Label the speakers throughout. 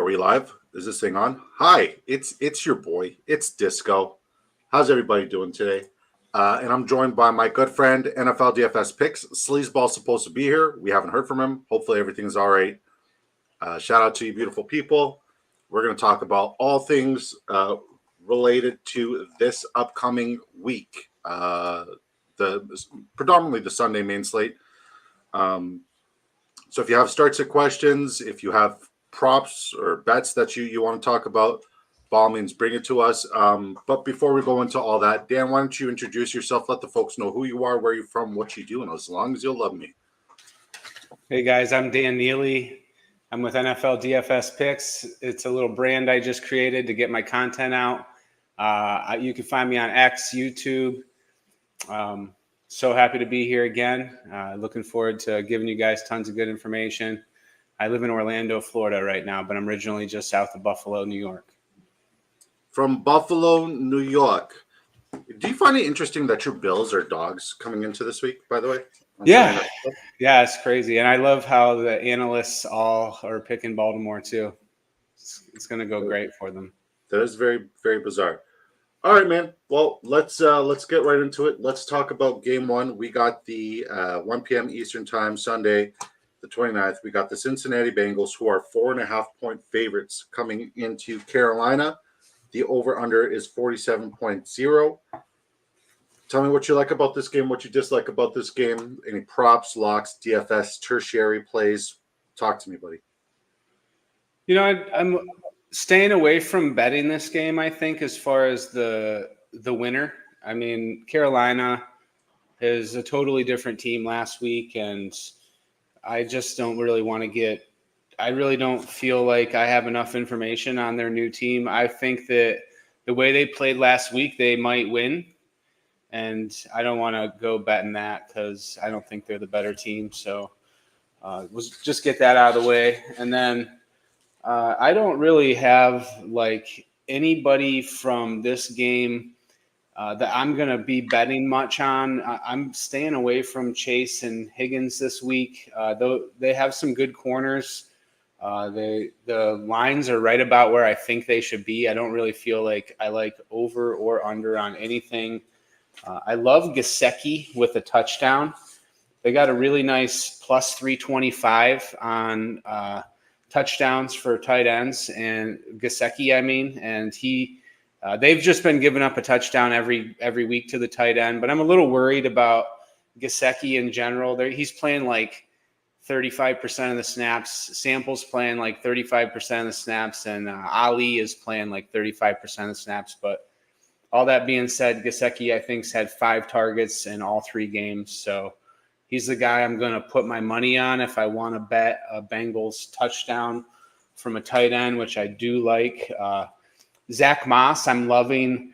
Speaker 1: we live? Is this thing on? Hi, it's your boy. It's Disco. How's everybody doing today? And I'm joined by my good friend NFL DFS Picks. Sleazeball's supposed to be here. We haven't heard from him. Hopefully everything's all right. Shout out to you, beautiful people. We're going to talk about all things related to this upcoming week. Predominantly the Sunday main slate. So if you have starts or questions, if you have props or bets that you want to talk about, by all means, bring it to us. But before we go into all that, Dan, why don't you introduce yourself? Let the folks know who you are, where you're from, what you do, and as long as you'll love me.
Speaker 2: Hey, guys, I'm Dan Neely. I'm with NFL DFS Picks. It's a little brand I just created to get my content out. You can find me on X, YouTube. So happy to be here again. Looking forward to giving you guys tons of good information. I live in Orlando, Florida right now, but I'm originally just south of Buffalo, New York.
Speaker 1: From Buffalo, New York. Do you find it interesting that your Bills are dogs coming into this week, by the way?
Speaker 2: Yeah, it's crazy. And I love how the analysts all are picking Baltimore, too. It's going to go great for them.
Speaker 1: That is very, very bizarre. All right, man. Well, let's get right into it. Let's talk about game one. We got the 1 p.m. Eastern time, Sunday, the 29th. We got the Cincinnati Bengals, who are 4.5-point favorites coming into Carolina. The over-under is 47.0. Tell me what you like about this game, what you dislike about this game. Any props, locks, DFS, tertiary plays. Talk to me, buddy.
Speaker 2: You know, I'm staying away from betting this game, I think, as far as the winner. I mean, Carolina is a totally different team last week, and I just don't really want to get – I really don't feel like I have enough information on their new team. I think that the way they played last week, they might win, and I don't want to go betting that because I don't think they're the better team. So we'll just get that out of the way. And then I don't really have like anybody from this game that I'm going to be betting much on. I'm staying away from Chase and Higgins this week, though they have some good corners. The lines are right about where I think they should be. I don't really feel like I like over or under on anything. I love Gesicki with a touchdown. They got a really nice plus 325 on touchdowns for tight ends and Gesicki, and they've just been giving up a touchdown every week to the tight end. But I'm a little worried about Gesicki in general. He's playing like 35% of the snaps. Sample's playing like 35% of the snaps, and Ali is playing like 35% of the snaps. But all that being said, Gesicki, I think, has had 5 targets in all 3 games. So he's the guy I'm going to put my money on if I want to bet a Bengals touchdown from a tight end, which I do like. Zach Moss, I'm loving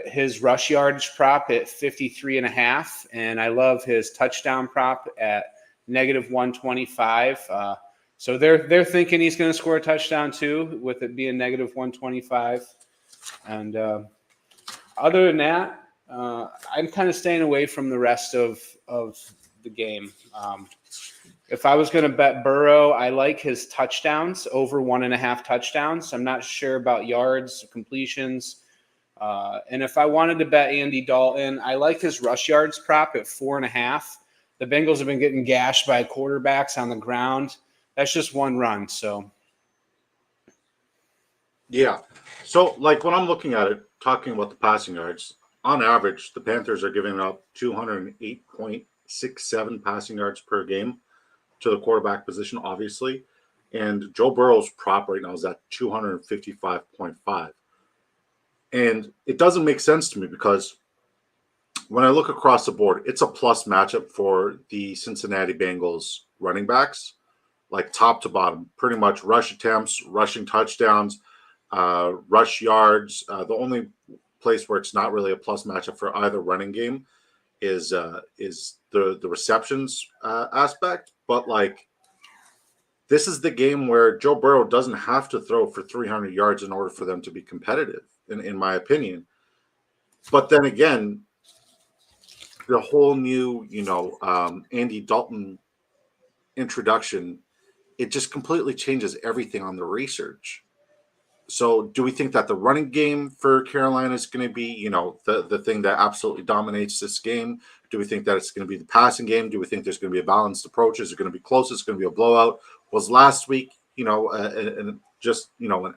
Speaker 2: his rush yardage prop at 53.5, and I love his touchdown prop at -125. So they're thinking he's going to score a touchdown too, with it being -125. And other than that, I'm kind of staying away from the rest of the game. If I was going to bet Burrow, I like his touchdowns, over 1.5 touchdowns. I'm not sure about yards, completions. And if I wanted to bet Andy Dalton, I like his rush yards prop at 4.5. The Bengals have been getting gashed by quarterbacks on the ground. That's just one run. So,
Speaker 1: yeah. So, like when I'm looking at it, talking about the passing yards, on average, the Panthers are giving up 208.67 passing yards per game to the quarterback position, obviously. And Joe Burrow's prop right now is at 255.5. And it doesn't make sense to me because when I look across the board, it's a plus matchup for the Cincinnati Bengals running backs, like top to bottom, pretty much rush attempts, rushing touchdowns, rush yards. The only place where it's not really a plus matchup for either running game is the receptions aspect. But like, this is the game where Joe Burrow doesn't have to throw for 300 yards in order for them to be competitive, in my opinion. But then again, the whole new, Andy Dalton introduction it just completely changes everything on the research. So do we think that the running game for Carolina is going to be, the thing that absolutely dominates this game? Do we think that it's going to be the passing game? Do we think there's going to be a balanced approach? Is it going to be close? Is it going to be a blowout? Was last week, an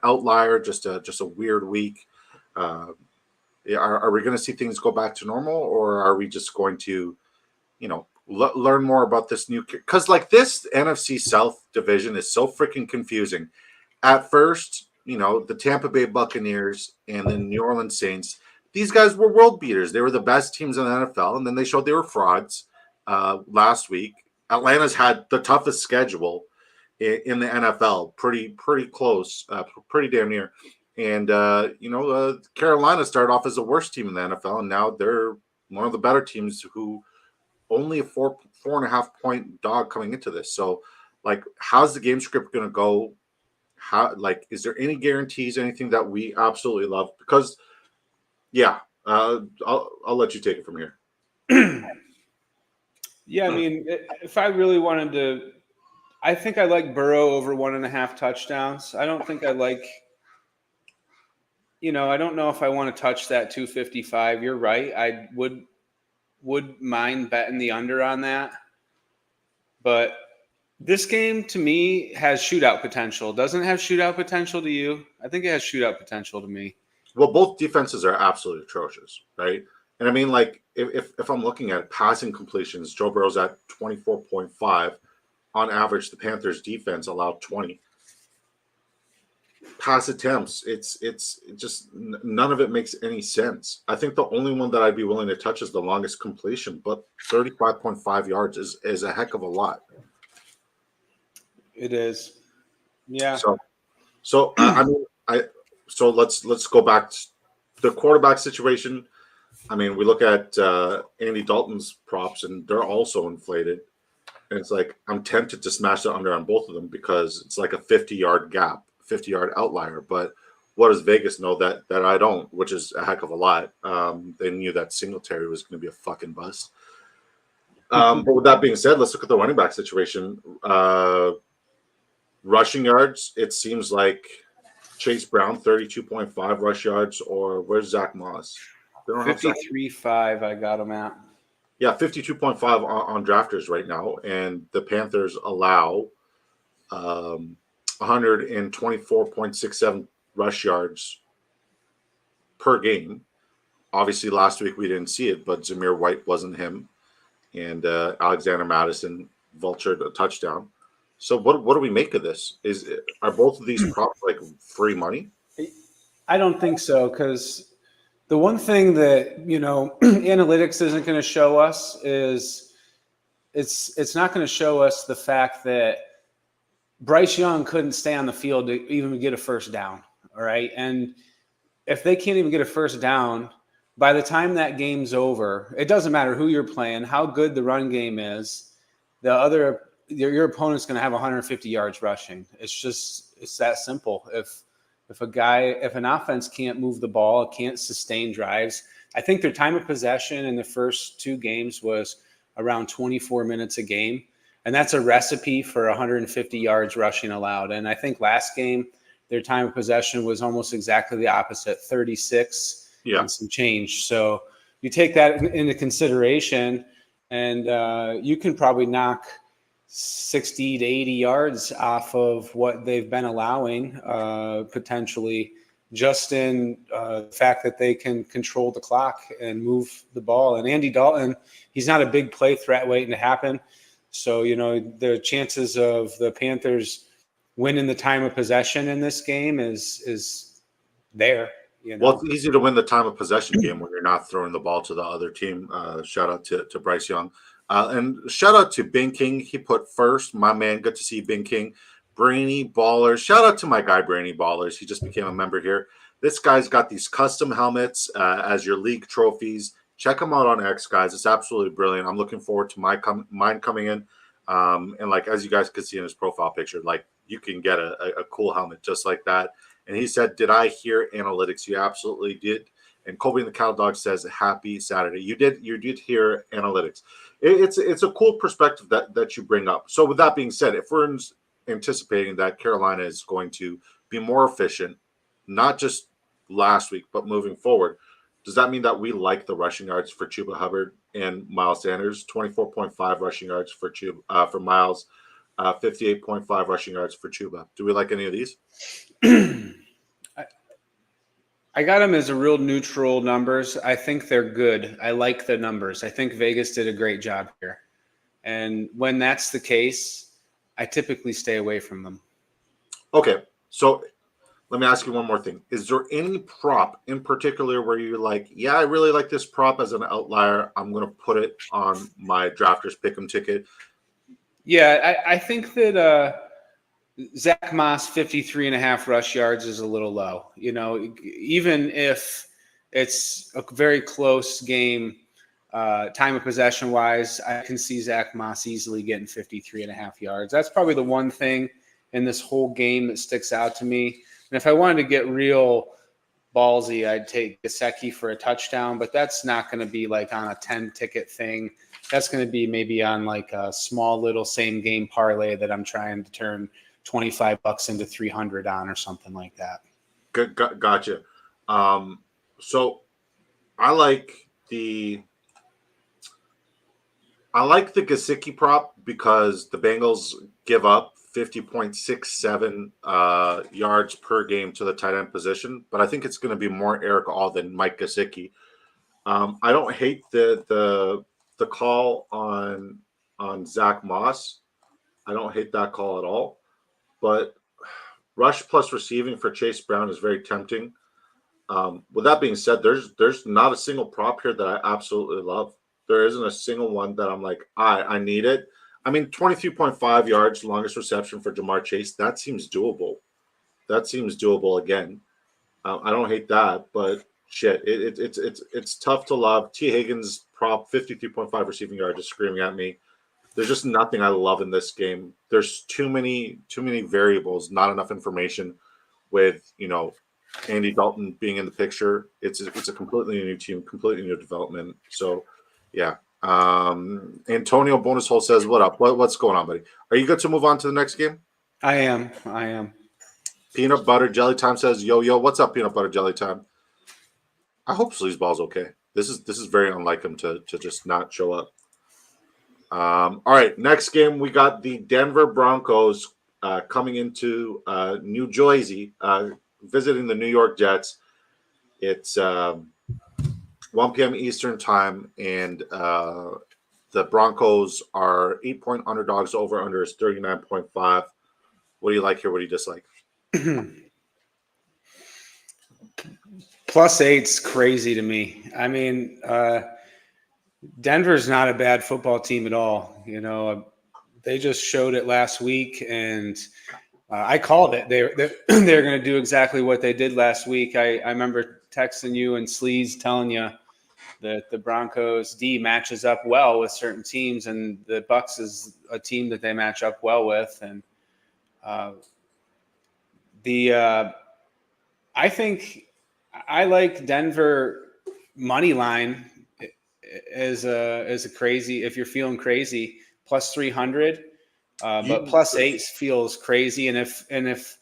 Speaker 1: outlier, just a weird week? Are we going to see things go back to normal, or are we just going to, learn more about this new? Because like this NFC South division is so freaking confusing. At first, the Tampa Bay Buccaneers and the New Orleans Saints, these guys were world beaters. They were the best teams in the NFL, and then they showed they were frauds last week. Atlanta's had the toughest schedule in the NFL, pretty close, pretty damn near. And, Carolina started off as the worst team in the NFL, and now they're one of the better teams who only a 4.5 point dog coming into this. So, like, how's the game script going to go? Is there any guarantees, anything that we absolutely love? Because, I'll let you take it from here.
Speaker 2: Yeah, I mean, if I really wanted to, I think I like Burrow over 1.5 touchdowns. I don't think I like, I don't know if I want to touch that 255. You're right. I would mind betting the under on that. But this game, to me, has shootout potential. Doesn't it have shootout potential to you? I think it has shootout potential to me.
Speaker 1: Well, both defenses are absolutely atrocious, right? And I mean, like, if I'm looking at passing completions, Joe Burrow's at 24.5. On average, the Panthers' defense allowed 20. Pass attempts, it's just none of it makes any sense. I think the only one that I'd be willing to touch is the longest completion, but 35.5 yards is a heck of a lot.
Speaker 2: It is. Yeah.
Speaker 1: So let's go back to the quarterback situation. I mean, we look at Andy Dalton's props, and they're also inflated. And it's like I'm tempted to smash the under on both of them because it's like a 50-yard gap, 50-yard outlier. But what does Vegas know that I don't, which is a heck of a lot? They knew that Singletary was going to be a fucking bust. But with that being said, let's look at the running back situation. Rushing yards, it seems like Chase Brown, 32.5 rush yards, or where's Zach Moss?
Speaker 2: 53.5, I got him at.
Speaker 1: Yeah, 52.5 on drafters right now, and the Panthers allow 124.67 rush yards per game. Obviously, last week we didn't see it, but Zamir White wasn't him, and Alexander Madison vultured a touchdown. So what do we make of this? Are both of these props like free money?
Speaker 2: I don't think so, because the one thing that analytics isn't going to show us is it's not going to show us the fact that Bryce Young couldn't stay on the field to even get a first down. All right, and if they can't even get a first down, by the time that game's over, it doesn't matter who you're playing, how good the run game is. Your opponent's going to have 150 yards rushing. It's that simple. If an offense can't move the ball, can't sustain drives, I think their time of possession in the first two games was around 24 minutes a game. And that's a recipe for 150 yards rushing allowed. And I think last game, their time of possession was almost exactly the opposite, 36 and some change. So you take that into consideration, and you can probably knock 60 to 80 yards off of what they've been allowing, potentially, just in the fact that they can control the clock and move the ball. And Andy Dalton, he's not a big play threat waiting to happen. So, the chances of the Panthers winning the time of possession in this game is there.
Speaker 1: Well, it's easy to win the time of possession game when you're not throwing the ball to the other team. Shout out to Bryce Young. And shout out to Bing King. He put first. My man, good to see Bing King. Brainy Ballers. Shout out to my guy, Brainy Ballers. He just became a member here. This guy's got these custom helmets as your league trophies. Check them out on X, guys. It's absolutely brilliant. I'm looking forward to mine coming in. And like, as you guys can see in his profile picture, like you can get a cool helmet just like that. And he said, "Did I hear analytics?" You absolutely did. And Kobe and the Cattle Dog says, "Happy Saturday." You did hear analytics. It's a cool perspective that you bring up. So with that being said, if we're in anticipating that Carolina is going to be more efficient, not just last week, but moving forward. Does that mean that we like the rushing yards for Chuba Hubbard and Miles Sanders? 24.5 rushing yards for for Miles, 58.5 rushing yards for Chuba. Do we like any of these?
Speaker 2: I got them as a real neutral numbers. I think they're good. I like the numbers. I think Vegas did a great job here. And when that's the case, I typically stay away from them.
Speaker 1: Okay, so let me ask you one more thing. Is there any prop in particular where you're like, yeah, I really like this prop as an outlier. I'm going to put it on my drafters pick'em ticket?
Speaker 2: Yeah, I think that Zach Moss, 53.5 rush yards is a little low. Even if it's a very close game, time of possession wise, I can see Zach Moss easily getting 53.5 yards. That's probably the one thing in this whole game that sticks out to me. And if I wanted to get real ballsy, I'd take Gesicki for a touchdown, but that's not going to be like on a 10-ticket thing. That's going to be maybe on like a small little same game parlay that I'm trying to turn $25 into 300 on or something like that.
Speaker 1: Gotcha. So I like the Gesicki prop because the Bengals give up 50.67 yards per game to the tight end position, but I think it's going to be more Eric All than Mike Gesicki. I don't hate the call on Zach Moss. I don't hate that call at all, but rush plus receiving for Chase Brown is very tempting. With that being said, there's not a single prop here that I absolutely love. There isn't a single one that I'm like, I need it. I mean, 23.5 yards, longest reception for Jamar Chase. That seems doable. Again. I don't hate that, but shit, it's tough to love. T. Higgins prop 53.5 receiving yards is screaming at me. There's just nothing I love in this game. There's too many variables, not enough information. With Andy Dalton being in the picture, it's a completely new team, completely new development. So, yeah. Antonio Bonus Hole says, "What up? What's going on, buddy? Are you good to move on to the next game?"
Speaker 2: I am.
Speaker 1: Peanut Butter Jelly Time says, "Yo, what's up, Peanut Butter Jelly Time?" I hope Sleazeball's okay. This is very unlike him to just not show up. All right, next game we got the Denver Broncos coming into New Jersey, visiting the New York Jets. It's 1 p.m. Eastern time, and the Broncos are 8-point underdogs. Over under is 39.5. What do you like here? What do you dislike?
Speaker 2: +8's crazy to me. I mean, Denver's not a bad football team at all. They just showed it last week, and I called it. They're going to do exactly what they did last week. I remember texting you and Sleaze telling you that the Broncos D matches up well with certain teams, and the Bucs is a team that they match up well with. And I think I like Denver money line as a crazy, if you're feeling crazy, +300. But +8 feels crazy. And if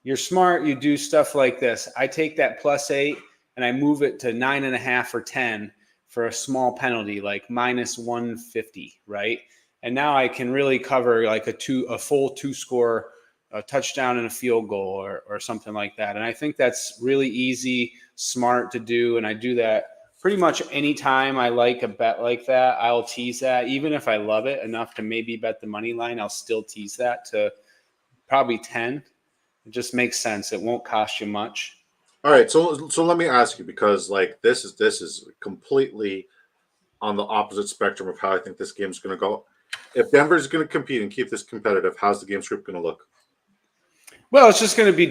Speaker 2: you're smart, you do stuff like this. I take that +8 and I move it to 9.5 or 10 for a small penalty, like -150, right? And now I can really cover like a full 2-score, a touchdown and a field goal or something like that. And I think that's really easy, smart to do. And I do that pretty much anytime I like a bet like that. I'll tease that. Even if I love it enough to maybe bet the money line, I'll still tease that to probably 10. It just makes sense. It won't cost you much.
Speaker 1: All right, so let me ask you, because like this is completely on the opposite spectrum of how I think this game's going to go. If Denver's going to compete and keep this competitive, how's the game script going to look?
Speaker 2: Well, it's just going to be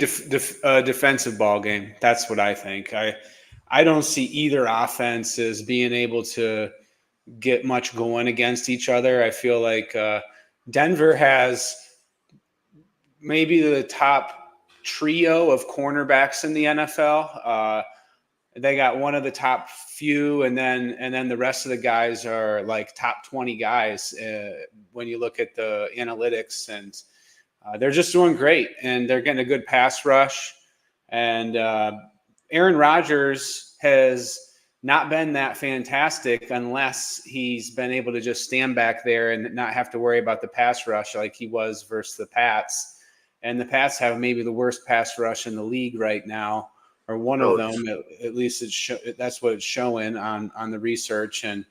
Speaker 2: a defensive ball game. That's what I think. I don't see either offense as being able to get much going against each other. I feel like Denver has maybe the top trio of cornerbacks in the NFL. They got one of the top few, and then the rest of the guys are like top 20 guys when you look at the analytics. And They're just doing great, and they're getting a good pass rush. And Aaron Rodgers has not been that fantastic unless he's been able to just stand back there and not have to worry about the pass rush like he was versus the Pats. And the Pats have maybe the worst pass rush in the league right now, or one of them. At least that's what it's showing on the research. And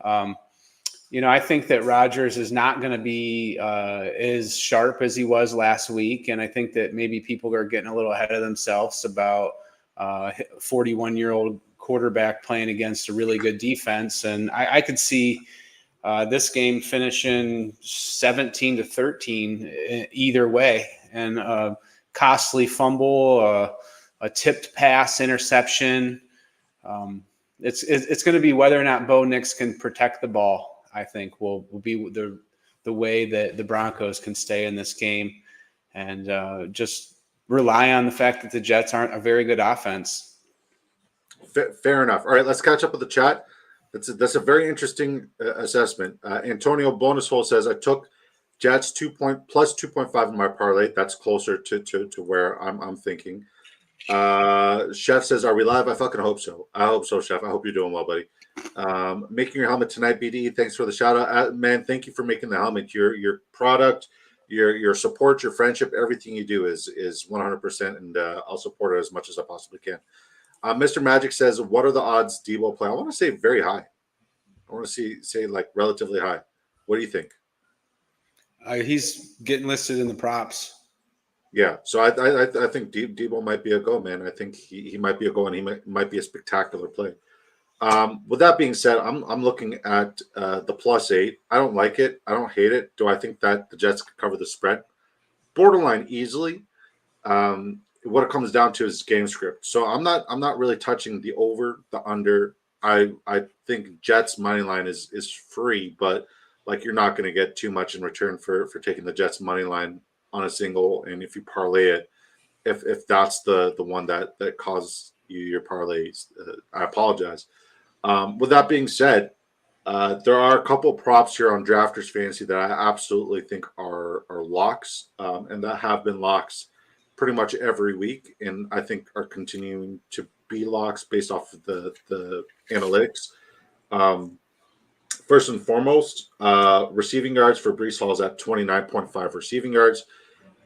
Speaker 2: I think that Rodgers is not going to be as sharp as he was last week. And I think that maybe people are getting a little ahead of themselves about 41-year-old quarterback playing against a really good defense. And I could see this game finishing 17-13 either way. And a costly fumble, a tipped pass, interception. It's going to be whether or not Bo Nix can protect the ball. I think will be the way that the Broncos can stay in this game, and just rely on the fact that the Jets aren't a very good offense.
Speaker 1: Fair enough. All right, let's catch up with the chat. That's a very interesting assessment. Antonio Bonishole says, I took Jets plus 2.5 in my parlay. That's closer to where I'm thinking. Chef says, are we live? I fucking hope so. I hope so, Chef. I hope you're doing well, buddy. Making your helmet tonight, BD. Thanks for the shout out, man. Thank you for making the helmet. Your product, your support, your friendship, everything you do is 100%, and I'll support it as much as I possibly can. Mr. Magic says, what are the odds Debo play? I want to say very high. I want to say like relatively high. What do you think?
Speaker 2: He's getting listed in the props.
Speaker 1: Yeah, so I think Debo might be a go, man. I think he might be a go, and he might be a spectacular play. With that being said, I'm looking at the +8. I don't like it. I don't hate it. Do I think that the Jets could cover the spread? Borderline easily. What it comes down to is game script. So I'm not really touching the over, the under. I think Jets money line is free, but like you're not going to get too much in return for taking the Jets money line on a single. And if you parlay it, if that's the one that causes you your parlays, I apologize. With that being said, there are a couple props here on Drafters Fantasy that I absolutely think are locks, and that have been locks pretty much every week, and I think are continuing to be locks based off of the analytics. First and foremost, receiving yards for Breece Hall is at 29.5 receiving yards.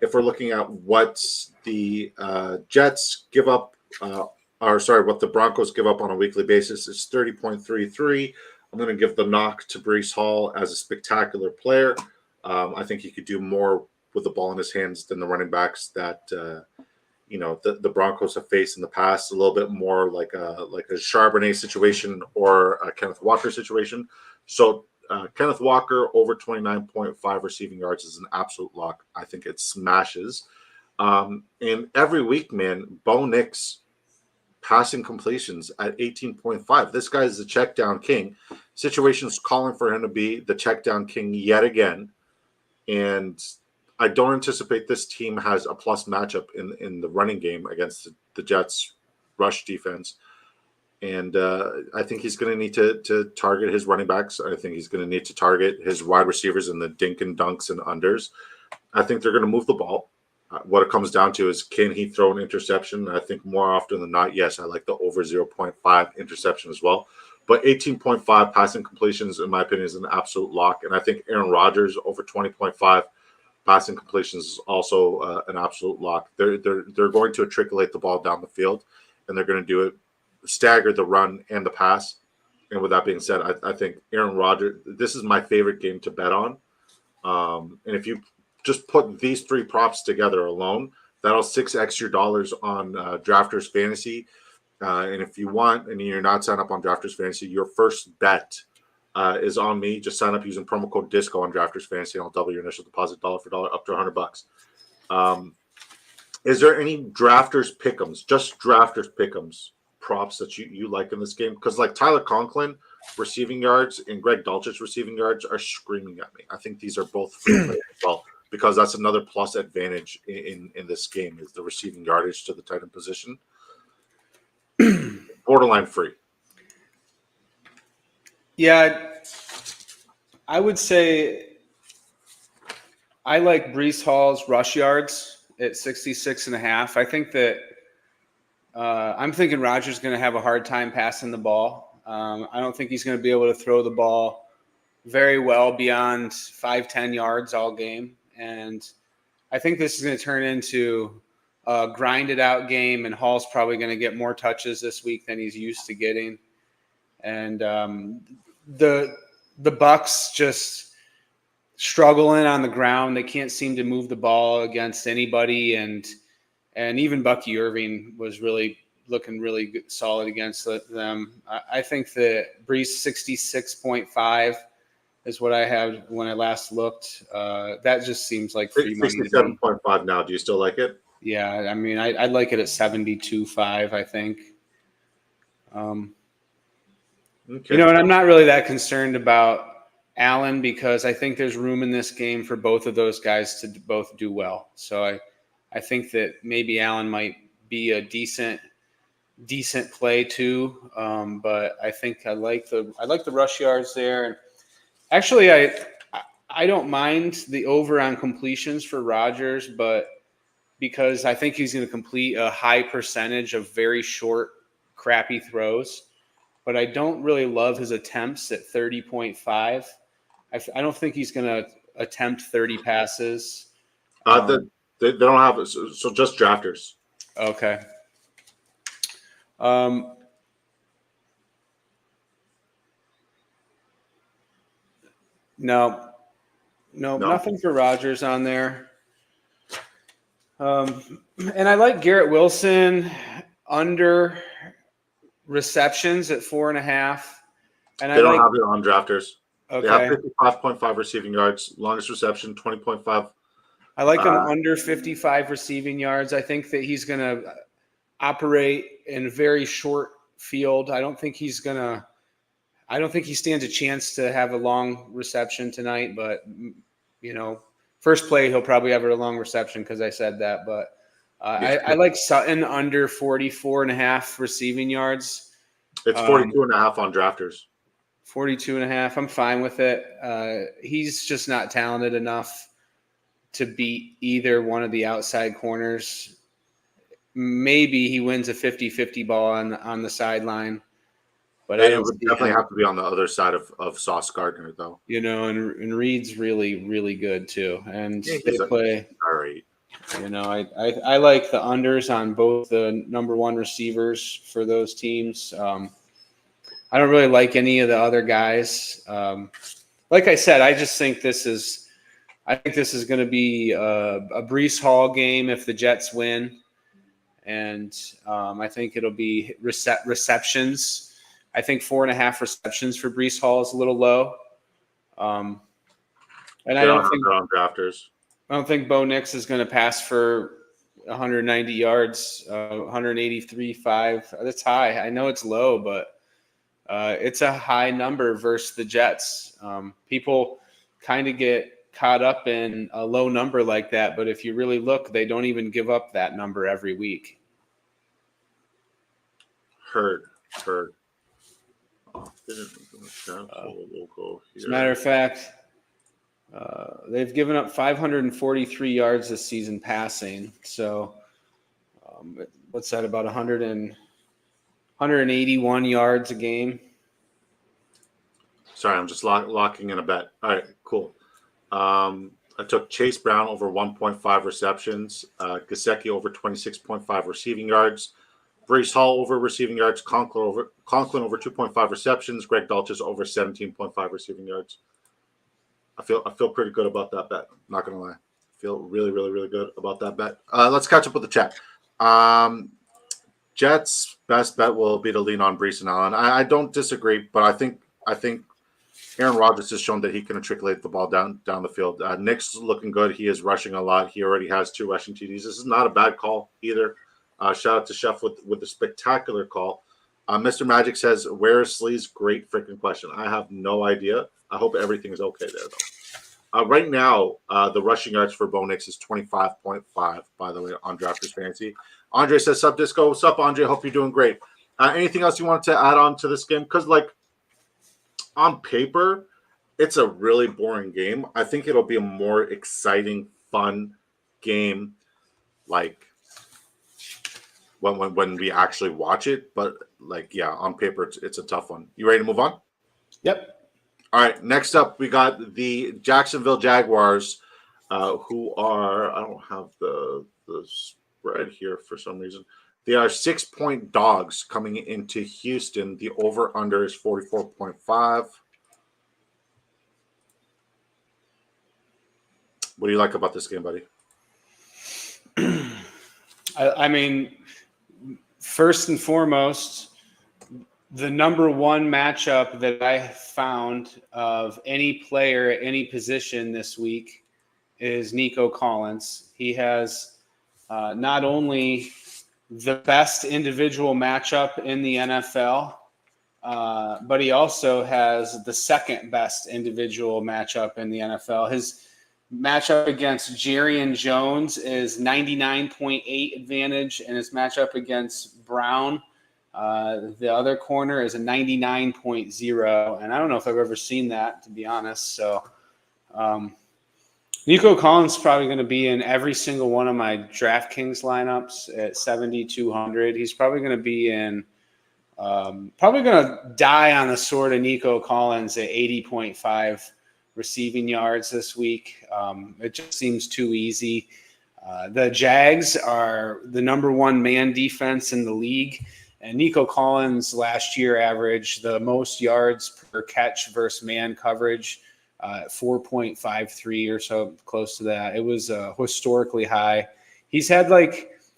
Speaker 1: If we're looking at what the Jets give up, what the Broncos give up on a weekly basis, it's 30.33. I'm going to give the knock to Breece Hall as a spectacular player. I think he could do more with the ball in his hands than the running backs that the Broncos have faced in the past. A little bit more like a Charbonnet situation or a Kenneth Walker situation. So Kenneth Walker over 29.5 receiving yards is an absolute lock. I think it smashes. And every week, man, Bo Nix passing completions at 18.5. This guy is the check down king. Situations calling for him to be the check down king yet again. And I don't anticipate this team has a plus matchup in the running game against the Jets rush defense. And I think he's going to need to target his running backs. I think he's going to need to target his wide receivers in the dink and dunks and unders. I think they're going to move the ball. What it comes down to is, can he throw an interception? I think more often than not, yes, I like the over 0.5 interception as well. But 18.5 passing completions, in my opinion, is an absolute lock. And I think Aaron Rodgers over 20.5 passing completions is also an absolute lock. They're going to matriculate the ball down the field, and they're going to do it, stagger the run and the pass. And with that being said, I think Aaron Rodgers, this is my favorite game to bet on. And if you just put these three props together alone, that'll 6x your dollars on Drafters Fantasy. And if you want, and you're not signed up on Drafters Fantasy, your first bet is on me. Just sign up using promo code DISCO on Drafters Fantasy, and I'll double your initial deposit dollar for dollar up to $100. Is there any Drafters Pickems, just Drafters Pickems props that you like in this game? Because like Tyler Conklin receiving yards and Greg Dulcich's receiving yards are screaming at me. I think these are both free plays as well, because that's another plus advantage in this game is the receiving yardage to the tight end position. Borderline free.
Speaker 2: Yeah, I would say I like Brees Hall's rush yards at 66.5. I think that I'm thinking Rodgers is going to have a hard time passing the ball. I don't think he's going to be able to throw the ball very well beyond 5-10 yards all game. And I think this is going to turn into a grinded out game, and Hall's probably going to get more touches this week than he's used to getting. And the Bucks just struggling on the ground. They can't seem to move the ball against anybody, and even Bucky Irving was really looking really good, solid against them. I think that Brees 66.5 is what I had when I last looked. That just seems like free money.
Speaker 1: 67.5 now. Do you still like it?
Speaker 2: Yeah, I mean, I'd like it at 72.5, I think. Okay. You know, and I'm not really that concerned about Allen because I think there's room in this game for both of those guys to both do well. So I think that maybe Allen might be a decent play too. But I think I like the rush yards there. And actually, I don't mind the over on completions for Rodgers, but because I think he's going to complete a high percentage of very short, crappy throws. But I don't really love his attempts at 30.5. I don't think he's going to attempt 30 passes.
Speaker 1: They don't have it, so just drafters.
Speaker 2: Okay. No, nothing for Rodgers on there. And I like Garrett Wilson under receptions at 4.5. And
Speaker 1: they don't have it on drafters.
Speaker 2: Okay.
Speaker 1: They have 55.5 receiving yards, longest reception 20.5.
Speaker 2: I like him under 55 receiving yards. I think that he's going to operate in a very short field. I don't think he stands a chance to have a long reception tonight, but you know, first play he'll probably have a long reception because I said that. But I like Sutton under 44.5 receiving yards.
Speaker 1: It's 42.5 on drafters.
Speaker 2: 42.5. I'm fine with it. He's just not talented enough to beat either one of the outside corners. Maybe he wins a 50-50 ball on the sideline. But
Speaker 1: it would definitely have to be on the other side of Sauce Gardner, though.
Speaker 2: You know, and Reed's really, really good too. And they play.
Speaker 1: All right.
Speaker 2: You know, I like the unders on both the number one receivers for those teams. I don't really like any of the other guys. Like I said, I just think this is going to be a Brees Hall game if the Jets win, and I think it'll be receptions. I think 4.5 receptions for Brees Hall is a little low. And I don't think
Speaker 1: on drafters.
Speaker 2: I don't think Bo Nix is going to pass for 190 yards, 183.5. That's high. I know it's low, but it's a high number versus the Jets. People kind of get caught up in a low number like that, but if you really look, they don't even give up that number every week.
Speaker 1: Heard.
Speaker 2: As a matter of fact, they've given up 543 yards this season passing. So what's that, about 181 yards a game?
Speaker 1: Sorry, I'm just locking in a bet. All right, cool. I took Chase Brown over 1.5 receptions, Gesicki over 26.5 receiving yards, Brees Hall over receiving yards, Conklin over 2.5 receptions, Greg Dulcich over 17.5 receiving yards. I feel pretty good about that bet. I'm not gonna lie. I feel really, really, really good about that bet. Let's catch up with the chat. Jets' best bet will be to lean on Brees and Allen. I don't disagree, but I think Aaron Rodgers has shown that he can matriculate the ball down the field. Nick's looking good. He is rushing a lot. He already has 2 rushing TDs. This is not a bad call either. Shout out to Chef with a spectacular call. Mr. Magic says, where is Slee's? Great freaking question. I have no idea. I hope everything is okay there, though. Right now, the rushing yards for Bo Nix is 25.5, by the way, on Drafters Fantasy. Andre says, sup, Disco. What's up, Andre? Hope you're doing great. Anything else you wanted to add on to this game? Because, like, on paper, it's a really boring game. I think it'll be a more exciting, fun game, like when we actually watch it. But like, yeah, on paper, it's a tough one. You ready to move on?
Speaker 2: Yep.
Speaker 1: All right. Next up, we got the Jacksonville Jaguars, who are I don't have the spread here for some reason. They are 6-point dogs coming into Houston. The over under is 44.5. What do you like about this game, buddy?
Speaker 2: I mean, first and foremost, the number one matchup that I found of any player at any position this week is Nico Collins. He has not only the best individual matchup in the NFL, but he also has the second best individual matchup in the NFL. His matchup against Jerrion Jones is 99.8 advantage, and his matchup against Brown, the other corner, is a 99.0. And I don't know if I've ever seen that, to be honest. So Nico Collins is probably going to be in every single one of my DraftKings lineups at 7,200. He's probably going to be in probably going to die on the sword of Nico Collins at 80.5 receiving yards this week. It just seems too easy. The Jags are the number one man defense in the league, and Nico Collins last year averaged the most yards per catch versus man coverage, 4.53 or so, close to that. It was historically high. He's had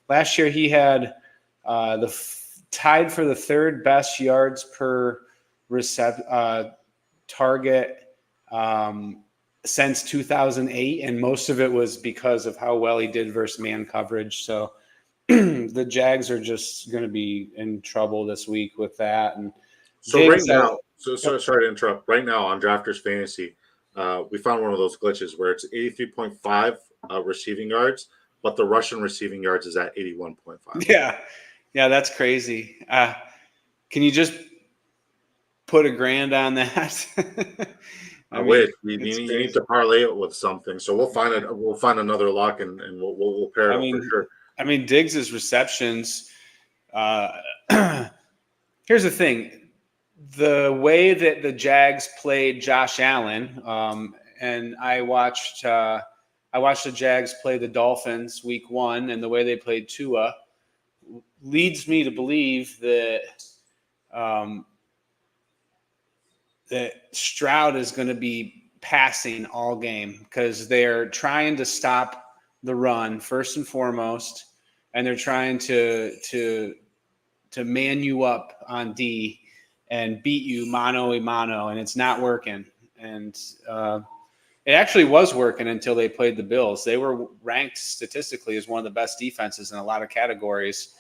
Speaker 2: last year he had tied for the third best yards per target since 2008, and most of it was because of how well he did versus man coverage. So the Jags are just going to be in trouble this week with that. And
Speaker 1: so Diggs right now, sorry to interrupt. Right now on Drafters Fantasy, we found one of those glitches where it's 83.5 receiving yards, but the Russian receiving yards is at 81.5.
Speaker 2: Yeah, that's crazy. Can you just put $1,000 on that?
Speaker 1: I wish you need to parlay it with something. So we'll find it. We'll find another lock and we'll pair it up for sure.
Speaker 2: I mean, Diggs' receptions. Here's the thing: the way that the Jags played Josh Allen, and I watched the Jags play the Dolphins week 1, and the way they played Tua leads me to believe that that Stroud is going to be passing all game because they're trying to stop the run first and foremost, and they're trying to man you up on D and beat you mano a mano, and it's not working. And it actually was working until they played the Bills. They were ranked statistically as one of the best defenses in a lot of categories.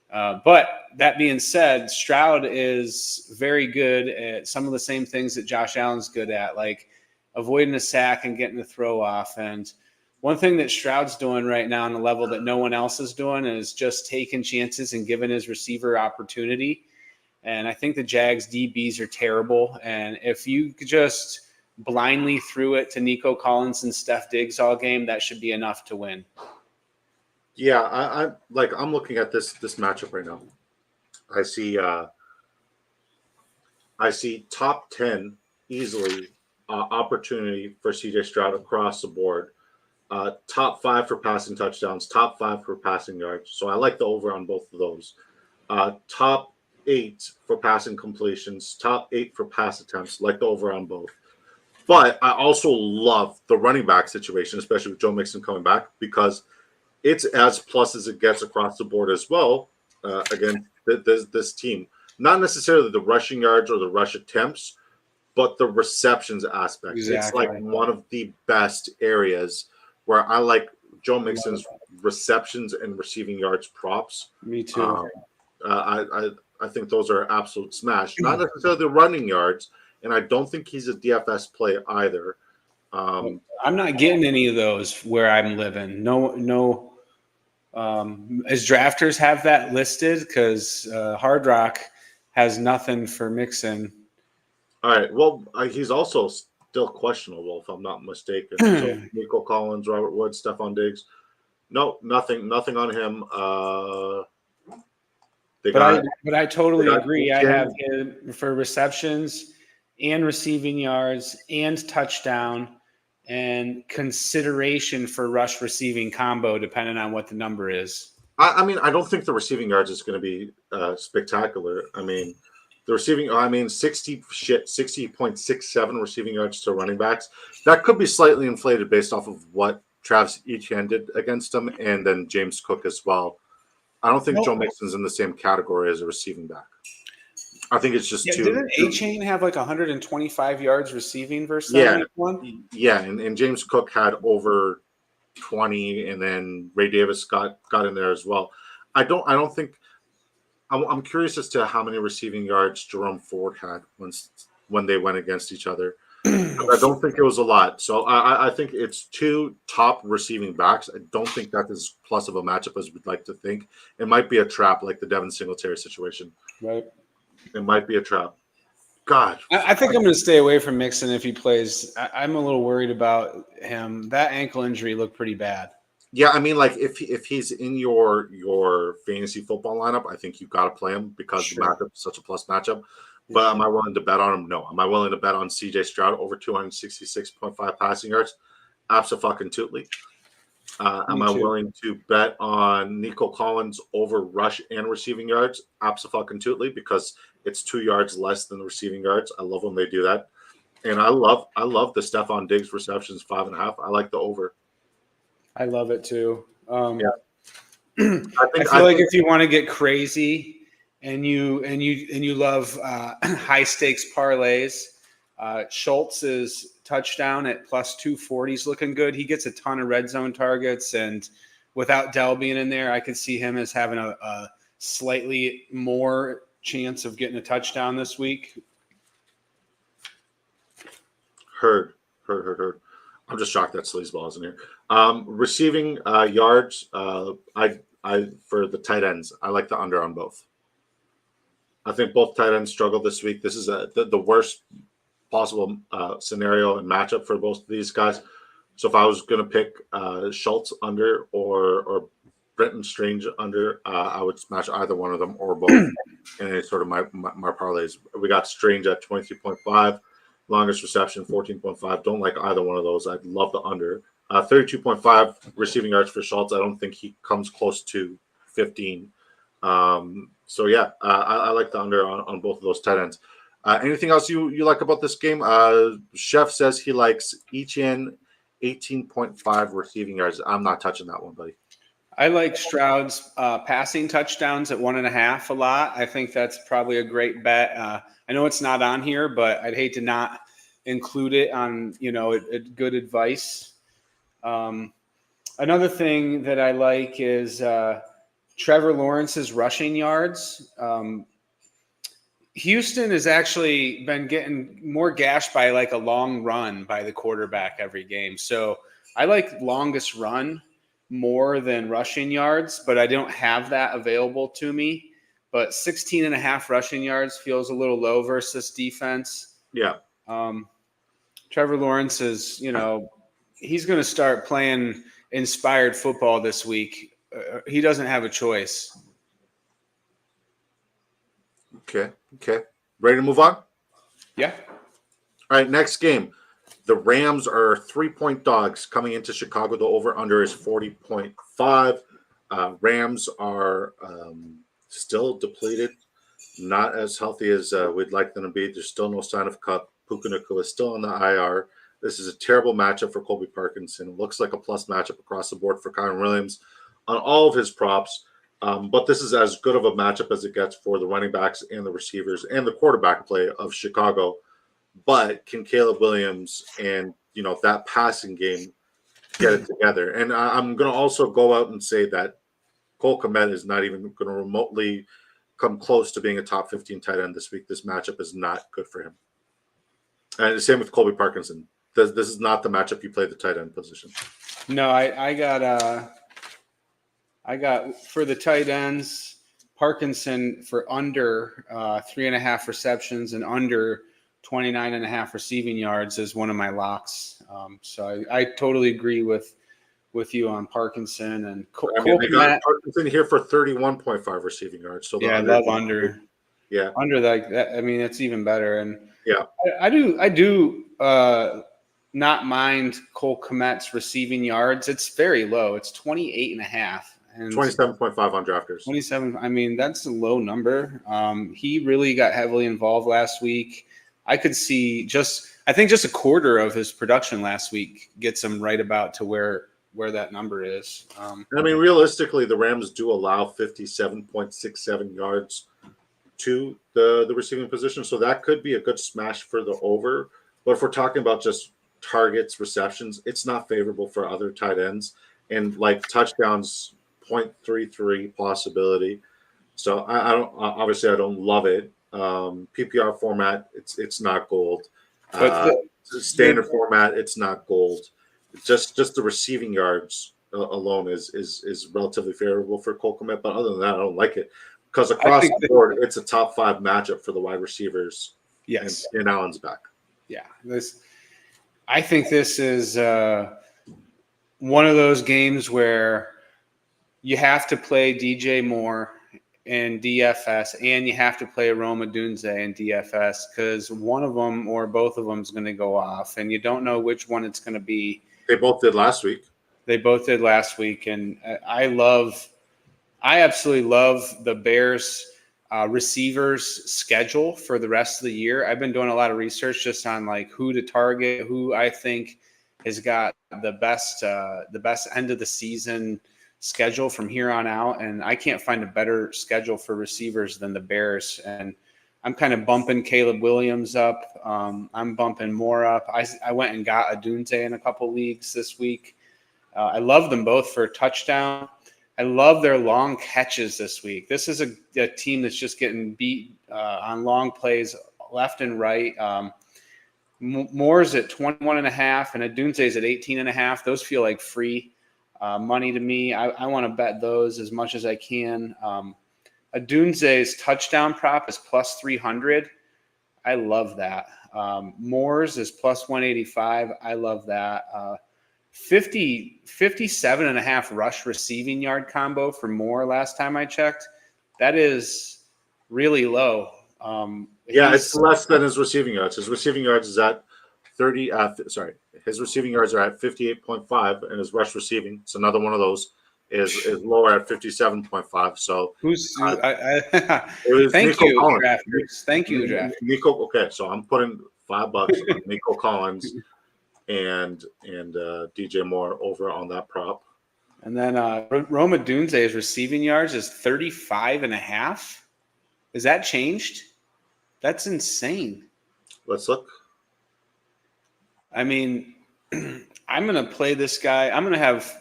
Speaker 2: But that being said, Stroud is very good at some of the same things that Josh Allen's good at, like avoiding a sack and getting the throw off. And one thing that Stroud's doing right now on a level that no one else is doing is just taking chances and giving his receiver opportunity. And I think the Jags DBs are terrible. And if you could just blindly threw it to Nico Collins and Steph Diggs all game, that should be enough to win.
Speaker 1: Yeah, I'm looking at this matchup right now. I see top 10 easily opportunity for CJ Stroud across the board. Top 5 for passing touchdowns, top 5 for passing yards. So I like the over on both of those. Top 8 for passing completions, top 8 for pass attempts, like the over on both. But I also love the running back situation, especially with Joe Mixon coming back, because it's as plus as it gets across the board as well. Again, this team, not necessarily the rushing yards or the rush attempts, but the receptions aspect.
Speaker 2: Exactly.
Speaker 1: It's like one of the best areas where I like Joe Mixon's receptions and receiving yards props.
Speaker 2: Me too.
Speaker 1: I think those are absolute smash. Not necessarily the running yards, and I don't think he's a DFS play either.
Speaker 2: I'm not getting any of those where I'm living. No. As drafters have that listed, because Hard Rock has nothing for Mixon.
Speaker 1: All right. Well, he's also still questionable, if I'm not mistaken. So Nico Collins, Robert Woods, Stephon Diggs. No, nothing on him.
Speaker 2: But I totally agree. I have
Speaker 1: Etienne.
Speaker 2: him for receptions and receiving yards and touchdown and consideration for rush receiving combo, depending on what the number is.
Speaker 1: I mean, I don't think the receiving yards is going to be spectacular. I mean, the receiving, 60.67 receiving yards to running backs. That could be slightly inflated based off of what Travis Etienne did against him, and then James Cook as well. I don't think Joe Mixon's in the same category as a receiving back. I think it's just too.
Speaker 2: Didn't A-Chain have like 125 yards receiving versus
Speaker 1: Yeah,
Speaker 2: one?
Speaker 1: Yeah, and James Cook had over 20, and then Ray Davis got in there as well. I don't think. I'm curious as to how many receiving yards Jerome Ford had when they went against each other. I don't think it was a lot. So I think it's two top receiving backs. I don't think that is plus of a matchup as we'd like to think. It might be a trap like the Devin Singletary situation.
Speaker 2: Right.
Speaker 1: It might be a trap. God.
Speaker 2: I think I'm going to stay away from Mixon if he plays. I'm a little worried about him. That ankle injury looked pretty bad.
Speaker 1: Yeah, I mean, like if he's in your fantasy football lineup, I think you've got to play him because the matchup is such a plus matchup. But am I willing to bet on him? No. Am I willing to bet on CJ Stroud over 266.5 passing yards? Absolutely. Am I willing to bet on Nico Collins over rush and receiving yards? Absolutely, because it's 2 yards less than the receiving yards. I love when they do that. And I love the Stephon Diggs receptions 5.5. I like the over.
Speaker 2: I love it too.
Speaker 1: I
Speaker 2: feel like if you want to get crazy and you love high stakes parlays, Schultz's touchdown at plus 240 is looking good. He gets a ton of red zone targets, and without Dell being in there, I could see him as having a slightly more chance of getting a touchdown this week.
Speaker 1: Heard. I'm just shocked that Sleazeball isn't here. Receiving yards, I for the tight ends, I like the under on both. I think both tight ends struggled this week. This is the worst possible scenario and matchup for both of these guys. So if I was going to pick Schultz under or Brenton Strange under, I would smash either one of them or both in any sort of my parlays. We got Strange at 23.5. Longest reception, 14.5. Don't like either one of those. I'd love the under. 32.5 receiving yards for Schultz. I don't think he comes close to 15. So, yeah, I like the under on both of those tight ends. Anything else you like about this game? Chef says he likes Etienne 18.5 receiving yards. I'm not touching that one, buddy.
Speaker 2: I like Stroud's passing touchdowns at 1.5 a lot. I think that's probably a great bet. I know it's not on here, but I'd hate to not include it on, good advice. Another thing that I like is Trevor Lawrence's rushing yards. Houston has actually been getting more gashed by like a long run by the quarterback every game. So I like longest run more than rushing yards, but I don't have that available to me. But 16.5 rushing yards feels a little low versus defense.
Speaker 1: Yeah.
Speaker 2: Trevor Lawrence is, he's going to start playing inspired football this week. He doesn't have a choice.
Speaker 1: Okay. Ready to move on?
Speaker 2: Yeah.
Speaker 1: All right, next game. The Rams are 3-point dogs coming into Chicago. The over-under is 40.5. Rams are still depleted, not as healthy as we'd like them to be. There's still no sign of Cup. Puka Nacua is still on the IR. This is a terrible matchup for Colby Parkinson. It looks like a plus matchup across the board for Kyron Williams on all of his props. But this is as good of a matchup as it gets for the running backs and the receivers and the quarterback play of Chicago. But can Caleb Williams and, that passing game get it together? And I'm going to also go out and say that Cole Kmet is not even going to remotely come close to being a top 15 tight end this week. This matchup is not good for him. And the same with Colby Parkinson. This is not the matchup you play the tight end position.
Speaker 2: No, I got for the tight ends, Parkinson for under 3.5 receptions and under 29 and a half receiving yards as one of my locks. So I totally agree with you on Parkinson and Cole
Speaker 1: they got
Speaker 2: Kmet.
Speaker 1: Parkinson here for 31.5 receiving yards. So
Speaker 2: I love under.
Speaker 1: Yeah,
Speaker 2: under that. I mean, it's even better. And
Speaker 1: yeah,
Speaker 2: I do not mind Cole Kmet's receiving yards. It's very low. It's 28 and a half. And
Speaker 1: 27.5 on drafters.
Speaker 2: 27. I mean, that's a low number. He really got heavily involved last week. I could see I think just a quarter of his production last week gets him right about to where that number is.
Speaker 1: I mean, realistically, the Rams do allow 57.67 yards to the receiving position, so that could be a good smash for the over. But if we're talking about just targets, receptions, it's not favorable for other tight ends, and like touchdowns, 0.33 possibility. So I don't love it. PPR format, it's not gold. Standard format, it's not gold. Just the receiving yards alone is relatively favorable for Cole Kmet, but other than that, I don't like it because across the board, it's a top 5 matchup for the wide receivers.
Speaker 2: Yes,
Speaker 1: and Allen's back.
Speaker 2: Yeah, I think this is one of those games where you have to play DJ Moore in DFS, and you have to play Roma Dunze in DFS because one of them or both of them is going to go off, and you don't know which one it's going to be.
Speaker 1: They both did last week.
Speaker 2: And I absolutely love the Bears receivers schedule for the rest of the year. I've been doing a lot of research just on like who to target, who I think has got the best end of the season schedule from here on out, and I can't find a better schedule for receivers than the Bears. And I'm kind of bumping Caleb Williams up. I'm bumping Moore up. I went and got Adunze in a couple leagues this week. I love them both for a touchdown. I love their long catches this week. This is a team that's just getting beat on long plays left and right. Moore's at 21 and a half and Adunze's at 18 and a half. Those feel like free money to me. I want to bet those as much as I can. Adunze's touchdown prop is plus 300. I love that. Moore's is plus 185. I love that. 57 and a half rush receiving yard combo for Moore last time I checked. That is really low.
Speaker 1: It's less than his receiving yards. His receiving yards is at 30. His receiving yards are at 58.5, and his rush receiving, it's another one of those, is lower at 57.5. So
Speaker 2: thank you, drafters. Thank you, drafters.
Speaker 1: Nico. Okay, so I'm putting $5 on Nico Collins and DJ Moore over on that prop.
Speaker 2: And then Roma Dunze's receiving yards is 35 and a half. Is that changed? That's insane.
Speaker 1: Let's look.
Speaker 2: I mean, I'm going to play this guy. I'm going to have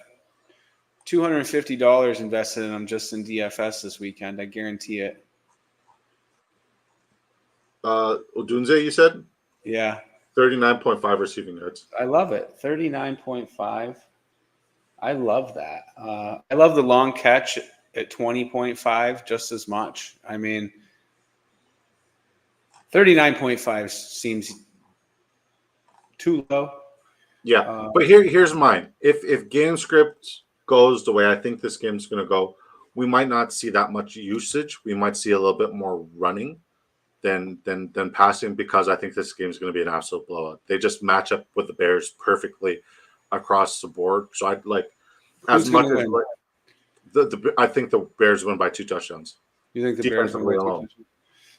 Speaker 2: $250 invested in him just in DFS this weekend. I guarantee it.
Speaker 1: Odunze, you said?
Speaker 2: Yeah.
Speaker 1: 39.5 receiving yards.
Speaker 2: I love it. 39.5. I love that. I love the long catch at 20.5 just as much. I mean, 39.5 seems too low.
Speaker 1: Yeah, but here's mine. If game script goes the way I think this game's going to go, we might not see that much usage. We might see a little bit more running than passing because I think this game's going to be an absolute blowout. They just match up with the Bears perfectly across the board. So I'd like as much as like, I think the Bears win by 2 touchdowns.
Speaker 2: You think the Bears win by 2 touchdowns?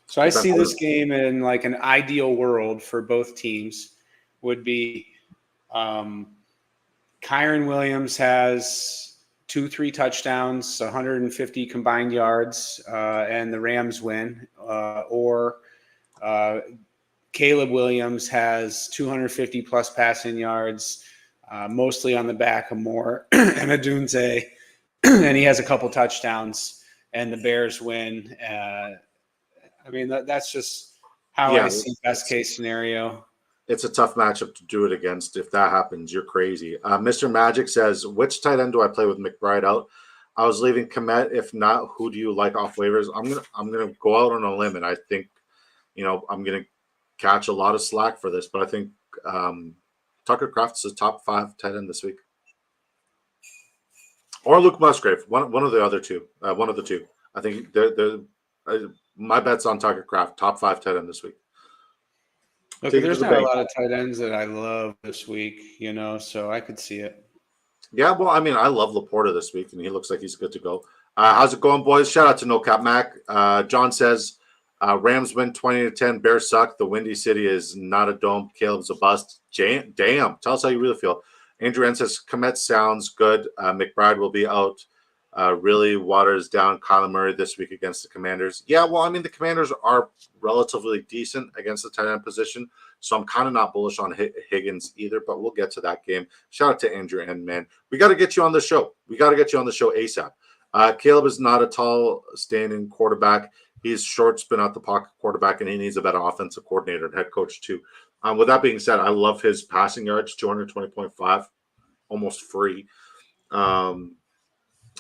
Speaker 2: So I see this game in like an ideal world for both teams would be Kyron Williams has 2-3 touchdowns, 150 combined yards, and the Rams win. Or Caleb Williams has 250 plus passing yards, mostly on the back of Moore and Adunze, and he has a couple touchdowns, and the Bears win. I mean, that's just how I see best case scenario.
Speaker 1: It's a tough matchup to do it against. If that happens, you're crazy. Mr. Magic says, which tight end do I play with McBride out? I was leaving Kmet. If not, who do you like off waivers? I'm gonna go out on a limb, and I think, I'm gonna catch a lot of slack for this, but I think Tucker Kraft's a top 5 tight end this week. Or Luke Musgrave, one of the other two. One of the two. I think my bet's on Tucker Kraft, top 5 tight end this week.
Speaker 2: Okay, there's not a lot of tight ends that I love this week, so I could see it.
Speaker 1: Yeah, well, I mean, I love Laporta this week, and he looks like he's good to go. How's it going, boys? Shout out to No Cap Mac. John says, Rams win 20-10. Bears suck. The Windy City is not a dome. Caleb's a bust. Damn. Tell us how you really feel. Andrew N says, Komet sounds good. McBride will be out. Really waters down Kyler Murray this week against the Commanders. Yeah, well, I mean, the Commanders are relatively decent against the tight end position, so I'm kind of not bullish on Higgins either, but we'll get to that game. Shout out to Andrew N, man. We got to get you on the show. We got to get you on the show ASAP. Caleb is not a tall, standing quarterback. He's short, spin out the pocket quarterback, and he needs a better offensive coordinator and head coach too. With that being said, I love his passing yards, 220.5, almost free.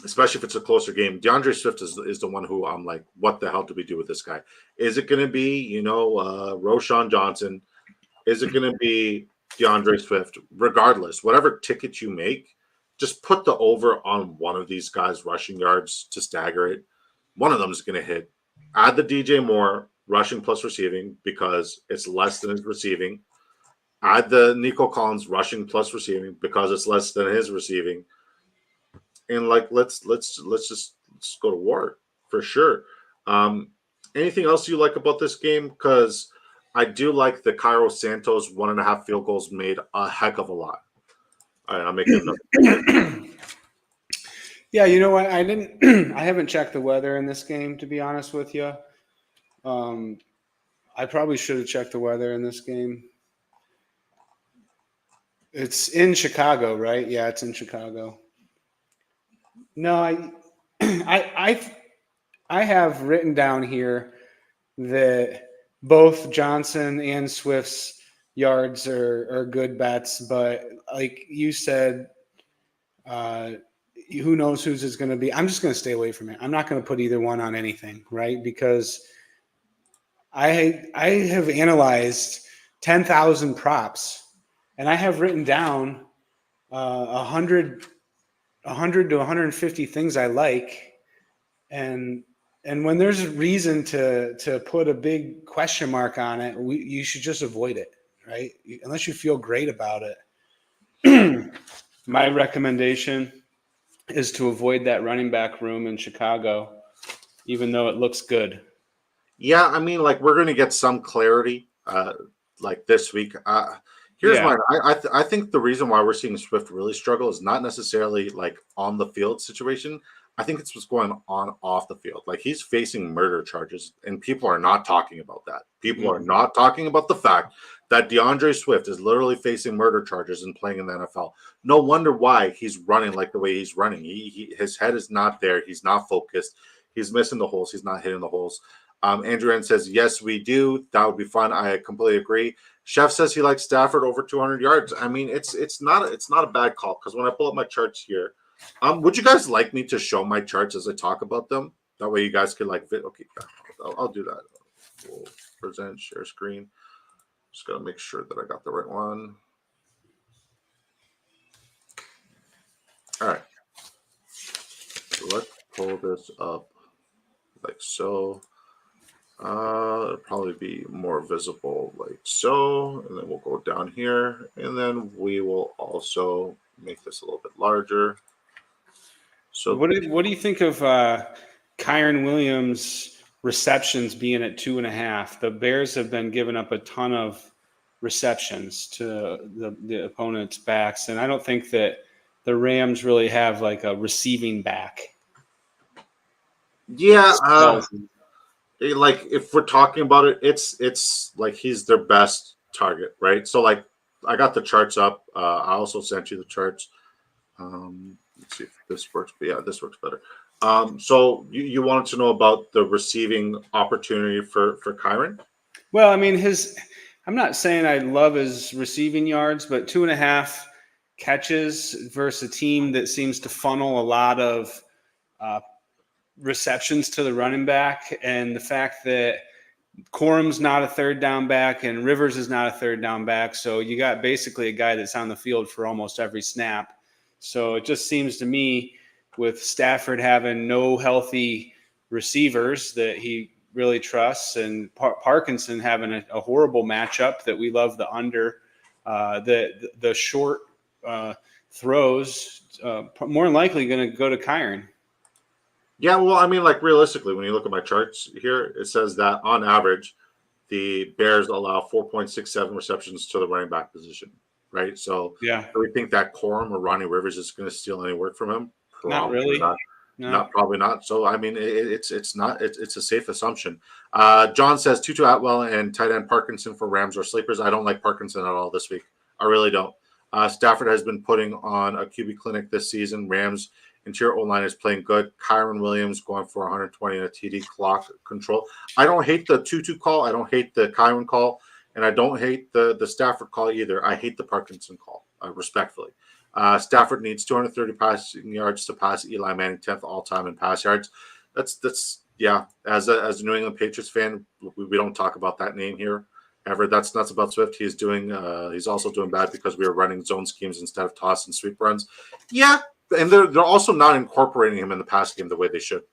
Speaker 1: Especially if it's a closer game. DeAndre Swift is the one who I'm like, what the hell do we do with this guy? Is it going to be, Roshan Johnson? Is it going to be DeAndre Swift? Regardless, whatever ticket you make, just put the over on one of these guys' rushing yards to stagger it. One of them is going to hit. Add the DJ Moore rushing plus receiving because it's less than his receiving. Add the Nico Collins rushing plus receiving because it's less than his receiving. And let's just go to war for sure. Anything else you like about this game? Because I do like the Cairo Santos 1.5 field goals made a heck of a lot. All right, I'll make it another.
Speaker 2: Yeah, you know what? I haven't checked the weather in this game, to be honest with you. I probably should have checked the weather in this game. It's in Chicago, right? Yeah, it's in Chicago. No, I have written down here that both Johnson and Swift's yards are good bets, but like you said, who knows whose is going to be. I'm just going to stay away from it. I'm not going to put either one on anything, right? Because I have analyzed 10,000 props, and I have written down 100 to 150 things I like, and when there's a reason to put a big question mark on it, you should just avoid it, right? Unless you feel great about it. My recommendation is to avoid that running back room in Chicago, even though it looks good.
Speaker 1: Yeah, I mean, we're going to get some clarity this week. Here's mine. I think the reason why we're seeing Swift really struggle is not necessarily on the field situation. I think it's what's going on off the field. He's facing murder charges, and people are not talking about that. People are not talking about the fact that DeAndre Swift is literally facing murder charges and playing in the NFL. No wonder why he's running the way he's running. His head is not there. He's not focused. He's missing the holes. He's not hitting the holes. Andrew N says, yes, we do. That would be fun. I completely agree. Chef says he likes Stafford over 200 yards. I mean, it's not a bad call because when I pull up my charts here, would you guys like me to show my charts as I talk about them? That way you guys could okay, I'll do that. We'll present, share screen. Just got to make sure that I got the right one. All right. So let's pull this up like so. It'll probably be more visible like so, and then we'll go down here, and then we will also make this a little bit larger. So
Speaker 2: what do you think of Kyren Williams' receptions being at 2.5? The Bears have been giving up a ton of receptions to the opponent's backs, and I don't think that the Rams really have a receiving back.
Speaker 1: Yeah, if we're talking about it, it's he's their best target, right? So I got the charts up. I also sent you the charts. Let's see if this works. But yeah, this works better. So you wanted to know about the receiving opportunity for Kyren?
Speaker 2: Well, I mean, I'm not saying I love his receiving yards, but 2.5 catches versus a team that seems to funnel a lot of receptions to the running back, and the fact that Corum's not a third down back, and Rivers is not a third down back. So you got basically a guy that's on the field for almost every snap. So it just seems to me, with Stafford having no healthy receivers that he really trusts, and Parkinson having a horrible matchup that we love the under, the short throws, more than likely going to go to Kyron.
Speaker 1: Yeah, well, I mean, like realistically, when you look at my charts here, it says that on average, the Bears allow 4.67 receptions to the running back position, right? So,
Speaker 2: Yeah,
Speaker 1: do we think that Corum or Ronnie Rivers is going to steal any work from him?
Speaker 2: not
Speaker 1: Probably
Speaker 2: really.
Speaker 1: not.
Speaker 2: No.
Speaker 1: Probably not. So, I mean, it's not. It's a safe assumption. John says Tutu Atwell and tight end Parkinson for Rams are sleepers. I don't like Parkinson at all this week. I really don't. Stafford has been putting on a QB clinic this season. Rams interior O-line is playing good. Kyron Williams going for 120 in a TD clock control. I don't hate the Tutu call. I don't hate the Kyron call. And I don't hate the Stafford call either. I hate the Parkinson call, respectfully. Stafford needs 230 passing yards to pass Eli Manning 10th all-time in pass yards. That's yeah. As a New England Patriots fan, we don't talk about that name here ever. That's nuts about Swift. He's also doing bad because we were running zone schemes instead of toss and sweep runs. Yeah, and they're also not incorporating him in the pass game the way they should.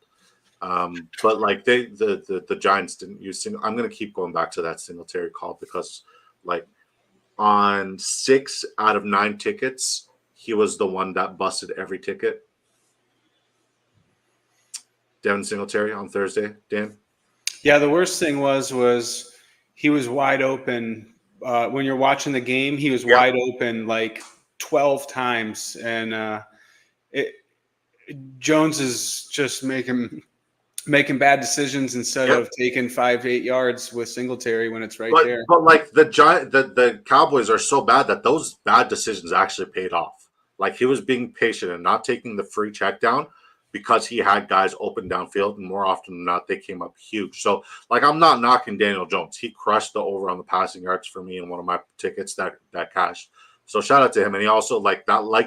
Speaker 1: But like the Giants didn't use single. I'm going to keep going back to that Singletary call because like on 6 out of 9 tickets, he was the one that busted every ticket. Devin Singletary on Thursday, Dan.
Speaker 2: Yeah, the worst thing was he was wide open. When you're watching the game, he was wide open like 12 times, and Jones is just making bad decisions instead of taking 5 to 8 yards with Singletary when it's right there.
Speaker 1: But like the Cowboys are so bad that those bad decisions actually paid off. Like he was being patient and not taking the free check down because he had guys open downfield, and more often than not, they came up huge. So like I'm not knocking Daniel Jones. He crushed the over on the passing yards for me in one of my tickets that cashed. So shout out to him. And he also like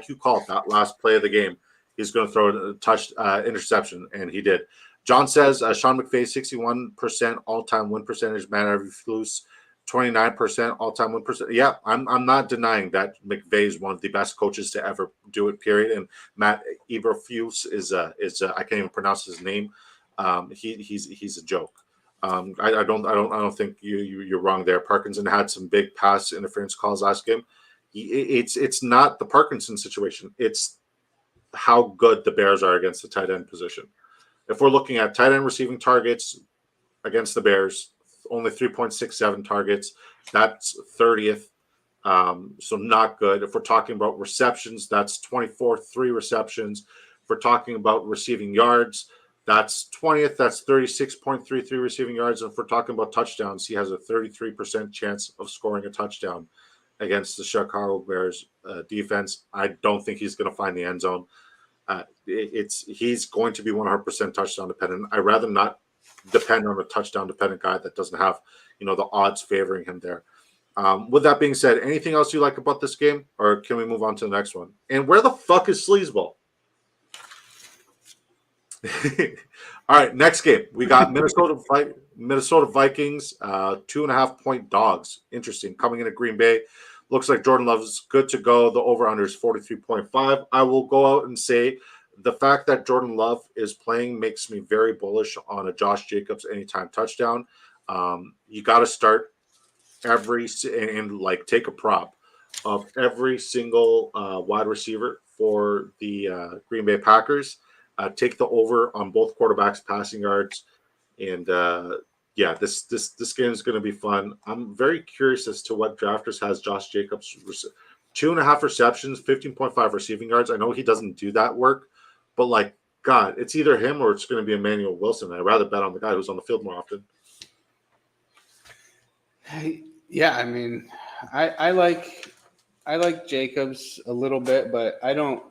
Speaker 1: you called that last play of the game, he's going to throw a touch interception, and he did. John says Sean McVay, 61% all-time win percentage, Matt Eberflus, 29% all-time win percentage. Yeah, I'm not denying that McVay is one of the best coaches to ever do it, period. And Matt Eberflus is I can't even pronounce his name. He's a joke. I don't think you're wrong there. Parkinson had some big pass interference calls last game. It's not the Parkinson situation. It's how good the Bears are against the tight end position. If we're looking at tight end receiving targets against the Bears, only 3.67 targets. That's 30th. So not good. If we're talking about receptions, that's 24th, 3 receptions. If we're talking about receiving yards, that's 20th. That's 36.33 receiving yards. And if we're talking about touchdowns, he has a 33% chance of scoring a touchdown against the Chicago Bears defense. I don't think he's going to find the end zone. He's going to be 100% touchdown dependent. I'd rather not depend on a touchdown dependent guy that doesn't have, the odds favoring him there. With that being said, anything else you like about this game, or can we move on to the next one? And where the fuck is Sleazeball? All right, next game. We got Minnesota Vikings, 2.5-point dogs. Interesting. Coming into Green Bay. Looks like Jordan Love is good to go. The over-under is 43.5. I will go out and say the fact that Jordan Love is playing makes me very bullish on a Josh Jacobs anytime touchdown. You got to start take a prop of every single wide receiver for the Green Bay Packers. Take the over on both quarterbacks' passing yards, and this game is going to be fun. I'm very curious as to what drafters has Josh Jacobs 2.5 receptions, 15.5 receiving yards. I know he doesn't do that work, but like God, it's either him or it's going to be Emmanuel Wilson. I'd rather bet on the guy who's on the field more often.
Speaker 2: Yeah, I mean, I like Jacobs a little bit, but I don't.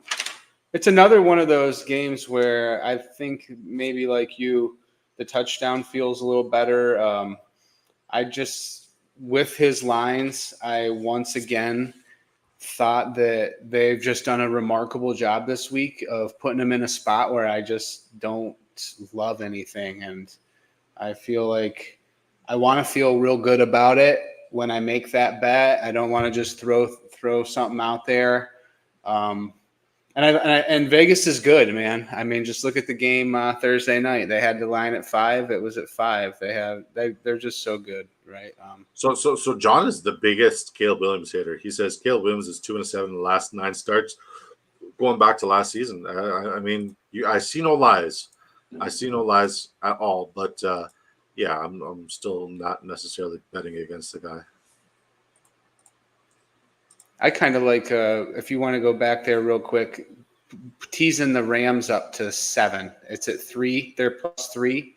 Speaker 2: It's another one of those games where I think maybe like you, the touchdown feels a little better. I just, with his lines, I once again thought that they've just done a remarkable job this week of putting him in a spot where I just don't love anything. And I feel like I want to feel real good about it when I make that bet. I don't want to just throw something out there. And Vegas is good, man. I mean, just look at the game Thursday night. They had the line at 5. It was at 5. They're just so good, right?
Speaker 1: So John is the biggest Caleb Williams hater. He says Caleb Williams is 2-7 in the last 9 starts, going back to last season. I mean, I see no lies. I see no lies at all. But yeah, I'm still not necessarily betting against the guy.
Speaker 2: I kind of like, if you want to go back there real quick, teasing the Rams up to 7. It's at 3. They're +3.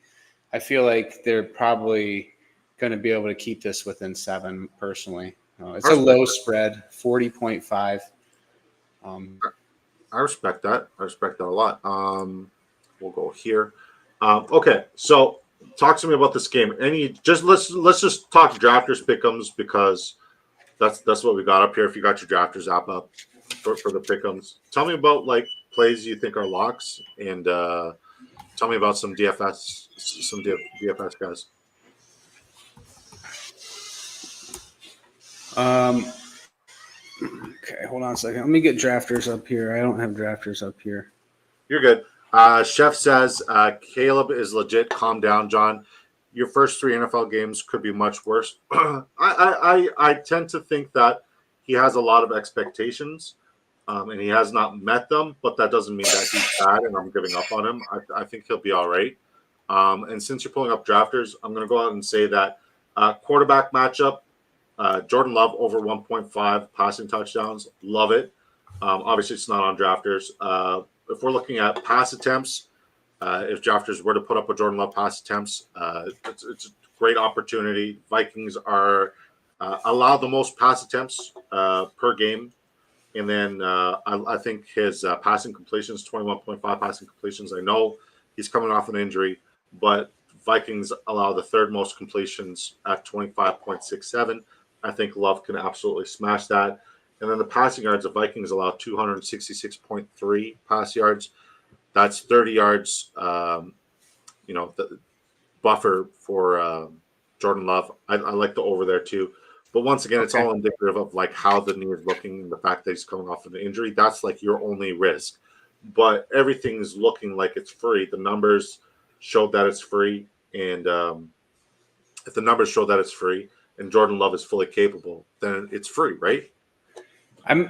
Speaker 2: I feel like they're probably going to be able to keep this within 7, personally. It's a low spread, 40.5.
Speaker 1: I respect that. I respect that a lot. We'll go here. Okay, so talk to me about this game. Let's just talk drafters pick'ems, because that's what we got up here. If you got your drafters app up for the pick'ems, tell me about like plays you think are locks, and tell me about some DFS guys.
Speaker 2: Okay, hold on a second. Let me get drafters up here. I don't have drafters up here.
Speaker 1: You're good. Chef says Caleb is legit. Calm down, John. Your first 3 NFL games could be much worse. I tend to think that he has a lot of expectations, and he has not met them, but that doesn't mean that he's bad and I'm giving up on him. I think he'll be all right. And since you're pulling up drafters, I'm going to go out and say that quarterback matchup, Jordan Love over 1.5 passing touchdowns. Love it. Obviously, it's not on drafters. If we're looking at pass attempts, if drafters were to put up a Jordan Love pass attempts, it's a great opportunity. Vikings are allow the most pass attempts per game. And then I think his passing completions, 21.5 passing completions. I know he's coming off an injury, but Vikings allow the 3rd most completions at 25.67. I think Love can absolutely smash that. And then the passing yards, the Vikings allow 266.3 pass yards. That's 30 yards, the buffer for Jordan Love. I like the over there too. But once again, it's all indicative of like how the knee is looking and the fact that he's coming off of an injury. That's like your only risk. But everything's looking like it's free. The numbers showed that it's free. And if the numbers show that it's free and Jordan Love is fully capable, then it's free, right?
Speaker 2: I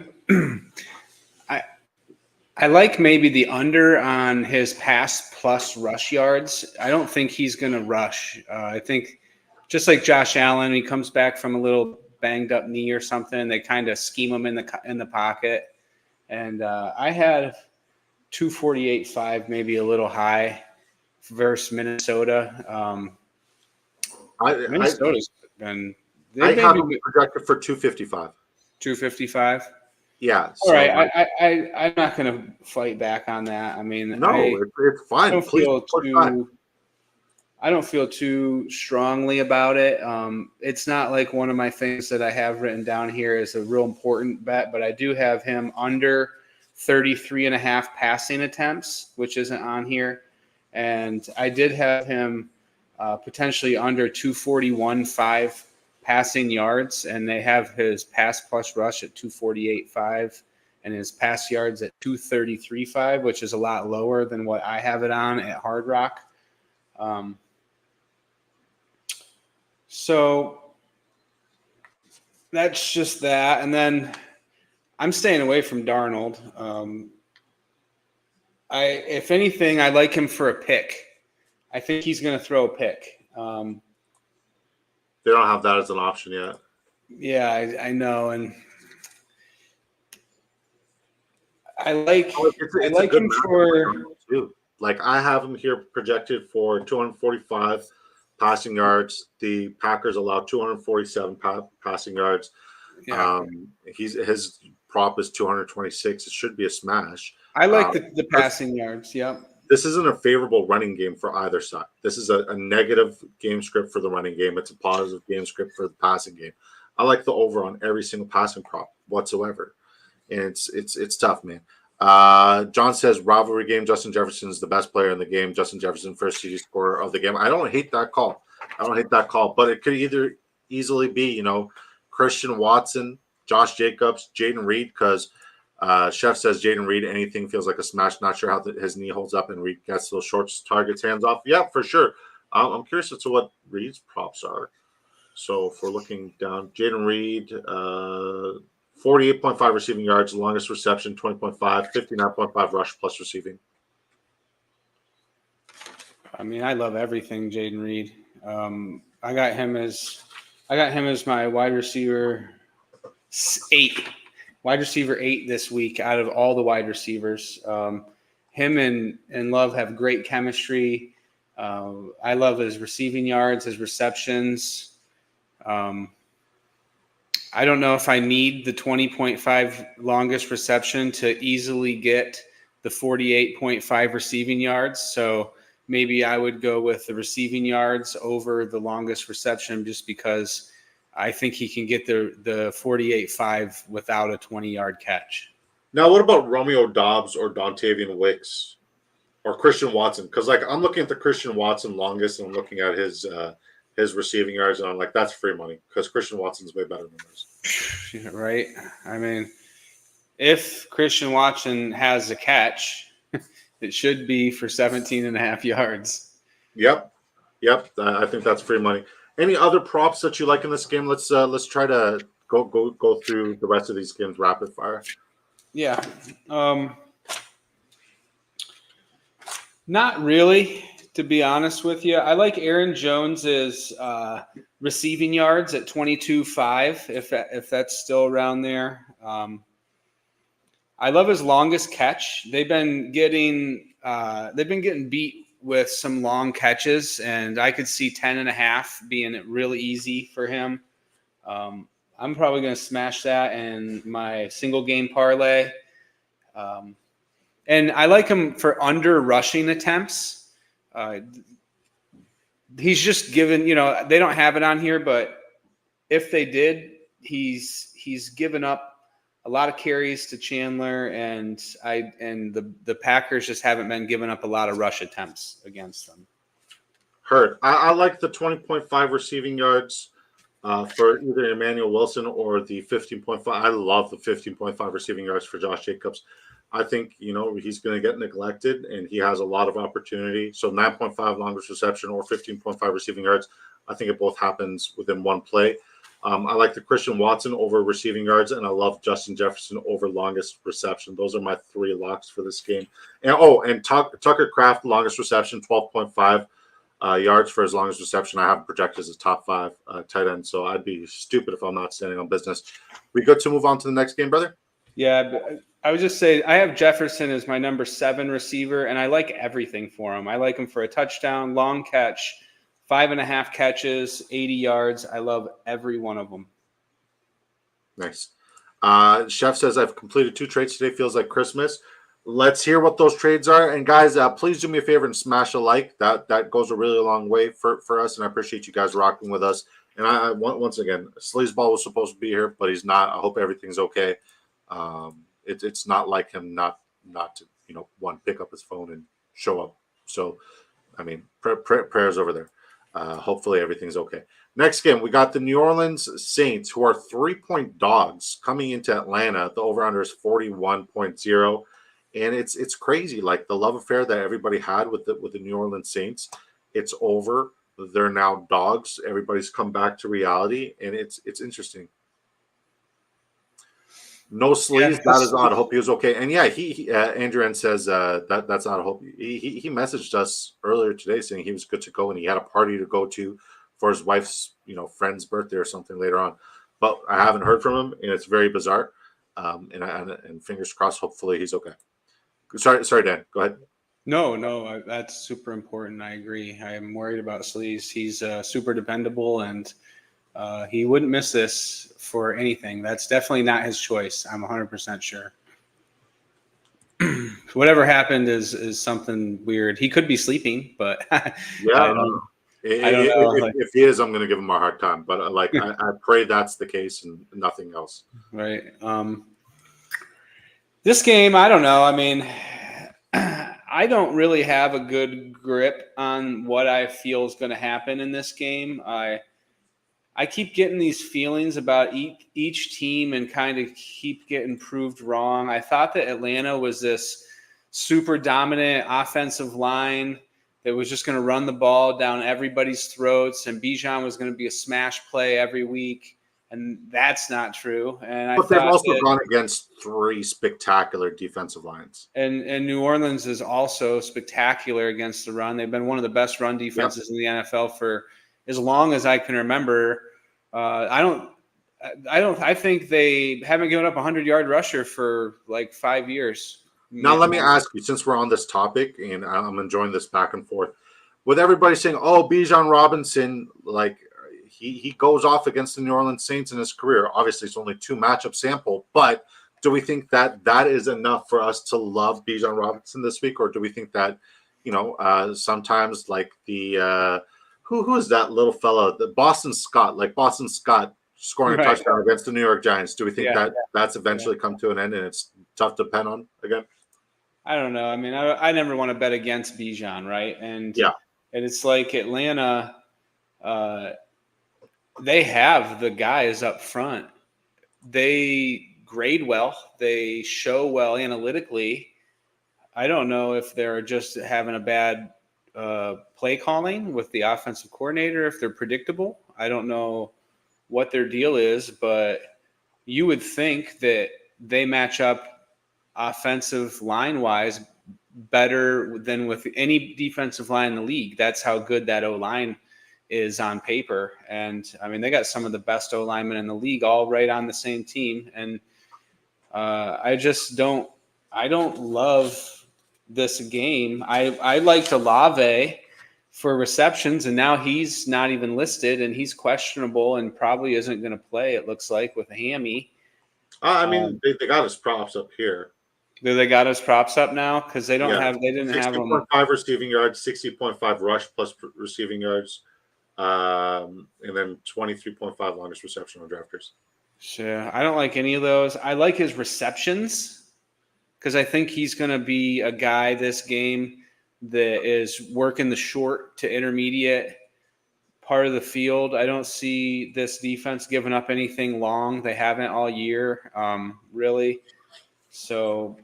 Speaker 2: like maybe the under on his pass plus rush yards. I don't think he's going to rush. I think just like Josh Allen, he comes back from a little banged up knee or something. They kind of scheme him in the pocket. And I had 248.5, maybe a little high versus Minnesota. Minnesota's been.
Speaker 1: I have him projected for 255.
Speaker 2: 255.
Speaker 1: Yeah.
Speaker 2: All right. I'm not going to fight back on that. I mean,
Speaker 1: it's fine.
Speaker 2: I don't feel too strongly about it. It's not like one of my things that I have written down here is a real important bet, but I do have him under 33.5 passing attempts, which isn't on here. And I did have him potentially under 241.5 passing yards, and they have his pass plus rush at 248.5 and his pass yards at 233.5, which is a lot lower than what I have it on at Hard Rock. So that's just that. And then I'm staying away from Darnold. If anything, I like him for a pick. I think he's going to throw a pick.
Speaker 1: They don't have that as an option yet.
Speaker 2: Yeah, I know. And I like him for
Speaker 1: too. Like I have him here projected for 245 passing yards. The Packers allow 247 passing yards. Yeah. His prop is 226. It should be a smash.
Speaker 2: I like the passing yards. Yep.
Speaker 1: This isn't a favorable running game for either side. This is a negative game script for the running game. It's a positive game script for the passing game. I like the over on every single passing prop whatsoever. And it's tough, man. John says rivalry game. Justin Jefferson is the best player in the game. Justin Jefferson, first CD scorer of the game. I don't hate that call. I don't hate that call, but it could either easily be, Christian Watson, Josh Jacobs, Jaden Reed, because Chef says Jaden Reed, anything feels like a smash. Not sure how his knee holds up, and Reed gets those short targets hands off. Yeah, for sure. I'm curious as to what Reed's props are. So if we're looking down, Jaden Reed, 48.5 receiving yards, longest reception, 20.5, 59.5 rush plus receiving.
Speaker 2: I mean, I love everything Jaden Reed. I got him as my wide receiver 8 this week out of all the wide receivers. Him and Love have great chemistry. I love his receiving yards, his receptions. I don't know if I need the 20.5 longest reception to easily get the 48.5 receiving yards. So maybe I would go with the receiving yards over the longest reception just because I think he can get the 48.5 without a 20-yard catch.
Speaker 1: Now, what about Romeo Doubs or Dontavian Wicks or Christian Watson? Because, I'm looking at the Christian Watson longest, and I'm looking at his receiving yards, and I'm like, that's free money because Christian Watson's way better than those.
Speaker 2: Right? I mean, if Christian Watson has a catch, it should be for 17.5 yards.
Speaker 1: Yep. I think that's free money. Any other props that you like in this game? Let's try to go through the rest of these games rapid fire.
Speaker 2: Yeah. Not really, to be honest with you. I like Aaron Jones's receiving yards at 22.5, if that's still around there. I love his longest catch. They've been getting beat with some long catches, and I could see 10.5 being really easy for him. I'm probably going to smash that in my single game parlay. And I like him for under rushing attempts. He's just given, they don't have it on here, but if they did, he's given up a lot of carries to Chandler, and the Packers just haven't been giving up a lot of rush attempts against them.
Speaker 1: Heard. I like the 20.5 receiving yards for either Emmanuel Wilson or the 15.5. I love the 15.5 receiving yards for Josh Jacobs. I think, he's going to get neglected, and he has a lot of opportunity. So 9.5 longest reception or 15.5 receiving yards, I think it both happens within one play. I like the Christian Watson over receiving yards, and I love Justin Jefferson over longest reception. Those are my 3 locks for this game. And Tucker Kraft, longest reception, 12.5 yards for his longest reception. I have him projected as a top 5 tight end, so I'd be stupid if I'm not standing on business. We good to move on to the next game, brother?
Speaker 2: Yeah, I would just say I have Jefferson as my number 7 receiver, and I like everything for him. I like him for a touchdown, long catch, 5.5 catches, 80 yards. I love every one of them.
Speaker 1: Nice. Chef says, I've completed 2 trades today. Feels like Christmas. Let's hear what those trades are. And guys, please do me a favor and smash a like. That goes a really long way for us, and I appreciate you guys rocking with us. And I once again, Sleazeball was supposed to be here, but he's not. I hope everything's okay. It's not like him not to pick up his phone and show up. So, I mean, prayers over there. Hopefully everything's okay. Next game, we got the New Orleans Saints, who are 3-point dogs coming into Atlanta. The over/under is 41.0, and it's crazy. Like the love affair that everybody had with the New Orleans Saints, it's over. They're now dogs. Everybody's come back to reality, and it's interesting. No sleeves. That is odd. I hope he was okay. And yeah, he Andrew N says that's odd. I hope he messaged us earlier today saying he was good to go and he had a party to go to for his wife's friend's birthday or something later on. But I haven't heard from him, and it's very bizarre. And fingers crossed. Hopefully he's okay. Sorry, Dan. Go ahead.
Speaker 2: No, that's super important. I agree. I am worried about Sleaze. He's super dependable, and he wouldn't miss this for anything. That's definitely not his choice. I'm 100% sure. Whatever happened is something weird. He could be sleeping, but
Speaker 1: yeah,
Speaker 2: I don't know.
Speaker 1: If he is, I'm going to give him a hard time. But I pray that's the case and nothing else. Right.
Speaker 2: This game, I don't know. I mean, I don't really have a good grip on what I feel is going to happen in this game. I keep getting these feelings about each team and kind of keep getting proved wrong. I thought that Atlanta was this super dominant offensive line that was just going to run the ball down everybody's throats, and Bijan was going to be a smash play every week, and that's not true. And I
Speaker 1: But they've
Speaker 2: thought
Speaker 1: also
Speaker 2: that,
Speaker 1: gone against 3 spectacular defensive lines.
Speaker 2: and New Orleans is also spectacular against the run. They've been one of the best run defenses in the NFL for as long as I can remember. I think they haven't given up a 100-yard rusher for like 5 years.
Speaker 1: Now, let me ask you, since we're on this topic, and I'm enjoying this back and forth, with everybody saying, "Oh, Bijan Robinson, like he goes off against the New Orleans Saints in his career." Obviously, it's only 2 matchup sample, but do we think that that is enough for us to love Bijan Robinson this week, or do we think that sometimes like the who is that little fellow, the Boston Scott scoring a touchdown against the New York Giants? Do we think that's eventually come to an end and it's tough to pen on again?
Speaker 2: I don't know. I mean, I never want to bet against Bijan, right? And it's like Atlanta, they have the guys up front. They grade well. They show well analytically. I don't know if they're just having a bad play calling with the offensive coordinator, if they're predictable. I don't know what their deal is, but you would think that they match up offensive line wise better than with any defensive line in the league. That's how good that O-line is on paper. And I mean, they got some of the best O-linemen in the league all right on the same team. And I don't love this game. I liked Olave for receptions, and now he's not even listed, and he's questionable and probably isn't going to play, it looks like, with a hammy.
Speaker 1: I mean, they got his props up here.
Speaker 2: Do they got his props up now? Because they didn't have them.
Speaker 1: 60.5 receiving yards, 60.5 rush plus receiving yards, and then 23.5 longest reception on drafters.
Speaker 2: Sure. I don't like any of those. I like his receptions because I think he's going to be a guy this game that is working the short to intermediate part of the field. I don't see this defense giving up anything long. They haven't all year, really. So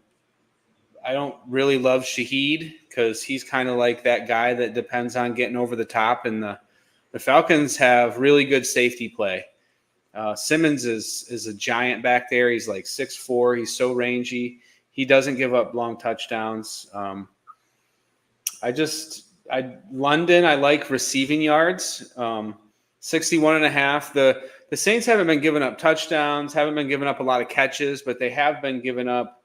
Speaker 2: I don't really love Shaheed because he's kind of like that guy that depends on getting over the top. And the Falcons have really good safety play. Simmons is a giant back there. He's like 6'4". He's so rangy. He doesn't give up long touchdowns. London, I like receiving yards, 61.5. The Saints haven't been giving up touchdowns, haven't been giving up a lot of catches, but they have been giving up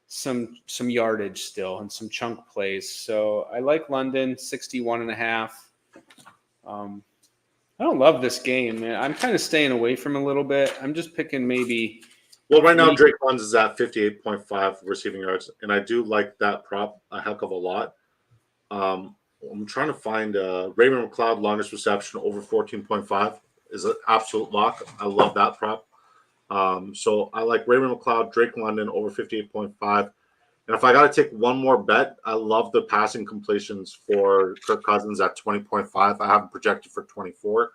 Speaker 2: some yardage still and some chunk plays. So I like London, 61.5. I don't love this game, man. I'm kind of staying away from a little bit. I'm just picking maybe.
Speaker 1: Well, right now Drake London is at 58.5 receiving yards, and I do like that prop a heck of a lot. I'm trying to find Raymond McLeod longest reception over 14.5 is an absolute lock. I love that prop. So I like Raymond McLeod, Drake London over 58.5. And if I got to take one more bet, I love the passing completions for Kirk Cousins at 20.5. I have him projected for 24.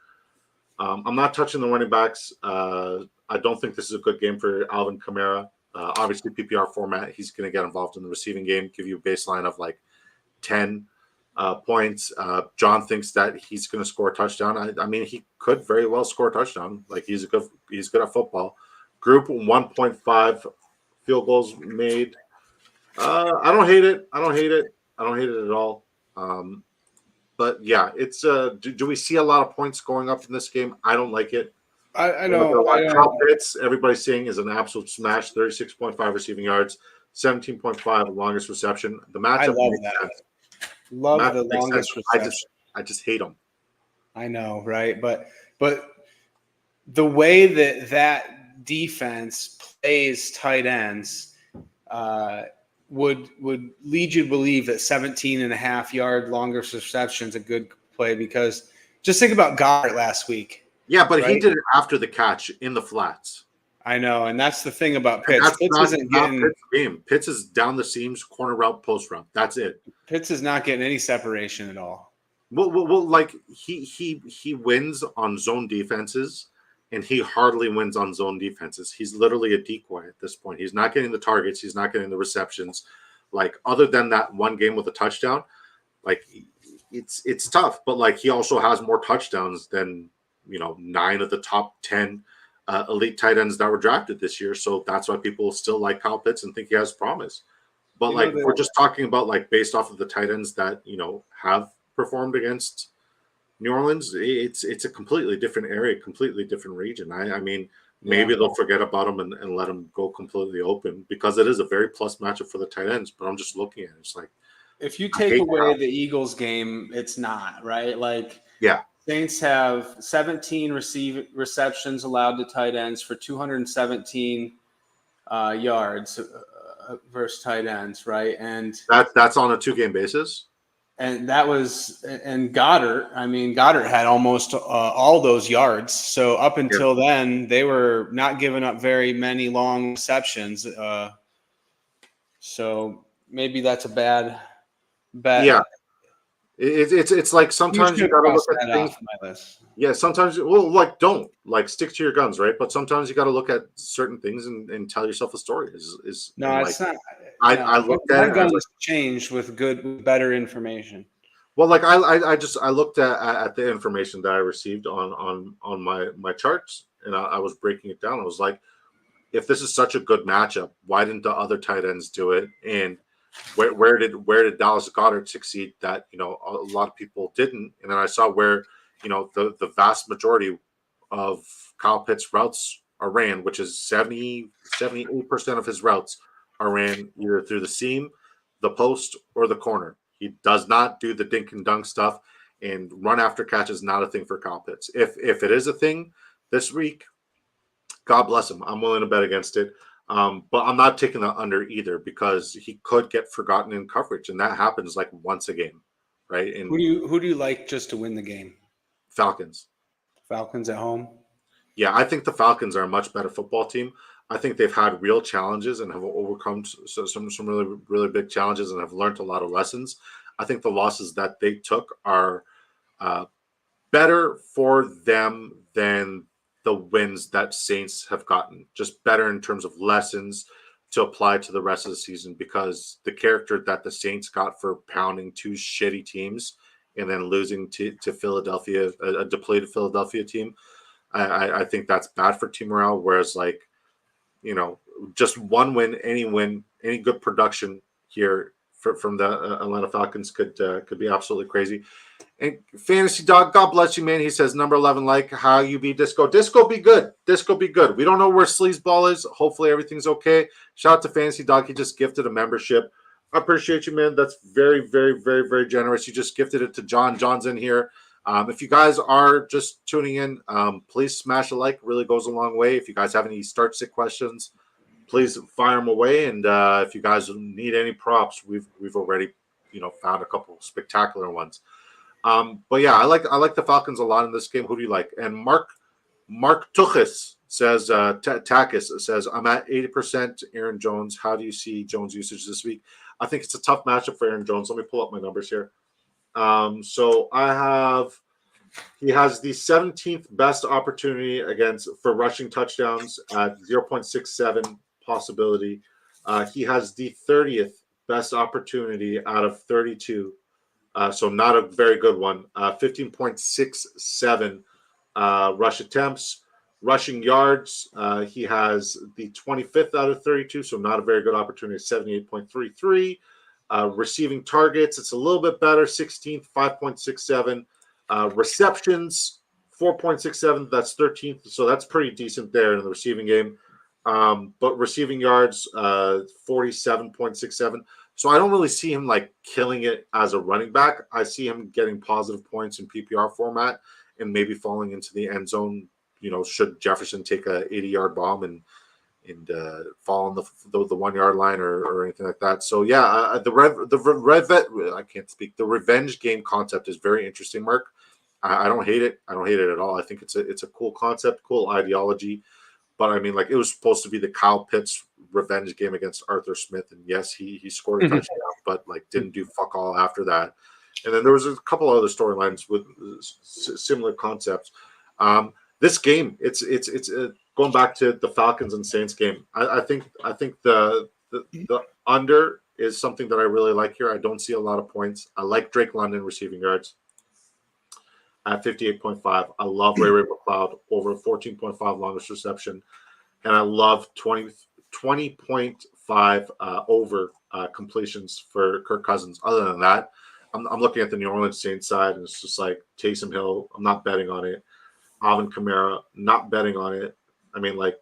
Speaker 1: I'm not touching the running backs. I don't think this is a good game for Alvin Kamara. Obviously, PPR format, he's going to get involved in the receiving game, give you a baseline of like 10 points. John thinks that he's going to score a touchdown. I mean, he could very well score a touchdown. Like he's good at football. Group 1.5 field goals made. I don't hate it. I don't hate it at all. But yeah, it's do we see a lot of points going up in this game? I don't like it.
Speaker 2: I know.
Speaker 1: Kyle Pitts, everybody's saying is an absolute smash. 36.5 receiving yards, 17.5 longest reception. The matchup. I
Speaker 2: love that. Love the longest reception.
Speaker 1: I just hate them.
Speaker 2: I know, right? But the way that defense plays tight ends would lead you to believe that 17.5-yard longest reception is a good play, because just think about Goddard last week.
Speaker 1: Yeah, but right? He did it after the catch in the flats.
Speaker 2: I know, and that's the thing about
Speaker 1: And
Speaker 2: Pitts.
Speaker 1: that's
Speaker 2: Isn't
Speaker 1: not
Speaker 2: getting
Speaker 1: Pitts' game. Pitts is down the seams, corner route, post route. That's it.
Speaker 2: Pitts is not getting any separation at all.
Speaker 1: Well, like he wins on zone defenses, and he hardly wins on zone defenses. He's literally a decoy at this point. He's not getting the targets. He's not getting the receptions. Like other than that one game with a touchdown, like it's tough. But like he also has more touchdowns than 9 of the top 10 elite tight ends that were drafted this year. So that's why people still like Kyle Pitts and think he has promise. But like if we're just talking about like based off of the tight ends that have performed against New Orleans, it's a completely different area, completely different region. I mean, maybe they'll forget about him and let him go completely open because it is a very plus matchup for the tight ends. But I'm just looking at it. It's like
Speaker 2: if you take away the Eagles game, it's not right. Like Saints have 17 receptions allowed to tight ends for 217 yards versus tight ends, right? And
Speaker 1: that's on a 2-game basis.
Speaker 2: And that was Goddard. I mean, Goddard had almost all those yards. So up until then, they were not giving up very many long receptions. So maybe that's a bad bet.
Speaker 1: Yeah, it's like sometimes you gotta look at things.
Speaker 2: My list.
Speaker 1: Yeah, sometimes don't stick to your guns, right? But sometimes you got to look at certain things and tell yourself a story. It's not. I looked at
Speaker 2: my guns changed with better information.
Speaker 1: Well, like I looked at the information that I received on my charts, and I was breaking it down. I was like, if this is such a good matchup, why didn't the other tight ends do it? And where did Dallas Goedert succeed that a lot of people didn't? And then I saw where the vast majority of Kyle Pitts' routes are ran, which is 78% of his routes are ran either through the seam, the post, or the corner. He does not do the dink and dunk stuff, and run after catch is not a thing for Kyle Pitts. If it is a thing this week, God bless him. I'm willing to bet against it. But I'm not taking the under either because he could get forgotten in coverage, and that happens like once a game, right? And
Speaker 2: who do you like just to win the game?
Speaker 1: Falcons.
Speaker 2: Falcons at home?
Speaker 1: Yeah, I think the Falcons are a much better football team. I think they've had real challenges and have overcome some really, really big challenges and have learned a lot of lessons. I think the losses that they took are better for them than the wins that Saints have gotten. Just better in terms of lessons to apply to the rest of the season because the character that the Saints got for pounding 2 shitty teams and then losing to Philadelphia, a depleted Philadelphia team, I think that's bad for team morale. Whereas, like, just one win, any good production here from the Atlanta Falcons could be absolutely crazy. And Fantasy Dog, God bless you, man. He says, number 11, like how you be Disco. Disco be good. Disco be good. We don't know where Sleazeball is. Hopefully everything's okay. Shout out to Fantasy Dog. He just gifted a membership. I appreciate you, man. That's very, very, very, very generous. You just gifted it to John. John's in here. If you guys are just tuning in, please smash a like. It really goes a long way. If you guys have any start sit questions, please fire them away. And if you guys need any props, we've already found a couple spectacular ones. But yeah, I like the Falcons a lot in this game. Who do you like? And Mark Tuchis says, Takis says, I'm at 80% Aaron Jones. How do you see Jones' usage this week? I think it's a tough matchup for Aaron Jones. Let me pull up my numbers here. So he has the 17th best opportunity for rushing touchdowns at 0.67 possibility. He has the 30th best opportunity out of 32. So not a very good one. 15.67 rush attempts. Rushing yards, he has the 25th out of 32, so not a very good opportunity, 78.33. Receiving targets, it's a little bit better, 16th, 5.67. Receptions, 4.67, that's 13th, so that's pretty decent there in the receiving game. But receiving yards, 47.67. So I don't really see him like killing it as a running back. I see him getting positive points in PPR format and maybe falling into the end zone. Should Jefferson take a 80-yard bomb and fall on the 1-yard line or anything like that. So yeah, the revenge game concept is very interesting, Mark. I don't hate it. I don't hate it at all. I think it's a cool concept, cool ideology. But I mean, like, it was supposed to be the Kyle Pitts revenge game against Arthur Smith, and yes, he scored a touchdown, but like didn't do fuck all after that. And then there was a couple other storylines with similar concepts. This game, it's going back to the Falcons and Saints game. I think the under is something that I really like here. I don't see a lot of points. I like Drake London receiving yards at 58.5. I love Ray McLeod over 14.5 longest reception. And I love 20.5 over completions for Kirk Cousins. Other than that, I'm looking at the New Orleans Saints side, and it's just like Taysom Hill. I'm not betting on it. Alvin Kamara, not betting on it. I mean, like,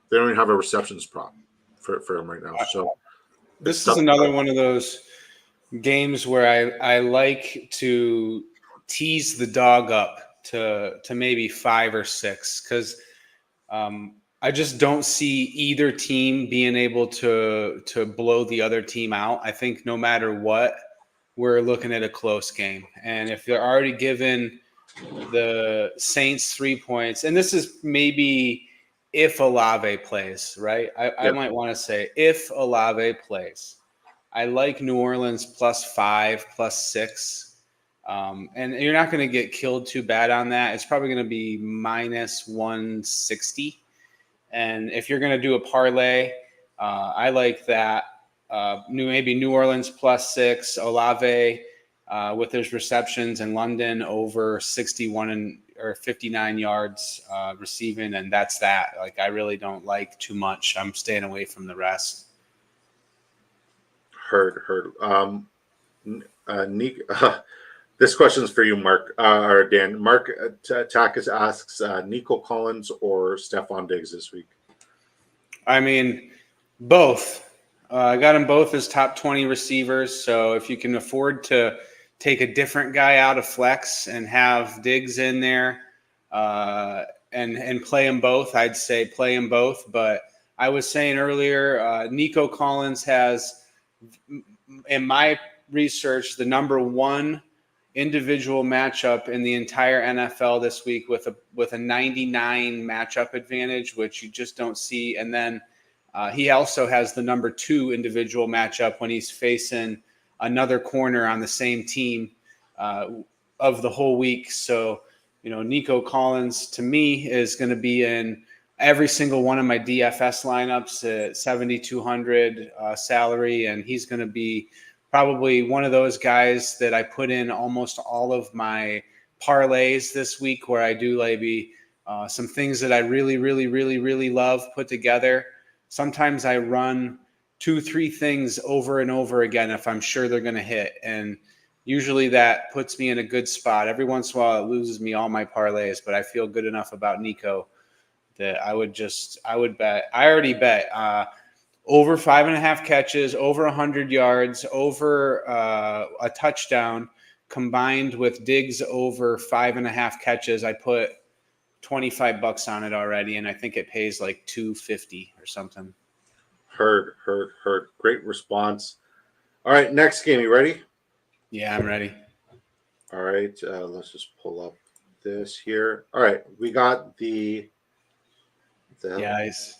Speaker 1: they don't even have a receptions prop for him right now. So
Speaker 2: this is another one of those games where I like to tease the dog up to maybe 5 or 6 because I just don't see either team being able to blow the other team out. I think no matter what, we're looking at a close game. And if they're already given the Saints 3 points, and this is maybe if Olave plays, right? I might want to say if Olave plays. I like New Orleans +5, +6. And you're not going to get killed too bad on that. It's probably going to be -160. And if you're going to do a parlay, I like that. Maybe New Orleans +6, Olave with his receptions, and London over 61 or 59 yards receiving, and that's that. Like, I really don't like too much. I'm staying away from the rest.
Speaker 1: Heard. Nick, this question is for you, Mark or Dan. Mark Takis asks Nico Collins or Stephon Diggs this week.
Speaker 2: I mean, both. I got them both as top 20 receivers. So if you can afford to take a different guy out of flex and have Diggs in there and play them both, I'd say play them both. But I was saying earlier, Nico Collins has, in my research, the number 1 individual matchup in the entire NFL this week with a 99 matchup advantage, which you just don't see. And then he also has the number 2 individual matchup when he's facing another corner on the same team of the whole week. So, Nico Collins to me is going to be in every single one of my DFS lineups at 7,200 salary, and he's going to be probably one of those guys that I put in almost all of my parlays this week, where I do maybe some things that I really, really, really, really love put together. Sometimes I run 2-3 things over and over again if I'm sure they're going to hit, and usually that puts me in a good spot. Every once in a while it loses me all my parlays, but I feel good enough about Nico that I would bet. I already bet over 5.5 catches, over 100 yards, over a touchdown, combined with Diggs over 5.5 catches. I put $25 on it already, and I think it pays like $250 or something.
Speaker 1: Heard. Great response. All right, next game. You ready?
Speaker 2: Yeah, I'm ready.
Speaker 1: All right, let's just pull up this here. All right, we got the
Speaker 2: Guys.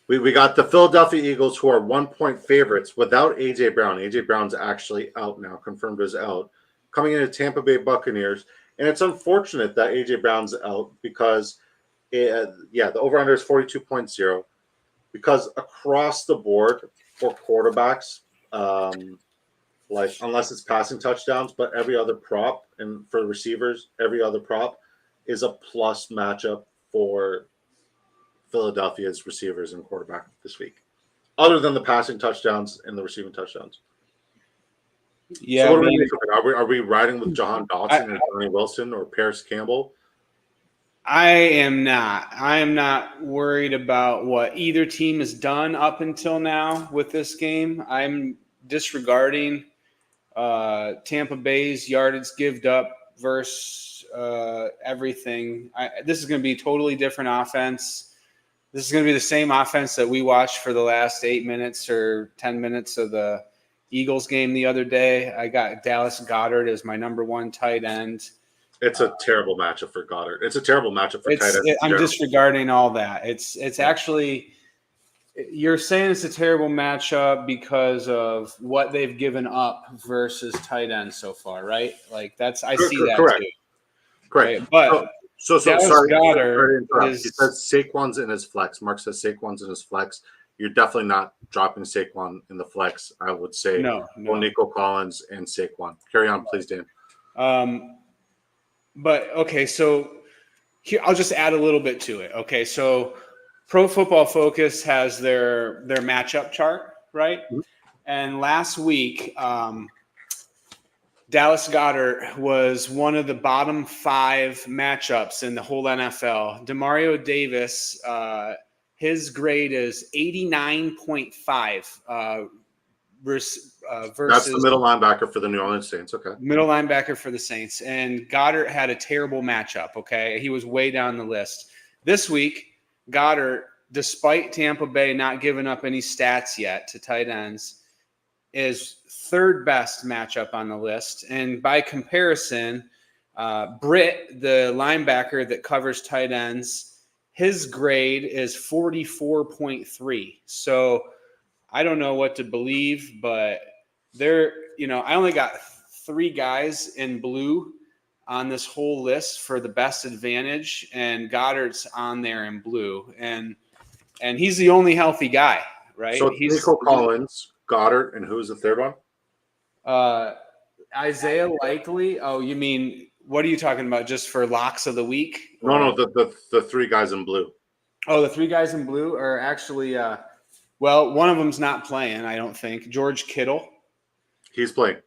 Speaker 1: We got the Philadelphia Eagles, who are 1-point favorites without A.J. Brown. A.J. Brown's actually out now, confirmed as out, coming into Tampa Bay Buccaneers. And it's unfortunate that A.J. Brown's out because, the over-under is 42.0. Because across the board for quarterbacks, unless it's passing touchdowns, but every other prop, and for receivers, every other prop is a plus matchup for Philadelphia's receivers and quarterback this week, other than the passing touchdowns and the receiving touchdowns.
Speaker 2: Yeah,
Speaker 1: so what are we riding with Jahan Dotson and Johnny Wilson or Paris Campbell?
Speaker 2: I am not worried about what either team has done up until now with this game. I'm disregarding Tampa Bay's yardage gived up versus everything. This is going to be a totally different offense. This is going to be the same offense that we watched for the last 8 minutes or 10 minutes of the Eagles game the other day. I got Dallas Goedert as my number 1 tight end.
Speaker 1: It's a terrible matchup for Goddard. It's a terrible matchup for tight ends.
Speaker 2: I'm disregarding all that. It's actually, you're saying it's a terrible matchup because of what they've given up versus tight ends so far, right? Like I see that
Speaker 1: correct.
Speaker 2: too.
Speaker 1: Correct.
Speaker 2: Right? But
Speaker 1: so
Speaker 2: Dallas
Speaker 1: sorry
Speaker 2: Goedert
Speaker 1: to interrupt.
Speaker 2: is.
Speaker 1: He says Saquon's in his flex. Mark says Saquon's in his flex. You're definitely not dropping Saquon in the flex. I would say
Speaker 2: No.
Speaker 1: Nico Collins and Saquon. Carry on, please, Dan.
Speaker 2: But okay, so here I'll just add a little bit to it. Okay, so Pro Football Focus has their matchup chart, right?
Speaker 1: Mhm.
Speaker 2: And last week, Dallas Goedert was one of the bottom 5 matchups in the whole NFL. Demario Davis, his grade is 89.5 versus
Speaker 1: That's the middle linebacker for the New Orleans Saints. Okay.
Speaker 2: Middle linebacker for the Saints. And Goddard had a terrible matchup, okay? He was way down the list. This week, Goddard, despite Tampa Bay not giving up any stats yet to tight ends, is third best matchup on the list. And by comparison, Britt, the linebacker that covers tight ends, his grade is 44.3. So I don't know what to believe, but I only got 3 guys in blue on this whole list for the best advantage, and Goddard's on there in blue, and he's the only healthy guy, right?
Speaker 1: So
Speaker 2: He's
Speaker 1: Nico Collins, Goddard, and who's the third one?
Speaker 2: Isaiah Likely. Oh, you mean, what are you talking about? Just for locks of the week?
Speaker 1: No, the 3 guys in blue.
Speaker 2: Oh, the 3 guys in blue are actually well, one of them's not playing, I don't think. George Kittle.
Speaker 1: He's playing.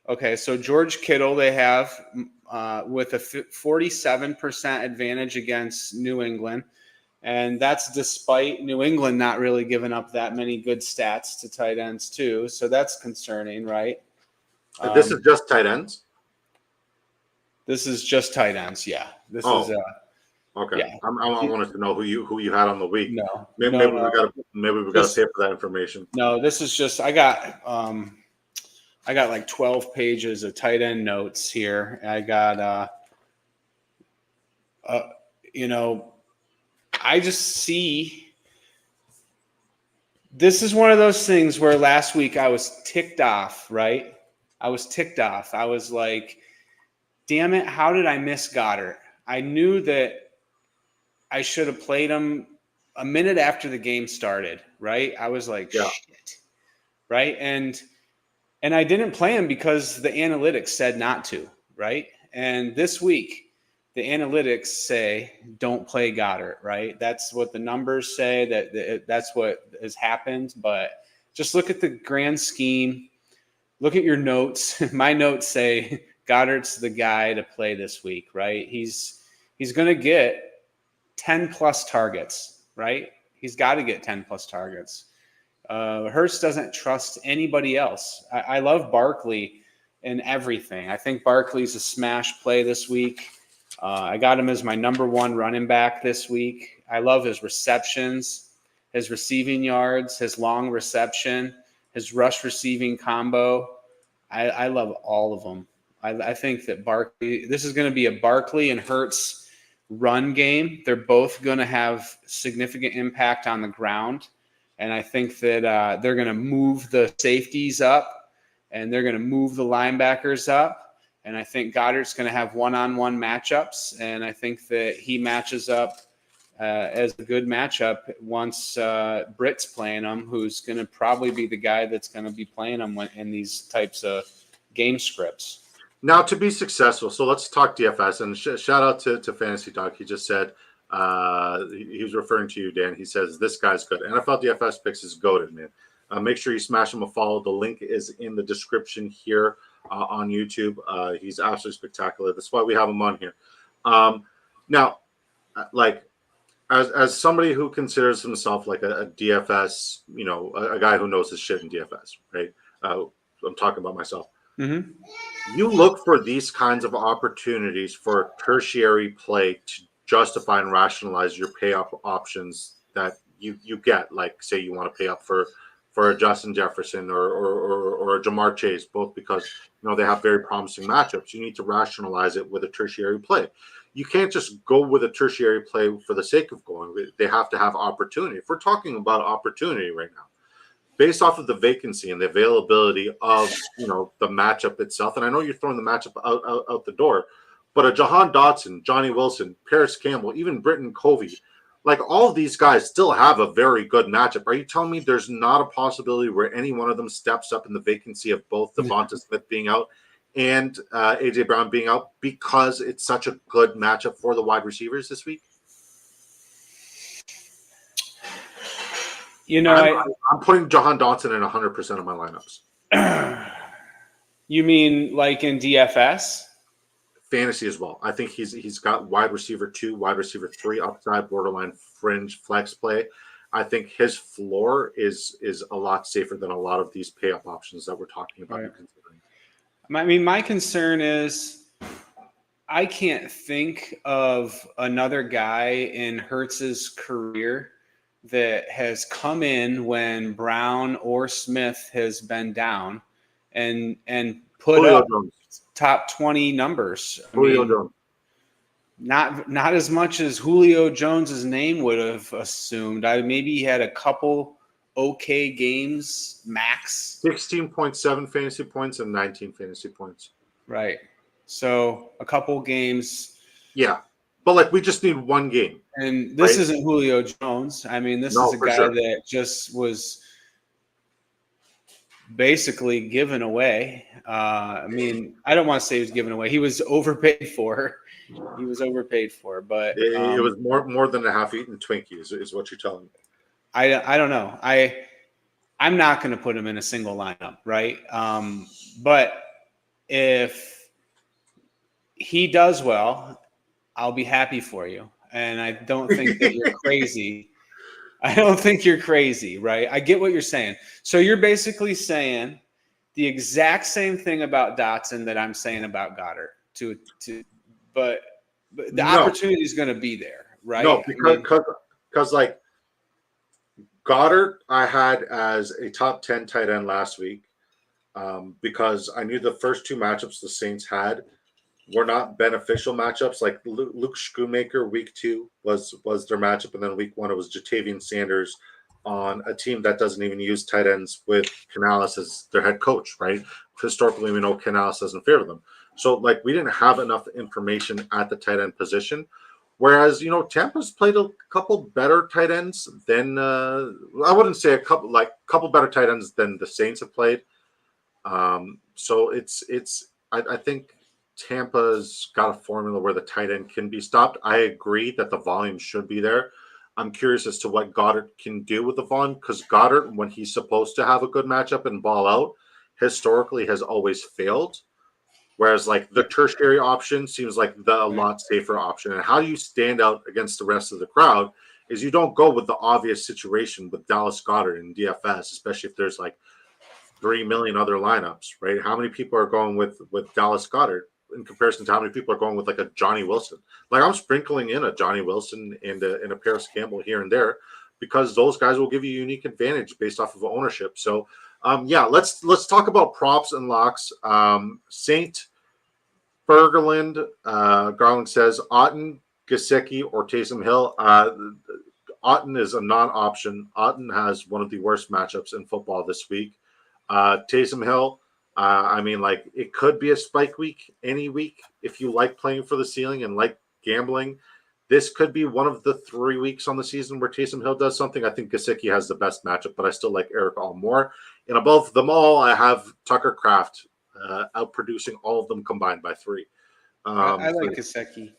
Speaker 2: Okay, so George Kittle they have with a 47% advantage against New England, and that's despite New England not really giving up that many good stats to tight ends too. So that's concerning, right?
Speaker 1: This is just tight ends?
Speaker 2: This is just tight ends, yeah. This is
Speaker 1: okay.
Speaker 2: Yeah.
Speaker 1: I wanted to know who you had on the week.
Speaker 2: No.
Speaker 1: Maybe we got to pay for that information.
Speaker 2: No, this is just I got like 12 pages of tight end notes here. I got I just see this is one of those things where last week I was ticked off, right? I was ticked off. I was like, damn it, how did I miss Goddard? I knew that I should have played him a minute after the game started, right? I was like, shit, right? And I didn't play him because the analytics said not to, right? And this week, the analytics say don't play Goddard, right? That's what the numbers say, that's what has happened. But just look at the grand scheme. Look at your notes. My notes say Goddard's the guy to play this week, right? He's going to get 10 plus targets, right? He's got to get 10 plus targets. Hurts doesn't trust anybody else. I love Barkley in everything. I think Barkley's a smash play this week. I got him as my number 1 running back this week. I love his receptions, his receiving yards, his long reception, his rush receiving combo. I love all of them. I think that this is going to be a Barkley and Hurts run game. They're both going to have significant impact on the ground. And I think that they're going to move the safeties up and they're going to move the linebackers up. And I think Goddard's going to have one-on-one matchups. And I think that he matches up as a good matchup once Britt's playing him, who's going to probably be the guy that's going to be playing him in these types of game scripts.
Speaker 1: Now, to be successful, so let's talk DFS. And shout out to Fantasy Doc. He just said he was referring to you, Dan. He says, this guy's good. NFL DFS picks is goated, man. Make sure you smash him a follow. The link is in the description here on YouTube. He's absolutely spectacular. That's why we have him on here. Now, like, as somebody who considers himself like a DFS, a guy who knows his shit in DFS, right? I'm talking about myself.
Speaker 2: Mm-hmm.
Speaker 1: You look for these kinds of opportunities for tertiary play to justify and rationalize your pay up options that you get. Like, say you want to pay up for for a Justin Jefferson or a Jamar Chase, both because they have very promising matchups. You need to rationalize it with a tertiary play. You can't just go with a tertiary play for the sake of going. They have to have opportunity. If we're talking about opportunity right now, based off of the vacancy and the availability of the matchup itself, and I know you're throwing the matchup out the door, but a Jahan Dotson, Johnny Wilson, Paris Campbell, even Britton Covey, like all of these guys still have a very good matchup. Are you telling me there's not a possibility where any one of them steps up in the vacancy of both Devonta Smith being out and AJ Brown being out because it's such a good matchup for the wide receivers this week? I'm putting Jahan Dotson in 100% of my lineups.
Speaker 2: You mean like in DFS?
Speaker 1: Fantasy as well. I think he's got wide receiver 2, wide receiver 3 upside, borderline fringe flex play. I think his floor is a lot safer than a lot of these pay up options that we're talking about.
Speaker 2: Right. I mean, my concern is I can't think of another guy in Hurts's career that has come in when Brown or Smith has been down and put
Speaker 1: Julio
Speaker 2: up
Speaker 1: Jones.
Speaker 2: Top 20 numbers.
Speaker 1: Julio Jones.
Speaker 2: Not as much as Julio Jones's name would have assumed. Maybe he had a couple okay games max.
Speaker 1: 16.7 fantasy points and 19 fantasy points.
Speaker 2: Right. So a couple games.
Speaker 1: Yeah. But we just need one game.
Speaker 2: And this isn't Julio Jones. I mean, this is a guy that just was basically given away. I mean, I don't want to say he was given away. He was overpaid for. But
Speaker 1: it was more than a half-eaten Twinkie is what you're telling me.
Speaker 2: I don't know. I'm not going to put him in a single lineup, right? But if he does well, I'll be happy for you. And I don't think that you're crazy. I don't think you're crazy, right? I get what you're saying. So you're basically saying the exact same thing about Dotson that I'm saying about Goddard. But the opportunity is going to be there, right?
Speaker 1: No, because Goddard I had as a top 10 tight end last week because I knew the first two matchups the Saints had were not beneficial matchups. Like Luke Schoonmaker, week 2 was their matchup, and then week 1 it was Jatavian Sanders on a team that doesn't even use tight ends with Canales as their head coach, right? Historically, we know Canales doesn't favor them. So, we didn't have enough information at the tight end position. Whereas, Tampa's played a couple better tight ends than I wouldn't say a couple better tight ends than the Saints have played. So I think Tampa's got a formula where the tight end can be stopped. I agree that the volume should be there. I'm curious as to what Goddard can do with the volume, because Goddard, when he's supposed to have a good matchup and ball out, historically has always failed. Whereas the tertiary option seems like a lot safer option. And how you stand out against the rest of the crowd is you don't go with the obvious situation with Dallas Goedert in DFS, especially if there's 3 million other lineups, right? How many people are going with Dallas Goedert in comparison to how many people are going with a Johnny Wilson? I'm sprinkling in a Johnny Wilson and a Paris Campbell here and there because those guys will give you a unique advantage based off of ownership. So let's talk about props and locks. Saint Bergerland, Garland says Otten, Gesicki, or Taysom Hill. Otten is a non-option. Otten has one of the worst matchups in football this week. Taysom Hill, it could be a spike week any week if you like playing for the ceiling and like gambling. This could be one of the 3 weeks on the season where Taysom Hill does something. I think Gesicki has the best matchup, but I still like Eric All more. And above them all, I have Tucker Kraft outproducing all of them combined by 3.
Speaker 2: I like Gesicki.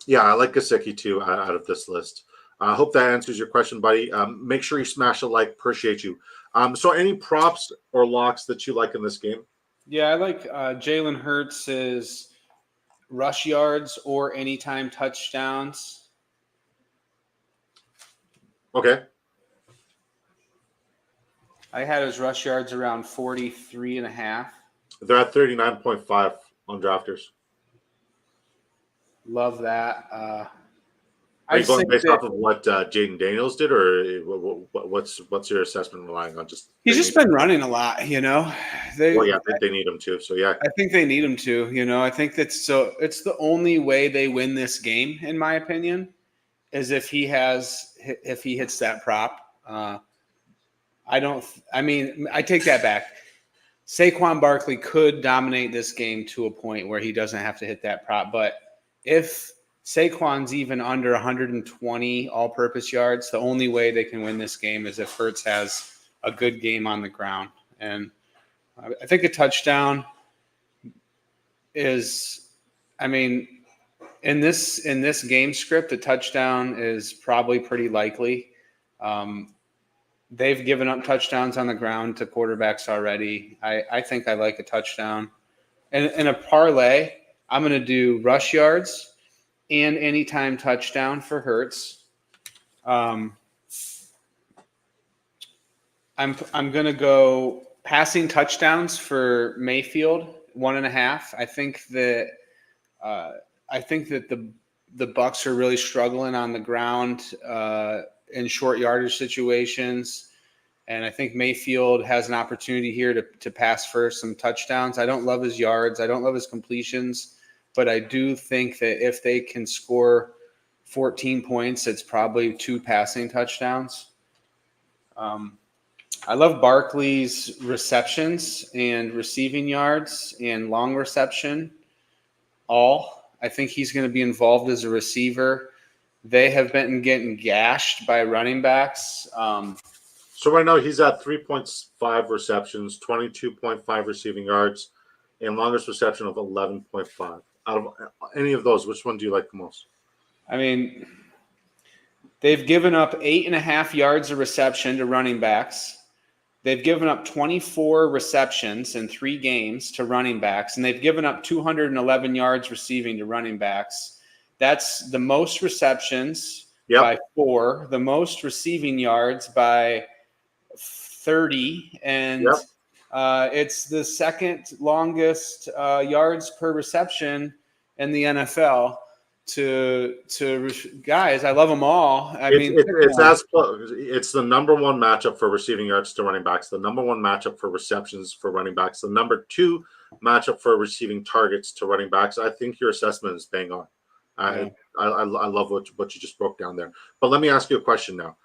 Speaker 1: Yeah, I like Gesicki too out of this list. I hope that answers your question, buddy. Make sure you smash a like. Appreciate you. So any props or locks that you like in this game?
Speaker 2: Yeah, I like Jalen Hurts' rush yards or anytime touchdowns.
Speaker 1: Okay.
Speaker 2: I had his rush yards around 43.5.
Speaker 1: They're at 39.5 on drafters.
Speaker 2: Love that.
Speaker 1: Are
Speaker 2: I
Speaker 1: you going
Speaker 2: think
Speaker 1: based
Speaker 2: that
Speaker 1: off of what Jaden Daniels did, or what's your assessment relying on? Just
Speaker 2: he's
Speaker 1: they
Speaker 2: just
Speaker 1: need,
Speaker 2: been running a lot, you know.
Speaker 1: well,
Speaker 2: They
Speaker 1: yeah, they need him too. So yeah,
Speaker 2: I think they need him to, you know. I think that's so it's the only way they win this game, in my opinion, is if he hits that prop. I don't. I mean, I take that back. Saquon Barkley could dominate this game to a point where he doesn't have to hit that prop. But if Saquon's even under 120 all-purpose yards, the only way they can win this game is if Hurts has a good game on the ground. And I think a touchdown is, I mean, in this game script, a touchdown is probably pretty likely. Um, they've given up touchdowns on the ground to quarterbacks already. I think I like a touchdown. And in a parlay, I'm going to do rush yards and anytime touchdown for Hurts. I'm going to go passing touchdowns for Mayfield 1.5. I think that the Bucks are really struggling on the ground in short yardage situations. And I think Mayfield has an opportunity here to pass for some touchdowns. I don't love his yards. I don't love his completions. But I do think that if they can score 14 points, it's probably 2 passing touchdowns. I love Barkley's receptions and receiving yards and long reception all. I think he's going to be involved as a receiver. They have been getting gashed by running backs.
Speaker 1: so right now he's at 3.5 receptions, 22.5 receiving yards, and longest reception of 11.5. Out of any of those, which one do you like the most?
Speaker 2: I mean, they've given up 8.5 yards of reception to running backs. They've given up 24 receptions in 3 games to running backs, and they've given up 211 yards receiving to running backs. That's the most receptions by 4, the most receiving yards by 30, and
Speaker 1: Yep.
Speaker 2: it's the second longest yards per reception in the NFL. Guys, I love them all.
Speaker 1: It's the number one matchup for receiving yards to running backs, the number one matchup for receptions for running backs, the number 2 matchup for receiving targets to running backs. I think your assessment is bang on. I love what you just broke down there. But let me ask you a question now.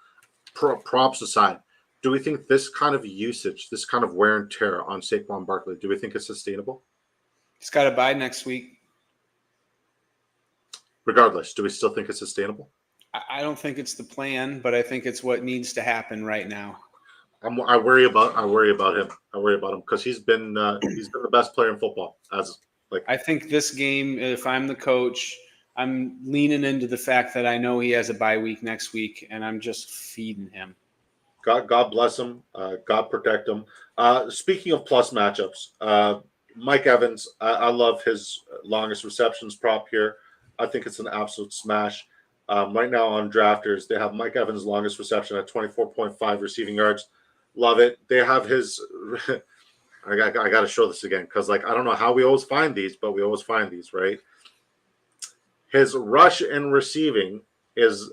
Speaker 1: Props aside, do we think this kind of usage, this kind of wear and tear on Saquon Barkley, do we think it's sustainable?
Speaker 2: He's got a bye next week.
Speaker 1: Regardless, do we still think it's sustainable?
Speaker 2: I don't think it's the plan, but I think it's what needs to happen right now.
Speaker 1: I worry about him. I worry about him because he's been the best player in football.
Speaker 2: I think this game, if I'm the coach, I'm leaning into the fact that I know he has a bye week next week, and I'm just feeding him.
Speaker 1: God bless him. God protect him. Speaking of plus matchups, Mike Evans, I love his longest receptions prop here. I think it's an absolute smash. Right now on drafters, they have Mike Evans' longest reception at 24.5 receiving yards. Love it. They have his I got to show this again because I don't know how we always find these, but we always find these, right? His rush and receiving is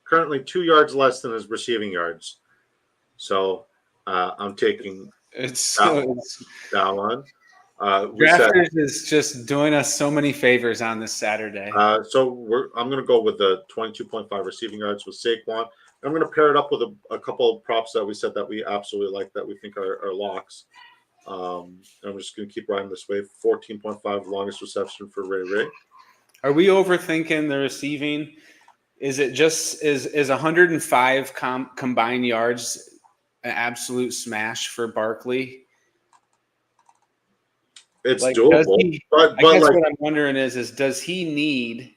Speaker 1: currently 2 yards less than his receiving yards. So I'm taking that one.
Speaker 2: Drafters is just doing us so many favors on this Saturday.
Speaker 1: So I'm going to go with the 22.5 receiving yards with Saquon. I'm going to pair it up with a couple of props that we said that we absolutely like that we think are locks. I'm just going to keep riding this wave. 14.5 longest reception for Ray.
Speaker 2: Are we overthinking the receiving? Is it just is 105 combined yards an absolute smash for Barkley?
Speaker 1: It's doable.
Speaker 2: I guess what I'm wondering is does he need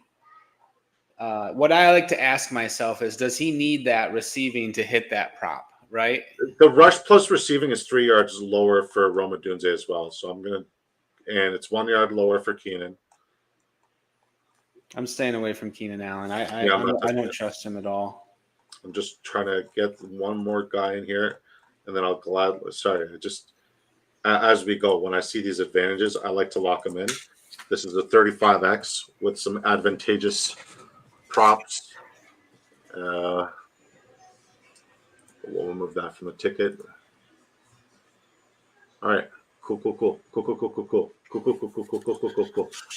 Speaker 2: what I like to ask myself is, does he need that receiving to hit that prop, right?
Speaker 1: The rush plus receiving is 3 yards lower for Roma Dunze as well. So and it's 1 yard lower for Keenan.
Speaker 2: I'm staying away from Keenan Allen. I don't trust him at all.
Speaker 1: I'm just trying to get one more guy in here, and then I'll gladly. Sorry, as we go, when I see these advantages, I like to lock them in. This is a 35x with some advantageous props. We'll remove that from the ticket. All right. Cool.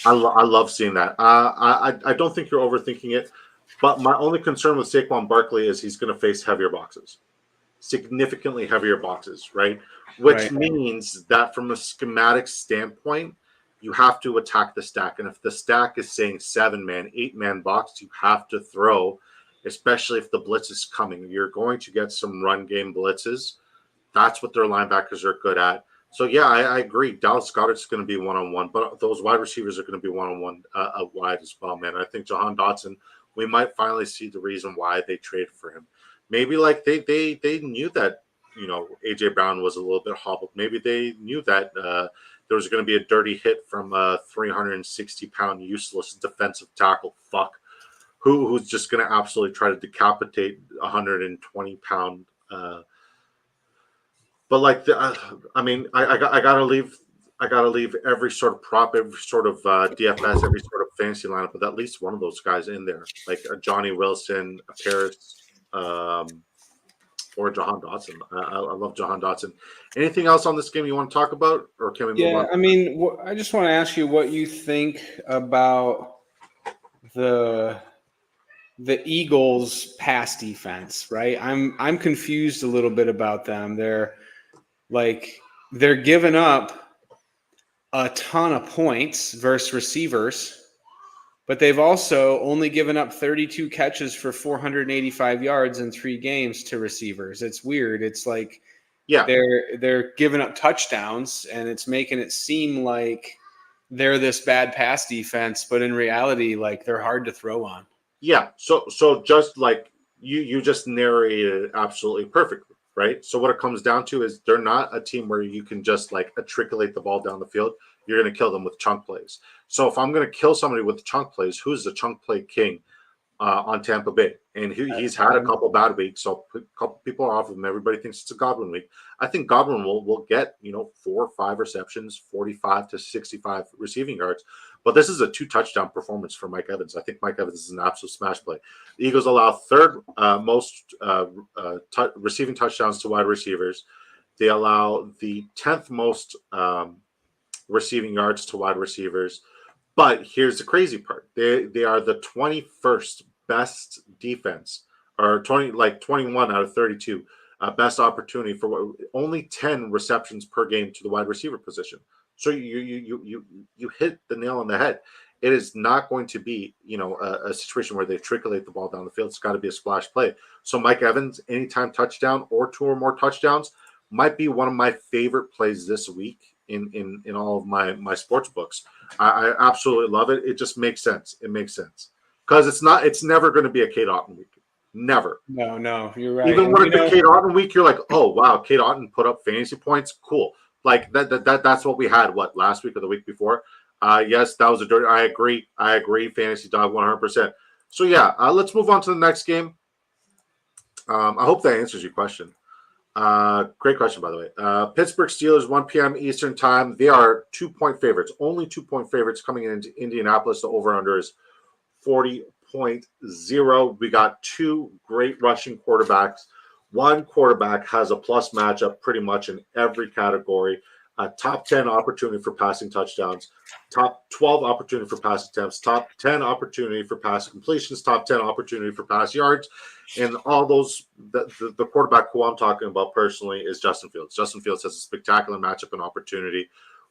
Speaker 1: I love seeing that. I don't think you're overthinking it, but my only concern with Saquon Barkley is he's going to face heavier boxes, significantly heavier boxes, right? Which means that from a schematic standpoint, you have to attack the stack. And if the stack is saying 7-man, 8-man box, you have to throw, especially if the blitz is coming. You're going to get some run game blitzes. That's what their linebackers are good at. So, yeah, I agree. Dallas Goedert's going to be one-on-one, but those wide receivers are going to be one-on-one wide as well, man. I think Jahan Dotson, we might finally see the reason why they traded for him. Maybe like they knew that, A.J. Brown was a little bit hobbled. Maybe they knew that there was going to be a dirty hit from a 360-pound useless defensive tackle who's just going to absolutely try to decapitate 120-pound but like, I gotta leave every sort of prop, every sort of DFS, every sort of fantasy lineup with at least one of those guys in there, like a Johnny Wilson, a Paris, or Jahan Dotson. I love Jahan Dotson. Anything else on this game you want to talk about, or can we move on?
Speaker 2: I mean, I just want to ask you what you think about the Eagles' pass defense, right? I'm confused a little bit about them. They're giving up a ton of points versus receivers, but they've also only given up 32 catches for 485 yards in 3 games to receivers. It's weird. It's like they're giving up touchdowns, and it's making it seem like they're this bad pass defense, but in reality, like, they're hard to throw on.
Speaker 1: Yeah. So just like you just narrated it absolutely perfectly. Right. So what it comes down to is they're not a team where you can just like matriculate the ball down the field. You're going to kill them with chunk plays. So if I'm going to kill somebody with chunk plays, who's the chunk play king on Tampa Bay? And he's had a couple bad weeks. So a couple people are off of him. Everybody thinks it's a Godwin week. I think Godwin will get, 4 or 5 receptions, 45 to 65 receiving yards. But this is a 2-touchdown performance for Mike Evans. I think Mike Evans is an absolute smash play. The Eagles allow third most receiving touchdowns to wide receivers. They allow the 10th most receiving yards to wide receivers. But here's the crazy part. They are the 21st best defense, or 21 out of 32 best opportunity for only 10 receptions per game to the wide receiver position. So you hit the nail on the head. It is not going to be, a situation where they triculate the ball down the field. It's got to be a splash play. So Mike Evans, anytime touchdown or 2 or more touchdowns, might be one of my favorite plays this week in all of my sports books. I absolutely love it. It just makes sense. It makes sense because it's never going to be a Cade Otton week. Never.
Speaker 2: No, you're right.
Speaker 1: Even when it's a Cade Otton week, you're like, oh wow, Cade Otton put up fantasy points. Cool. Like that's what we had. What, last week or the week before? Yes, that was a dirty. I agree. Fantasy dog 100%. So yeah, let's move on to the next game. I hope that answers your question. Great question, by the way. Pittsburgh Steelers, 1 p.m. Eastern time. They are 2-point favorites. Only 2-point favorites coming into Indianapolis. The over-under is 40.0. We got 2 great rushing quarterbacks. One quarterback has a plus matchup pretty much in every category. Top 10 opportunity for passing touchdowns, top 12 opportunity for pass attempts, top 10 opportunity for pass completions, top 10 opportunity for pass yards. And all those, the quarterback who I'm talking about personally is Justin Fields. Justin Fields has a spectacular matchup and opportunity,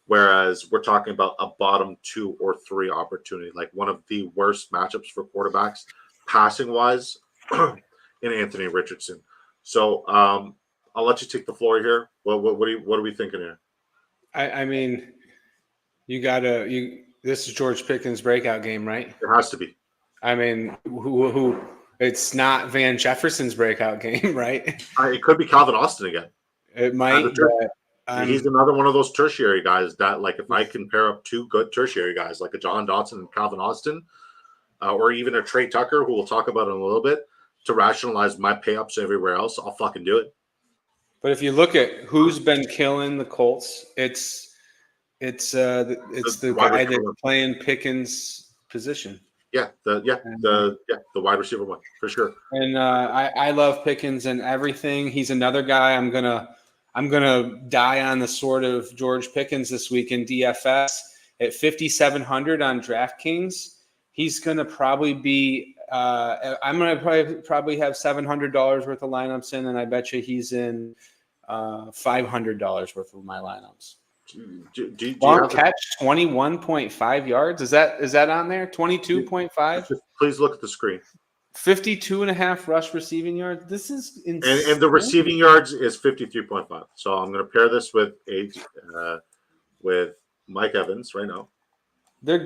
Speaker 1: whereas we're talking about a bottom 2 or 3 opportunity, like one of the worst matchups for quarterbacks passing-wise in Anthony Richardson. So I'll let you take the floor here. What are we thinking here?
Speaker 2: I mean, this is George Pickens' breakout game, right?
Speaker 1: It has to be.
Speaker 2: I mean, who it's not Van Jefferson's breakout game, right?
Speaker 1: It could be Calvin Austin again.
Speaker 2: It might.
Speaker 1: He's another one of those tertiary guys that, like, if I can pair up 2 good tertiary guys, like a John Dotson and Calvin Austin, or even a Trey Tucker, who we'll talk about in a little bit, to rationalize my pay-ups everywhere else, I'll fucking do it.
Speaker 2: But if you look at who's been killing the Colts, it's the guy that's playing Pickens' position.
Speaker 1: the wide receiver one for sure.
Speaker 2: And I love Pickens and everything. He's another guy I'm gonna die on the sword of George Pickens this week in DFS at 5,700 on DraftKings. He's gonna probably be. I'm gonna probably have $700 worth of lineups in, and I bet you he's in $500 worth of my lineups. Long catch, 21.5 yards. Is that on there? 22.5.
Speaker 1: Please look at the screen.
Speaker 2: 52.5 rush receiving yards. This is insane.
Speaker 1: And the receiving yards is 53.5. So I'm going to pair this with Mike Evans right now.
Speaker 2: They're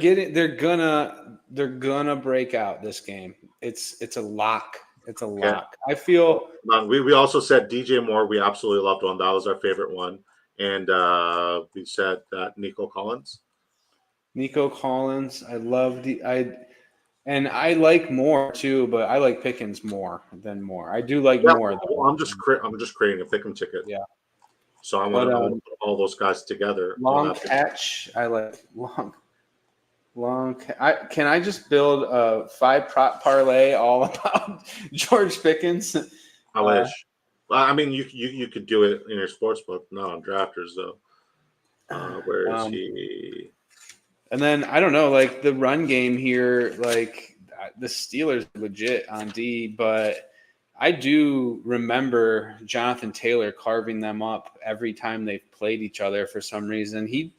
Speaker 2: gonna break out this game. It's a lock. It's a lock. I feel.
Speaker 1: We also said DJ Moore. We absolutely loved one. That was our favorite one. And we said that Nico Collins.
Speaker 2: I love I like Moore too, but I like Pickens more than Moore. I do like Moore.
Speaker 1: Well, I'm just creating a pick'em ticket.
Speaker 2: Yeah.
Speaker 1: So I want to put all those guys together.
Speaker 2: Long catch. I like long. Can I just build a 5 prop parlay all about George Pickens?
Speaker 1: I wish. Well, I mean, you could do it in your sports book, not on Drafters though. Where is he?
Speaker 2: And then I don't know, like the run game here, like the Steelers are legit on D, but I do remember Jonathan Taylor carving them up every time they've played each other for some reason. He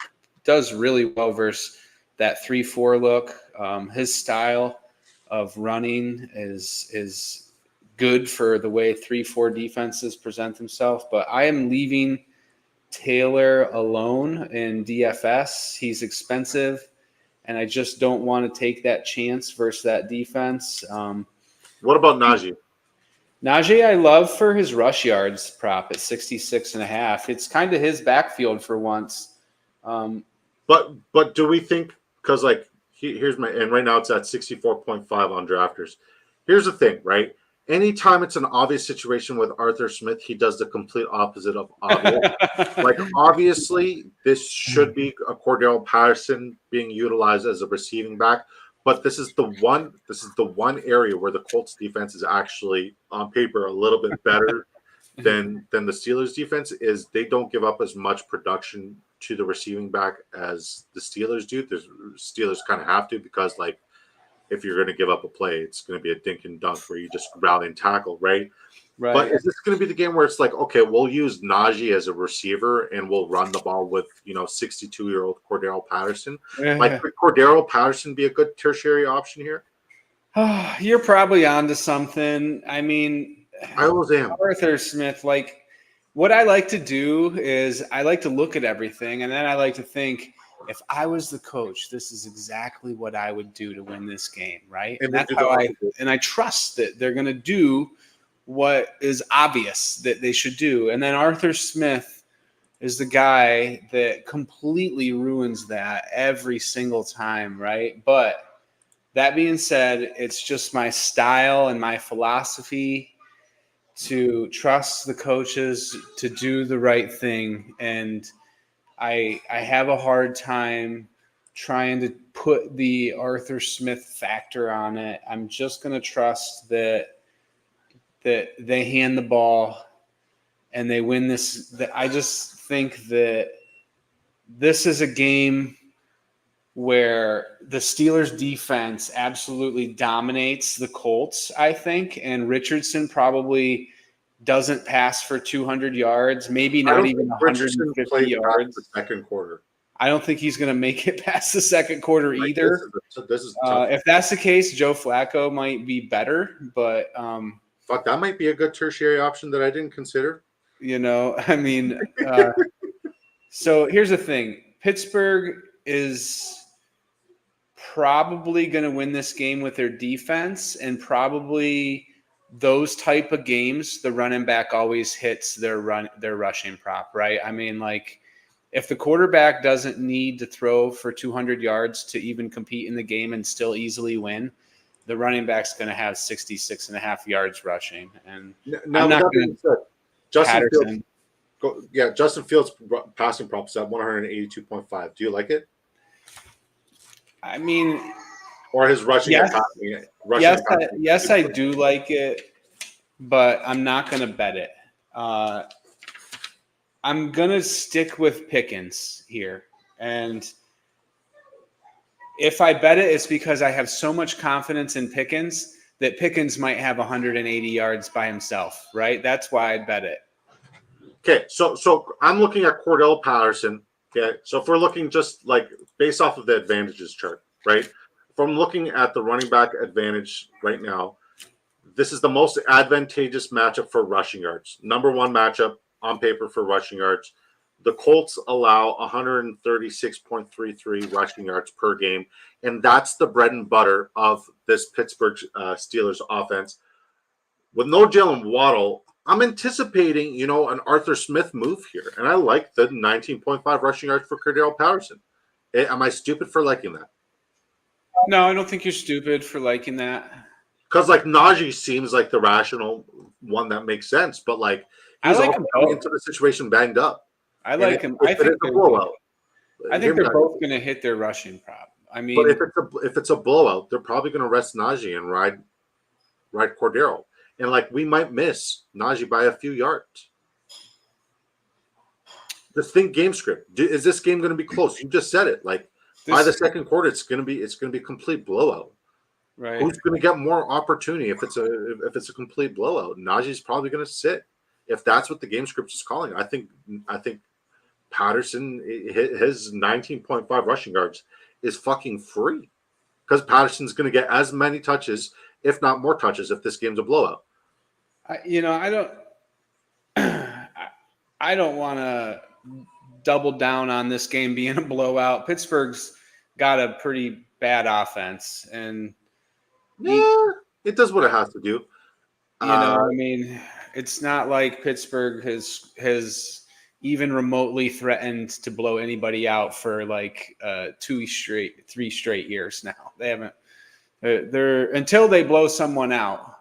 Speaker 2: does really well versus that 3-4 look. His style of running is good for the way 3-4 defenses present themselves, but I am leaving Taylor alone in DFS. He's expensive, and I just don't want to take that chance versus that defense.
Speaker 1: What about Najee?
Speaker 2: Najee, I love for his rush yards prop at 66.5. It's kind of his backfield for once.
Speaker 1: But do we think, because like here's my, and right now it's at 64.5 on Drafters. Here's the thing, right? Anytime it's an obvious situation with Arthur Smith, he does the complete opposite of obvious. Like, obviously, this should be a Cordell Patterson being utilized as a receiving back, but this is the one area where the Colts defense is actually on paper a little bit better than the Steelers defense. Is they don't give up as much production to the receiving back as the Steelers do. The Steelers kind of have to, because like, if you're going to give up a play, it's going to be a dink and dunk where you just rally and tackle, right?
Speaker 2: Right.
Speaker 1: But is this going to be the game where it's like, okay, we'll use Najee as a receiver and we'll run the ball with, 62-year-old Cordell Patterson? Like, could Cordell Patterson be a good tertiary option here?
Speaker 2: You're probably onto something. I mean,
Speaker 1: I always am.
Speaker 2: Arthur Smith, like, what I like to do is I like to look at everything, and then I like to think, if I was the coach, this is exactly what I would do to win this game, right? And that's how I trust that they're going to do what is obvious that they should do. And then Arthur Smith is the guy that completely ruins that every single time, right? But that being said, it's just my style and my philosophy to trust the coaches to do the right thing. And I have a hard time trying to put the Arthur Smith factor on it. I'm just going to trust that they hand the ball and they win this. I just think that this is a game where the Steelers defense absolutely dominates the Colts, I think, and Richardson probably doesn't pass for 200 yards, maybe not even 150 yards.
Speaker 1: The second quarter.
Speaker 2: I don't think he's going to make it past the second quarter either.
Speaker 1: This is
Speaker 2: if that's the case, Joe Flacco might be better, but
Speaker 1: fuck, that might be a good tertiary option that I didn't consider.
Speaker 2: I mean, so here's the thing: Pittsburgh is probably going to win this game with their defense, and probably those type of games, the running back always hits their rushing prop, right? I mean, like, if the quarterback doesn't need to throw for 200 yards to even compete in the game and still easily win, the running back's going to have 66.5 yards rushing. And
Speaker 1: now,
Speaker 2: I'm not going to
Speaker 1: Justin Fields. Justin Fields passing prop is at 182.5. Do you like it?
Speaker 2: I mean,
Speaker 1: or his rushing
Speaker 2: Yes.
Speaker 1: and passing.
Speaker 2: Yes, I do like it, but I'm not going to bet it. I'm going to stick with Pickens here. And if I bet it, it's because I have so much confidence in Pickens that Pickens might have 180 yards by himself, right? That's why I bet it.
Speaker 1: Okay, so I'm looking at Cordell Patterson. Okay, so if we're looking just like based off of the advantages chart, right? If I'm looking at the running back advantage right now, this is the most advantageous matchup for rushing yards. Number one matchup on paper for rushing yards. The Colts allow 136.33 rushing yards per game, and that's the bread and butter of this Pittsburgh Steelers offense. With no Jalen Waddle, I'm anticipating, an Arthur Smith move here, and I like the 19.5 rushing yards for Cordell Patterson. Am I stupid for liking that?
Speaker 2: No, I don't think you're stupid for liking that.
Speaker 1: Because Najee seems like the rational one that makes sense, but he's also coming into the situation banged up.
Speaker 2: I like him. I think they're both going to hit their rushing prop. I mean,
Speaker 1: but if it's a blowout, they're probably going to rest Najee and ride Cordero, and we might miss Najee by a few yards. Just think game script. Is this game going to be close? You just said it. By the second quarter, it's going to be a complete blowout.
Speaker 2: Right.
Speaker 1: Who's going to get more opportunity if it's a complete blowout? Najee's probably going to sit. If that's what the game script is calling, I think Patterson, his 19.5 rushing yards is fucking free because Patterson's going to get as many touches, if not more touches, if this game's a blowout.
Speaker 2: I don't want to double down on this game being a blowout. Pittsburgh's got a pretty bad offense, and
Speaker 1: it does what it has to do.
Speaker 2: I mean, it's not like Pittsburgh has even remotely threatened to blow anybody out for 3 straight years now. They haven't. They're until they blow someone out.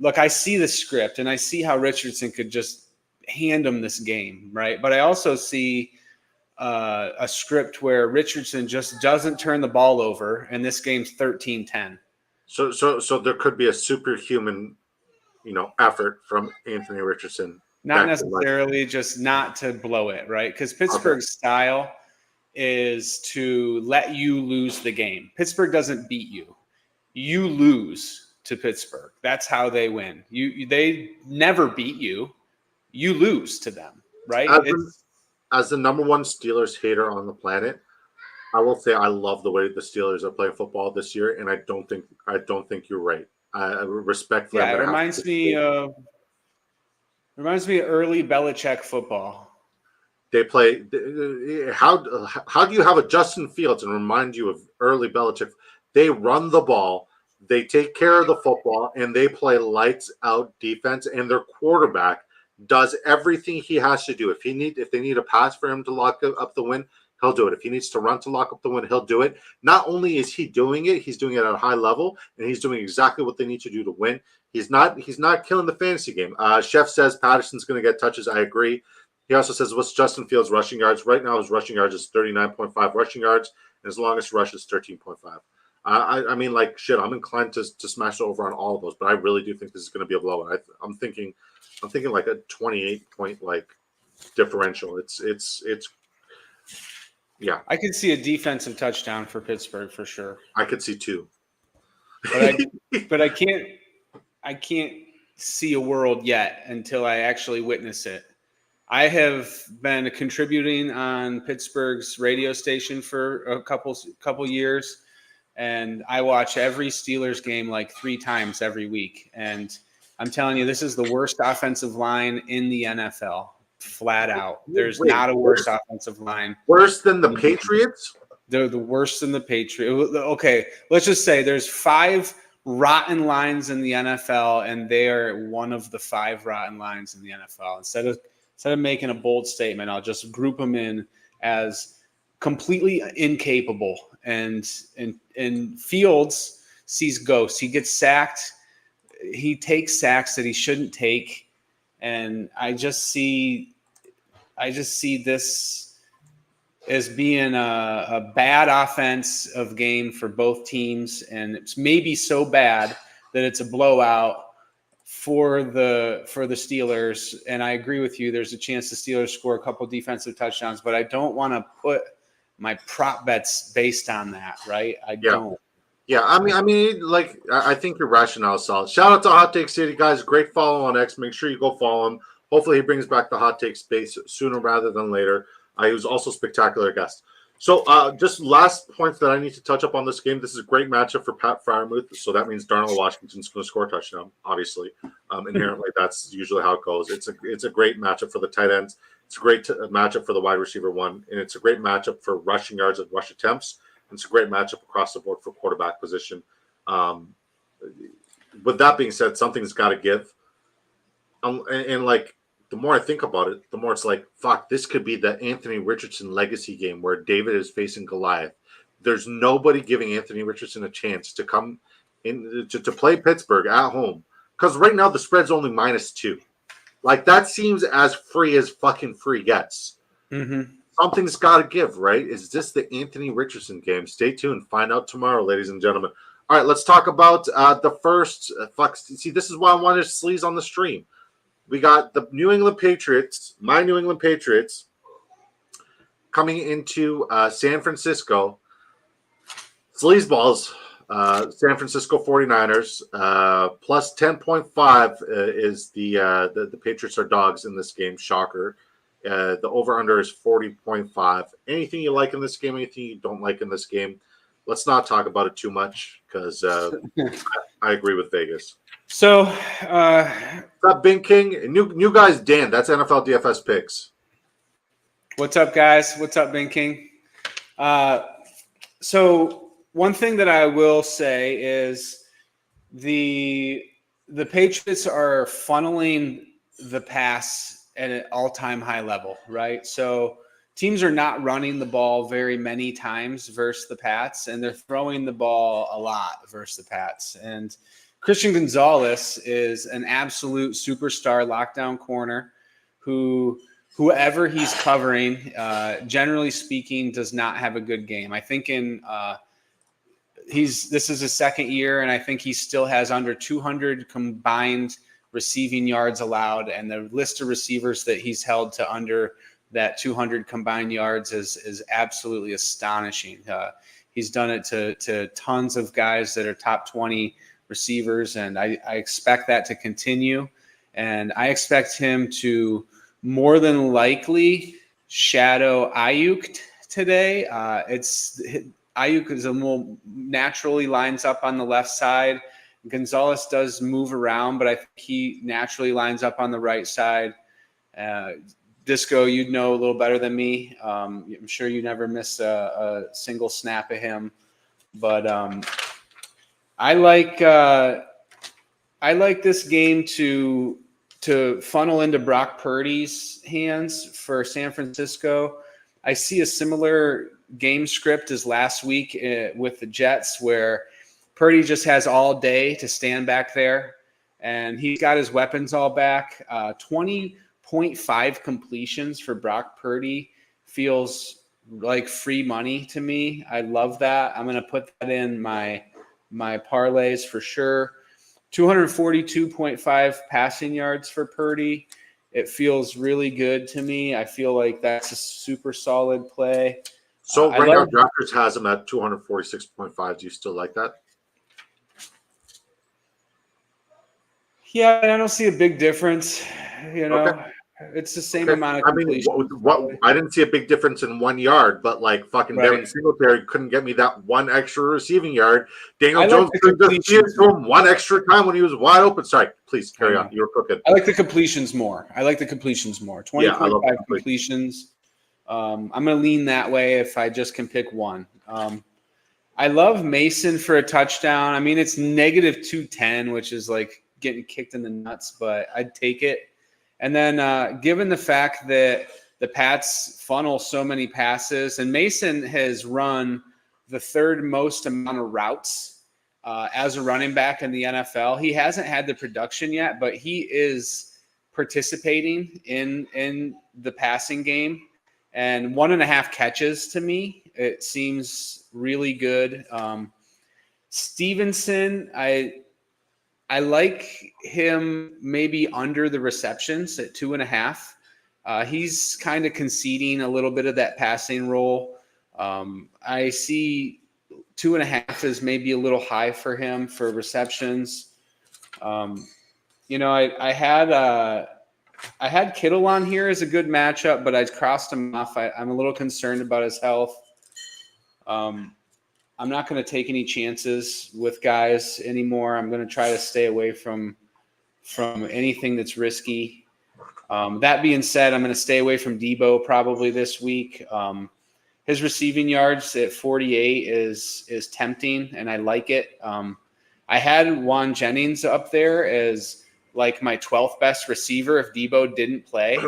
Speaker 2: Look, I see the script and I see how Richardson could just hand them this game, right? But I also see a script where Richardson just doesn't turn the ball over, and this game's 13-10.
Speaker 1: So there could be a superhuman, effort from Anthony Richardson.
Speaker 2: Not necessarily, just not to blow it, right? Because Pittsburgh's style is to let you lose the game. Pittsburgh doesn't beat you. You lose to Pittsburgh. That's how they win. They never beat you. You lose to them, right?
Speaker 1: As the number one Steelers hater on the planet, I will say I love the way the Steelers are playing football this year, and I don't think you're right. I respectfully.
Speaker 2: Yeah, it reminds me of early Belichick football.
Speaker 1: They play. How do you have a Justin Fields and remind you of early Belichick? They run the ball, they take care of the football, and they play lights out defense. And their quarterback does everything he has to do. If they need a pass for him to lock up the win, he'll do it. If he needs to run to lock up the win, he'll do it. Not only is he doing it, he's doing it at a high level, and he's doing exactly what they need to do to win. He's not killing the fantasy game. Chef says Patterson's going to get touches. I agree. He also says, what's Justin Fields' rushing yards? Right now, his rushing yards is 39.5 rushing yards, and his longest rush is 13.5. I mean, I'm inclined to smash over on all of those, but I really do think this is going to be a blowout. I'm thinking like a 28-point differential. It's yeah.
Speaker 2: I could see a defensive touchdown for Pittsburgh for sure.
Speaker 1: I could see 2.
Speaker 2: But I can't see a world yet until I actually witness it. I have been contributing on Pittsburgh's radio station for a couple years, and I watch every Steelers game 3 times every week. And I'm telling you, this is the worst offensive line in the NFL, flat out. There's not a worse offensive line.
Speaker 1: Worse than the Patriots?
Speaker 2: They're the worst than the Patriots. Okay, let's just say there's 5 rotten lines in the NFL, and they are one of the 5 rotten lines in the NFL. Instead of making a bold statement, I'll just group them in as completely incapable. And Fields sees ghosts. He gets sacked. He takes sacks that he shouldn't take. And I just see this as being a bad offensive game for both teams, and it's maybe so bad that it's a blowout for the Steelers. And I agree with you. There's a chance the Steelers score a couple defensive touchdowns, but I don't want to put my prop bets based on that, right? I don't.
Speaker 1: Yeah, I think your rationale is solid. Shout out to Hot Take City, guys. Great follow on X. Make sure you go follow him. Hopefully, he brings back the hot take space sooner rather than later. He was also a spectacular guest. So, just last points that I need to touch up on this game. This is a great matchup for Pat Freiermuth. So that means Darnell Washington's going to score a touchdown. Obviously, inherently, that's usually how it goes. It's a great matchup for the tight ends. It's a great matchup for the wide receiver one, and it's a great matchup for rushing yards and rush attempts. It's a great matchup across the board for quarterback position. With that being said, something's got to give. And the more I think about it, the more it's like, fuck, this could be the Anthony Richardson legacy game where David is facing Goliath. There's nobody giving Anthony Richardson a chance to come in to play Pittsburgh at home. Because right now the spread's only -2. Like, that seems as free as fucking free gets.
Speaker 2: Mm-hmm.
Speaker 1: Something's got to give, right? Is this the Anthony Richardson game? Stay tuned. Find out tomorrow, ladies and gentlemen. All right, let's talk about the first. See, this is why I wanted to sleaze on the stream. We got the New England Patriots, my New England Patriots, coming into San Francisco. Sleazeballs, San Francisco 49ers, plus 10.5 is the Patriots are dogs in this game. Shocker. The over-under is 40.5. Anything you like in this game, anything you don't like in this game, let's not talk about it too much because I agree with Vegas.
Speaker 2: So,
Speaker 1: what's up, Bing King? New guys, Dan. That's NFL DFS picks.
Speaker 2: What's up, guys? What's up, Bing King? So one thing that I will say is the Patriots are funneling the pass at an all-time high level, right? So teams are not running the ball very many times versus the Pats, and they're throwing the ball a lot versus the Pats. And Christian Gonzalez is an absolute superstar lockdown corner whoever he's covering, generally speaking, does not have a good game. I think this is his second year, and I think he still has under 200 combined receiving yards allowed, and the list of receivers that he's held to under that 200 combined yards is absolutely astonishing. He's done it to tons of guys that are top 20 receivers, and I expect that to continue. And I expect him to more than likely shadow Ayuk today. Ayuk is a little naturally lines up on the left side. Gonzalez does move around, but I think he naturally lines up on the right side. Disco, you'd know a little better than me. I'm sure you never miss a single snap of him, but I like this game to funnel into Brock Purdy's hands for San Francisco. I see a similar game script as last week with the Jets, where Purdy just has all day to stand back there, and he's got his weapons all back. 20.5 completions for Brock Purdy feels like free money to me. I love that. I'm going to put that in my parlays for sure. 242.5 passing yards for Purdy. It feels really good to me. I feel like that's a super solid play.
Speaker 1: So right now, Drafters has him at 246.5. Do you still like that?
Speaker 2: Yeah, I don't see a big difference. Okay. It's the same amount of completion.
Speaker 1: I didn't see a big difference in 1 yard, but fucking right. Devin Singletary couldn't get me that one extra receiving yard. Daniel Jones couldn't just see it to him one extra time when he was wide open. Sorry, please carry on. You were cooking.
Speaker 2: I like the completions more. 20.5 completions. I'm going to lean that way if I just can pick one. I love Mason for a touchdown. I mean, it's -210, which is like getting kicked in the nuts, but I'd take it. And then given the fact that the Pats funnel so many passes, and Mason has run the third most amount of routes as a running back in the NFL. He hasn't had the production yet, but he is participating in the passing game. and 1.5 catches to me. It seems really good. Stevenson, I like him maybe under the receptions at 2.5. He's kind of conceding a little bit of that passing role. I see 2.5 is maybe a little high for him for receptions. I had Kittle on here as a good matchup, but I crossed him off. I'm a little concerned about his health. I'm not going to take any chances with guys anymore. I'm going to try to stay away from anything that's risky. That being said, I'm going to stay away from Debo probably this week. His receiving yards at 48 is tempting, and I like it. I had Juan Jennings up there as like my 12th best receiver if Debo didn't play.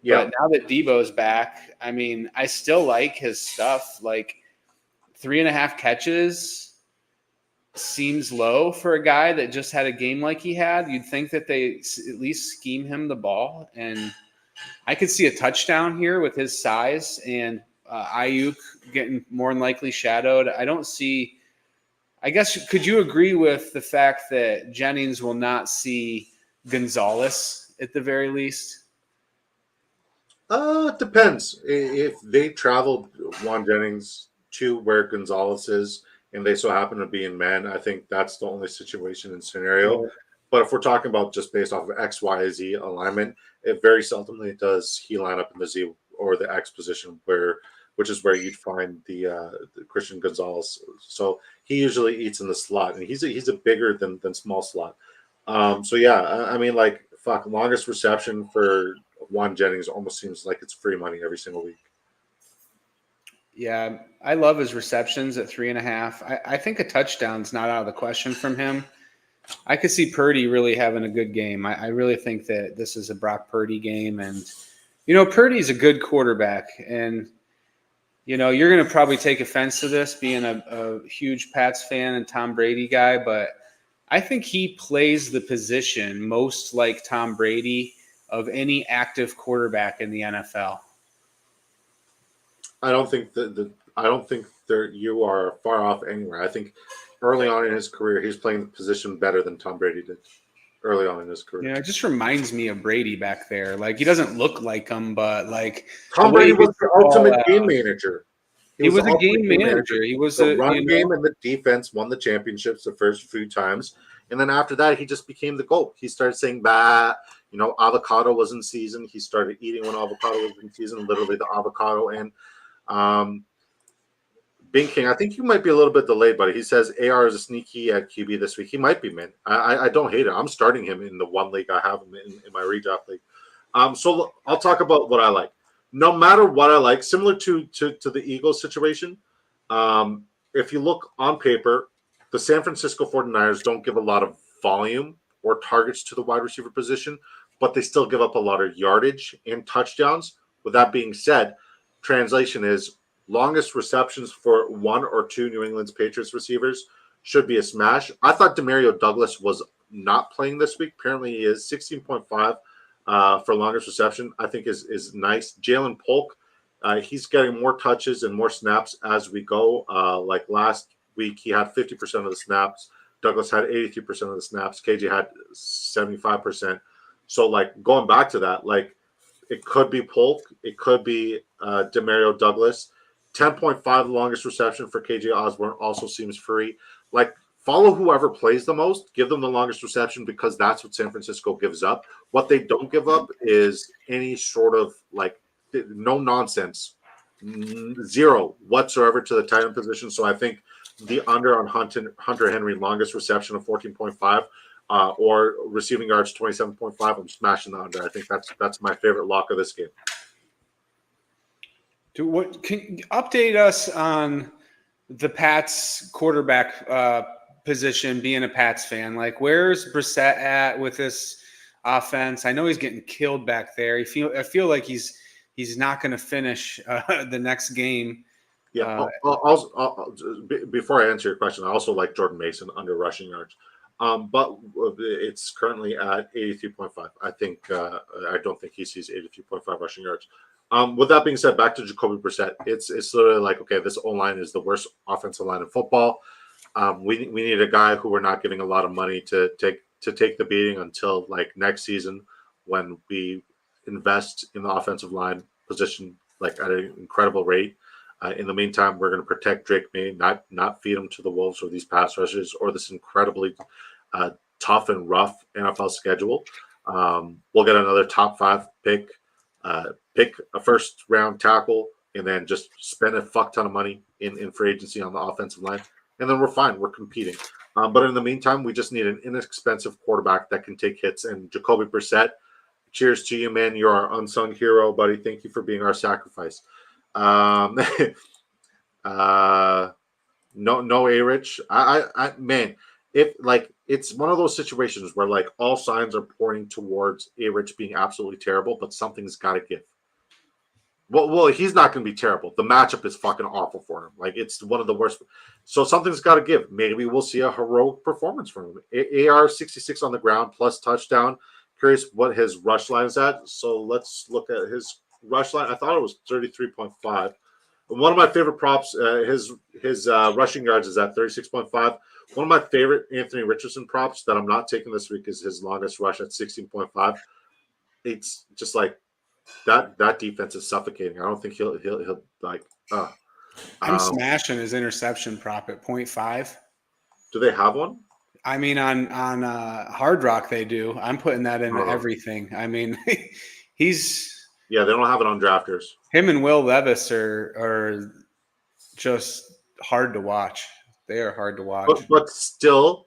Speaker 1: Yeah.
Speaker 2: But now that Debo's back, I mean, I still like his stuff. Like 3.5 catches seems low for a guy that just had a game like he had. You'd think that they at least scheme him the ball, and I could see a touchdown here with his size and Ayuk getting more than likely shadowed. I don't see. I guess could you agree with the fact that Jennings will not see Gonzalez at the very least?
Speaker 1: It depends. If they traveled Juan Jennings to where Gonzalez is, and they so happen to be in man, I think that's the only situation and scenario.
Speaker 2: Right.
Speaker 1: But if we're talking about just based off of X, Y, Z alignment, it very seldomly does he line up in the Z or the X position, which is where you'd find the Christian Gonzalez. So he usually eats in the slot, and he's a bigger than small slot. So yeah, I mean, like longest reception for Juan Jennings almost seems like it's free money every single week.
Speaker 2: Yeah, I love his receptions at 3.5. I think a touchdown's not out of the question from him. I could see Purdy really having a good game. I really think that this is a Brock Purdy game. And, Purdy's a good quarterback. And, you're going to probably take offense to this being a huge Pats fan and Tom Brady guy. But I think he plays the position most like Tom Brady of any active quarterback in the NFL.
Speaker 1: I don't think you are far off anywhere. I think early on in his career, he's playing the position better than Tom Brady did early on in his career.
Speaker 2: It just reminds me of Brady back there. Like, he doesn't look like him, but like
Speaker 1: Tom Brady was the ultimate game manager.
Speaker 2: He was a game manager. He was
Speaker 1: the run game and the defense won the championships the first few times. And then after that, he just became the GOAT. He started saying, bah, avocado was in season. He started eating when avocado was in season, literally the avocado. And Bing King, I think you might be a little bit delayed, buddy. He says AR is a sneaky at QB this week. He might be, man. I don't hate it. I'm starting him in the one league I have him in my redraft league. So I'll talk about what I like. No matter what I like, similar to the Eagles situation, if you look on paper, the San Francisco 49ers don't give a lot of volume or targets to the wide receiver position, but they still give up a lot of yardage and touchdowns. With that being said, translation is longest receptions for one or two New England's Patriots receivers should be a smash. I thought Demario Douglas was not playing this week. Apparently he is. 16.5 for longest reception, I think is nice. Jalen Polk, he's getting more touches and more snaps as we go. Like last week, he had 50% of the snaps. Douglas had 83% of the snaps. KJ had 75%. So, like, going back to that, like, it could be Polk. It could be Demario Douglas. 10.5 longest reception for KJ Osborne also seems free. Like, follow whoever plays the most. Give them the longest reception because that's what San Francisco gives up. What they don't give up is any sort of, like, no nonsense. Zero whatsoever to the tight end position. So I think the under on Hunter Henry longest reception of 14.5 or receiving yards 27.5. I'm smashing the under. I think that's my favorite lock of this game.
Speaker 2: Can you update us on the Pats quarterback position? Being a Pats fan, like where's Brissett at with this offense? I know he's getting killed back there. I feel like he's not going to finish the next game.
Speaker 1: Yeah. Before I answer your question, I also like Jordan Mason under rushing yards. But it's currently at 83.5. I don't think he sees 83.5 rushing yards. With that being said, back to Jacoby Brissett. It's literally like, okay, this O-line is the worst offensive line in football. We need a guy who we're not giving a lot of money to take the beating until like next season when we invest in the offensive line position like at an incredible rate. In the meantime, we're going to protect Drake May, not feed him to the wolves or these pass rushers or this incredibly tough and rough NFL schedule. We'll get another top 5 pick, pick a first round tackle, and then just spend a fuck ton of money in free agency on the offensive line. And then we're fine. We're competing. But in the meantime, we just need an inexpensive quarterback that can take hits. And Jacoby Brissett, cheers to you, man. You're our unsung hero, buddy. Thank you for being our sacrifice. No A-Rich. I man, if like it's one of those situations where like all signs are pointing towards A-Rich being absolutely terrible, but something's got to give. Well, he's not going to be terrible. The matchup is fucking awful for him. Like it's one of the worst. So something's got to give. Maybe we'll see a heroic performance from him. AR 66 on the ground plus touchdown. Curious what his rush line is at. So let's look at his rush line. I thought it was 33.5. One of my favorite props, his rushing yards is at 36.5. One of my favorite Anthony Richardson props that I'm not taking this week is his longest rush at 16.5. It's just like that defense is suffocating. I don't think he'll like.
Speaker 2: I'm smashing his interception prop at 0.5.
Speaker 1: Do they have one?
Speaker 2: I mean, on Hard Rock they do. I'm putting that in everything. I mean, he's.
Speaker 1: Yeah, they don't have it on drafters.
Speaker 2: Him and Will Levis are just hard to watch. They are hard to watch.
Speaker 1: But still,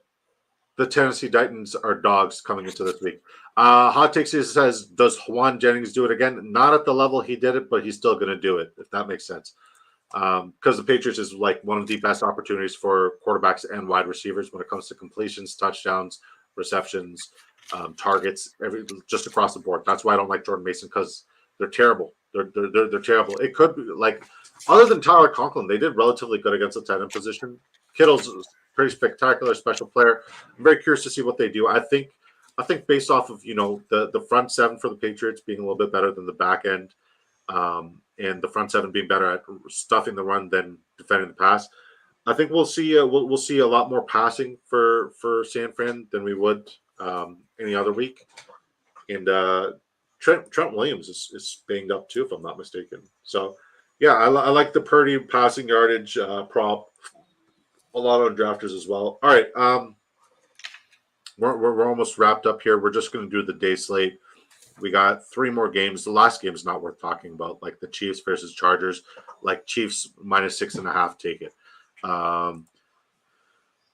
Speaker 1: the Tennessee Titans are dogs coming into this week. Hot Take says, does Juwan Jennings do it again? Not at the level he did it, but he's still going to do it, if that makes sense. Because the Patriots is like one of the best opportunities for quarterbacks and wide receivers when it comes to completions, touchdowns, receptions, targets, just across the board. That's why I don't like Jordan Mason, because they're terrible. They're terrible. It could be like, other than Tyler Conklin, they did relatively good against the tight end position. Kittle's a pretty spectacular special player. I'm very curious to see what they do. I think based off of the front seven for the Patriots being a little bit better than the back end, and the front seven being better at stuffing the run than defending the pass, I think we'll see we'll see a lot more passing for San Fran than we would any other week. And Trent Williams is banged up too, if I'm not mistaken. So yeah, I like the Purdy passing yardage prop a lot on drafters as well. All right, we're almost wrapped up here. We're just going to do the day slate. We got 3 more games. The last game is not worth talking about, like the Chiefs versus Chargers. Like Chiefs -6.5, take it.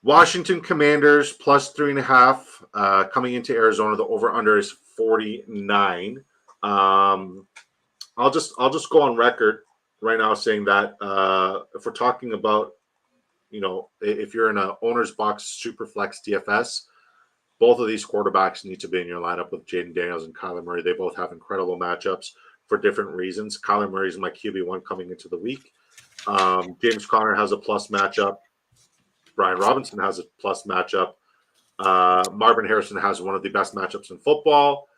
Speaker 1: Washington Commanders +3.5 coming into Arizona. The over/under is 49. I'll just go on record right now saying that if we're talking about, if you're in a owner's box superflex DFS, both of these quarterbacks need to be in your lineup with Jaden Daniels and Kyler Murray. They both have incredible matchups for different reasons. Kyler Murray is my QB1 coming into the week. James Conner has a plus matchup. Brian Robinson has a plus matchup. Marvin Harrison has one of the best matchups in football.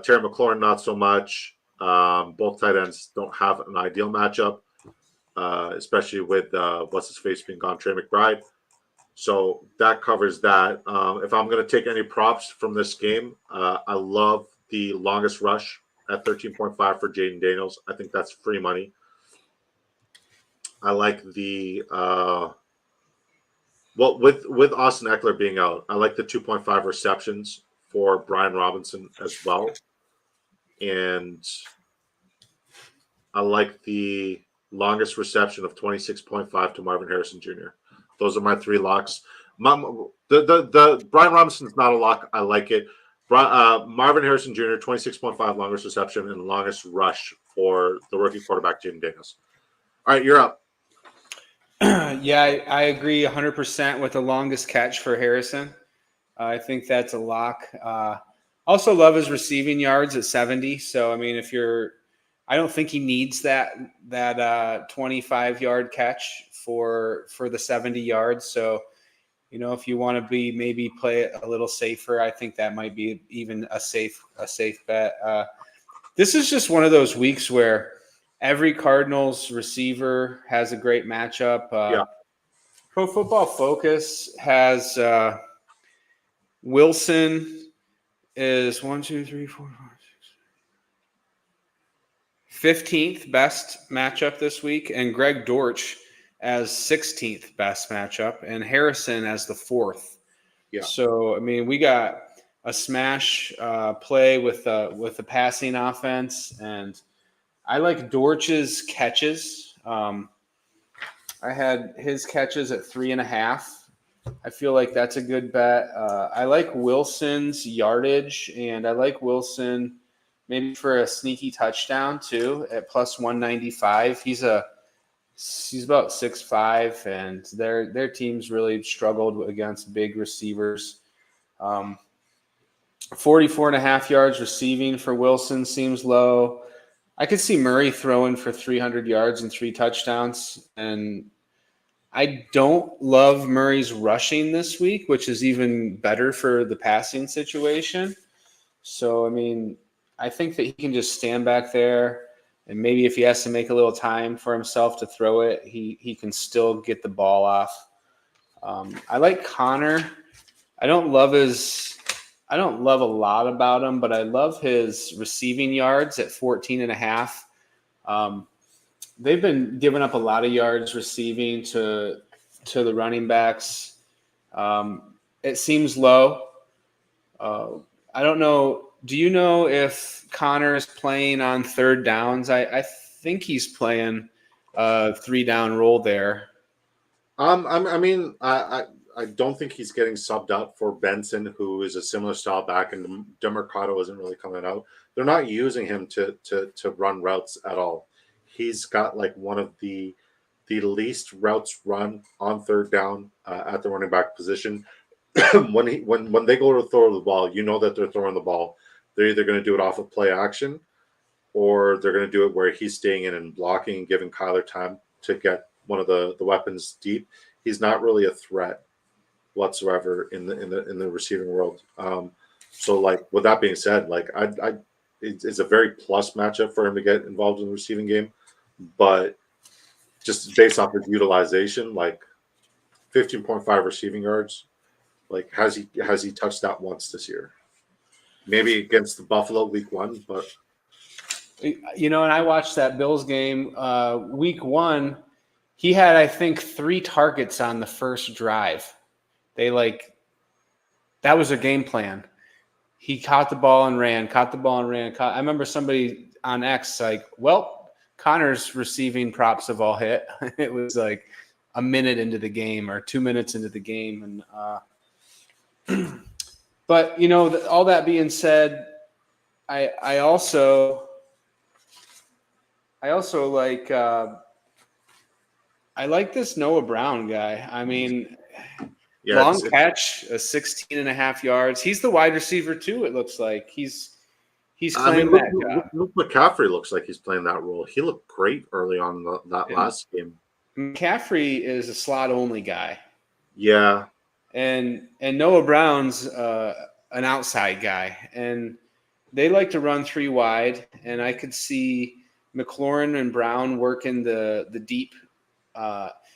Speaker 1: Terry McLaurin, not so much. Both tight ends don't have an ideal matchup, especially with what's-his-face being gone, Trey McBride. So that covers that. If I'm going to take any props from this game, I love the longest rush at 13.5 for Jaden Daniels. I think that's free money. I like the with Austin Eckler being out, I like the 2.5 receptions for Brian Robinson as well. And I like the longest reception of 26.5 to Marvin Harrison Jr. Those are my 3 locks. The Brian Robinson is not a lock. I like it. Marvin Harrison Jr., 26.5 longest reception and longest rush for the rookie quarterback, Jaden Daniels. All right, you're up.
Speaker 2: Yeah, I agree 100% with the longest catch for Harrison. I think that's a lock. Also love his receiving yards at 70. So, I mean, I don't think he needs that 25-yard catch for the 70 yards. So, if you want to maybe play it a little safer, I think that might be even a safe bet. This is just one of those weeks where every Cardinals receiver has a great matchup.
Speaker 1: Yeah.
Speaker 2: Pro Football Focus has Wilson is 1, 2, 3, 4, 5, 15th best matchup this week, and Greg Dortch as 16th best matchup, and Harrison as the 4th.
Speaker 1: Yeah.
Speaker 2: So, I mean, we got a smash play with the passing offense, and I like Dortch's catches. I had his catches at 3.5. I feel like that's a good bet. I like Wilson's yardage, and I like Wilson maybe for a sneaky touchdown too at plus 195. He's about 6'5", and their team's really struggled against big receivers. 44.5 yards receiving for Wilson seems low. I could see Murray throwing for 300 yards and 3 touchdowns, and I don't love Murray's rushing this week, which is even better for the passing situation. So, I mean, I think that he can just stand back there, and maybe if he has to make a little time for himself to throw it, he can still get the ball off. I like Connor. I don't love a lot about him, but I love his receiving yards at 14.5. They've been giving up a lot of yards receiving to the running backs. It seems low. I don't know. Do you know if Connor is playing on third downs? I think he's playing a 3-down role there.
Speaker 1: I don't think he's getting subbed out for Benson, who is a similar style back, and DeMercado isn't really coming out. They're not using him to run routes at all. He's got like one of the least routes run on third down at the running back position. when they go to throw the ball, you know that they're throwing the ball. They're either going to do it off of play action, or they're going to do it where he's staying in and blocking and giving Kyler time to get one of the weapons deep. He's not really a threat whatsoever in the receiving world. So like with that being said, like it's a very plus matchup for him to get involved in the receiving game, but just based off his utilization, like 15.5 receiving yards, like has he touched that once this year? Maybe against the Buffalo week 1, but
Speaker 2: and I watched that Bills game week 1. He had, I think, 3 targets on the first drive. That was a game plan. He caught the ball and ran. I remember somebody on X like, well, Connor's receiving props have all hit. It was like a minute into the game or 2 minutes into the game. And but, all that being said, I also like I like this Noah Brown guy. I mean, long catch, 16.5 yards. He's the wide receiver too. It looks like he's playing that job.
Speaker 1: Luke McCaffrey looks like he's playing that role. He looked great early on that last game.
Speaker 2: McCaffrey is a slot only guy.
Speaker 1: Yeah,
Speaker 2: and Noah Brown's an outside guy, and they like to run 3 wide. And I could see McLaurin and Brown working the deep.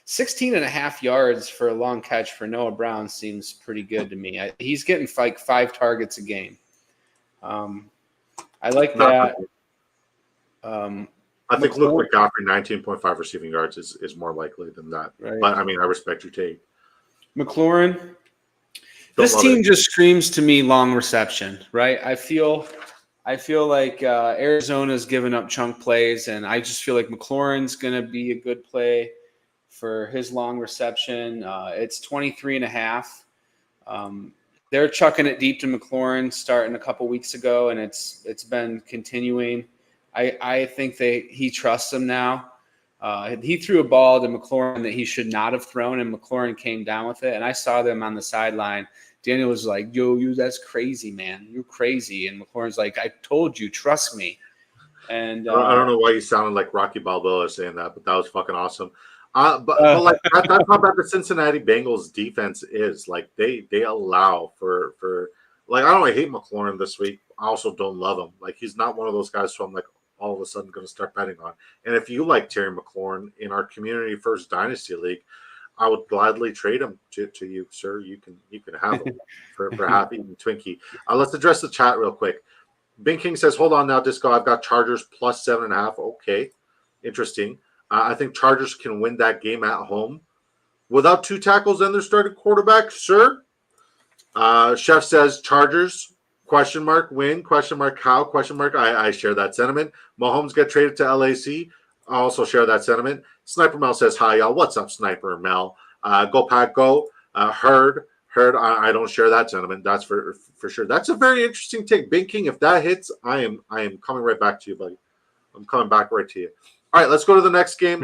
Speaker 2: 16.5 yards for a long catch for Noah Brown seems pretty good to me. He's getting like 5 targets a game. I like that.
Speaker 1: I think Luke McCaffrey 19.5 receiving yards is more likely than that. Right. But I mean, I respect your take.
Speaker 2: McLaurin. This team just screams to me long reception, right? I feel like Arizona's given up chunk plays, and I just feel like McLaurin's going to be a good play for his long reception. It's 23.5. They're chucking it deep to McLaurin starting a couple weeks ago, and it's been continuing. I think he trusts him now. He threw a ball to McLaurin that he should not have thrown, and McLaurin came down with it. And I saw them on the sideline. Daniel was like, yo, that's crazy, man. You're crazy. And McLaurin's like, I told you, trust me. And
Speaker 1: I don't know why you sounded like Rocky Balboa saying that, but that was fucking awesome. But like that's how bad the Cincinnati Bengals defense is. Like they allow for like I hate McLaurin this week. I also don't love him. Like he's not one of those guys who I'm like all of of a sudden going to start betting on. And if you like Terry McLaurin in our Community First Dynasty League, I would gladly trade him to you, sir. You can have him for half even Twinkie. Let's address the chat real quick. Bing King says, hold on now, Disco. I've got Chargers plus 7.5. Okay. Interesting. I think Chargers can win that game at home. Without 2 tackles and their starting quarterback, sir. Chef says Chargers, question mark, win, question mark, how, question mark. I share that sentiment. Mahomes get traded to LAC. I also share that sentiment. Sniper Mel says, hi, y'all. What's up, Sniper Mel? Go Pack, go. Heard. I don't share that sentiment. That's for sure. That's a very interesting take. Big King, if that hits, I am coming right back to you, buddy. I'm coming back right to you. All right, let's go to the next game.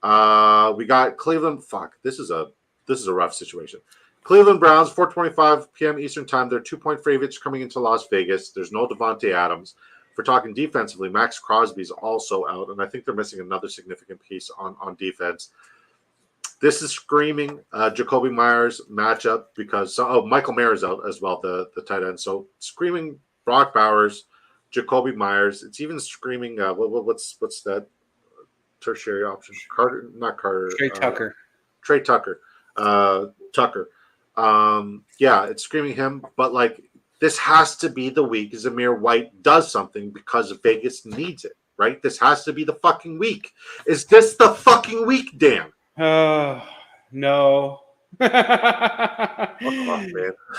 Speaker 1: We got Cleveland. Fuck, this is a rough situation. Cleveland Browns, 4:25 p.m. Eastern Time. They're 2-point favorites coming into Las Vegas. There's no Devontae Adams. If we're talking defensively, Max Crosby's also out, and I think they're missing another significant piece on defense. This is screaming Jacoby Myers matchup because Michael Mayer's out as well, the tight end. So screaming Brock Bowers, Jacoby Myers. It's even screaming what's that tertiary option?
Speaker 2: Trey Tucker.
Speaker 1: Trey Tucker. Tucker. Yeah, it's screaming him, but like this has to be the week Zamir White does something because Vegas needs it, right? This has to be the fucking week. Is this the fucking week, Dan?
Speaker 2: Oh, no.
Speaker 1: Oh,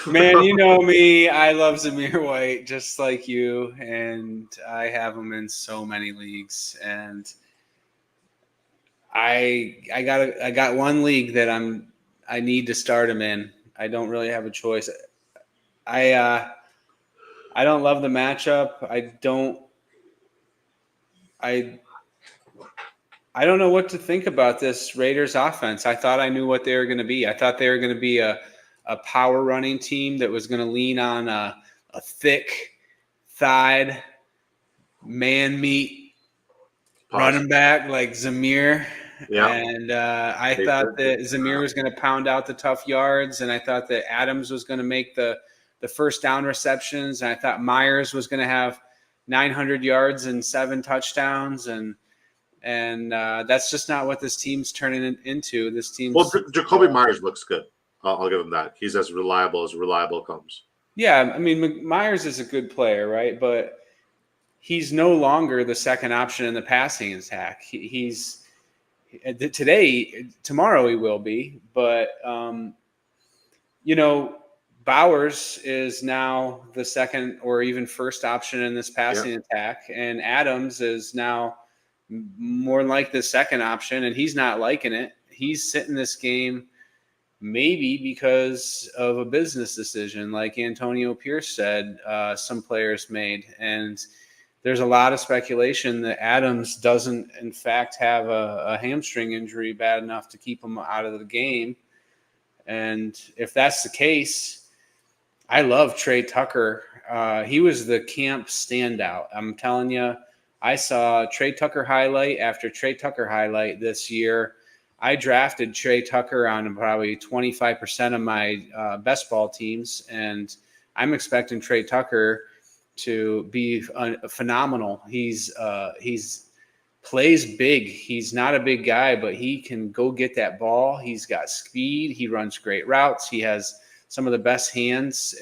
Speaker 2: man, you know me. I love Zamir White just like you, and I have him in so many leagues. And I got one league that I need to start him in. I don't really have a choice. I don't love the matchup. I don't know what to think about this Raiders offense. I thought I knew what they were going to be. I thought they were going to be a power running team that was going to lean on a thick thighed man meat running back like Zamir.
Speaker 1: Yeah.
Speaker 2: And I thought that Zamir was going to pound out the tough yards, and I thought that Adams was going to make the first down receptions, and I thought Myers was going to have 900 yards and 7 touchdowns, and that's just not what this team's turning into. This team's
Speaker 1: Jacoby Myers looks good. I'll give him that. He's as reliable comes.
Speaker 2: Yeah, I mean Myers is a good player, right? But he's no longer the second option in the passing attack. Tomorrow he will be, but Bowers is now the second or even first option in this passing attack, and Adams is now more like the second option, and he's not liking it. He's sitting this game maybe because of a business decision, like Antonio Pierce said some players made, and there's a lot of speculation that Adams doesn't, in fact, have a hamstring injury bad enough to keep him out of the game. And if that's the case, I love Trey Tucker. He was the camp standout. I'm telling you, I saw Trey Tucker highlight after Trey Tucker highlight this year. I drafted Trey Tucker on probably 25% of my best ball teams, and I'm expecting Trey Tucker to be phenomenal. He's plays big. He's not a big guy, but he can go get that ball. He's got speed. He runs great routes. He has some of the best hands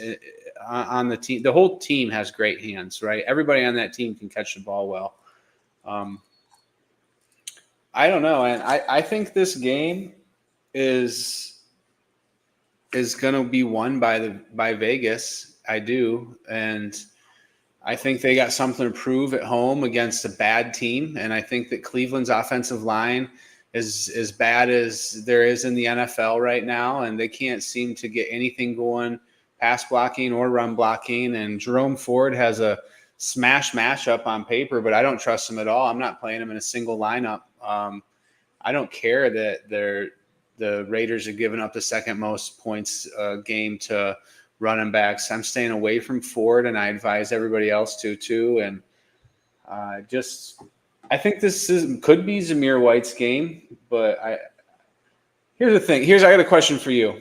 Speaker 2: on the team. The whole team has great hands, right? Everybody on that team can catch the ball well. I don't know, and I think this game is going to be won by Vegas. I do, and I think they got something to prove at home against a bad team, and I think that Cleveland's offensive line is as bad as there is in the NFL right now, and they can't seem to get anything going, pass blocking or run blocking. And Jerome Ford has a smash matchup on paper, but I don't trust him at all. I'm not playing him in a single lineup. I don't care that the Raiders are giving up the second most points game to running backs. I'm staying away from Ford, and I advise everybody else to too. And I think this could be Zamir White's game, but here's the thing. I got a question for you.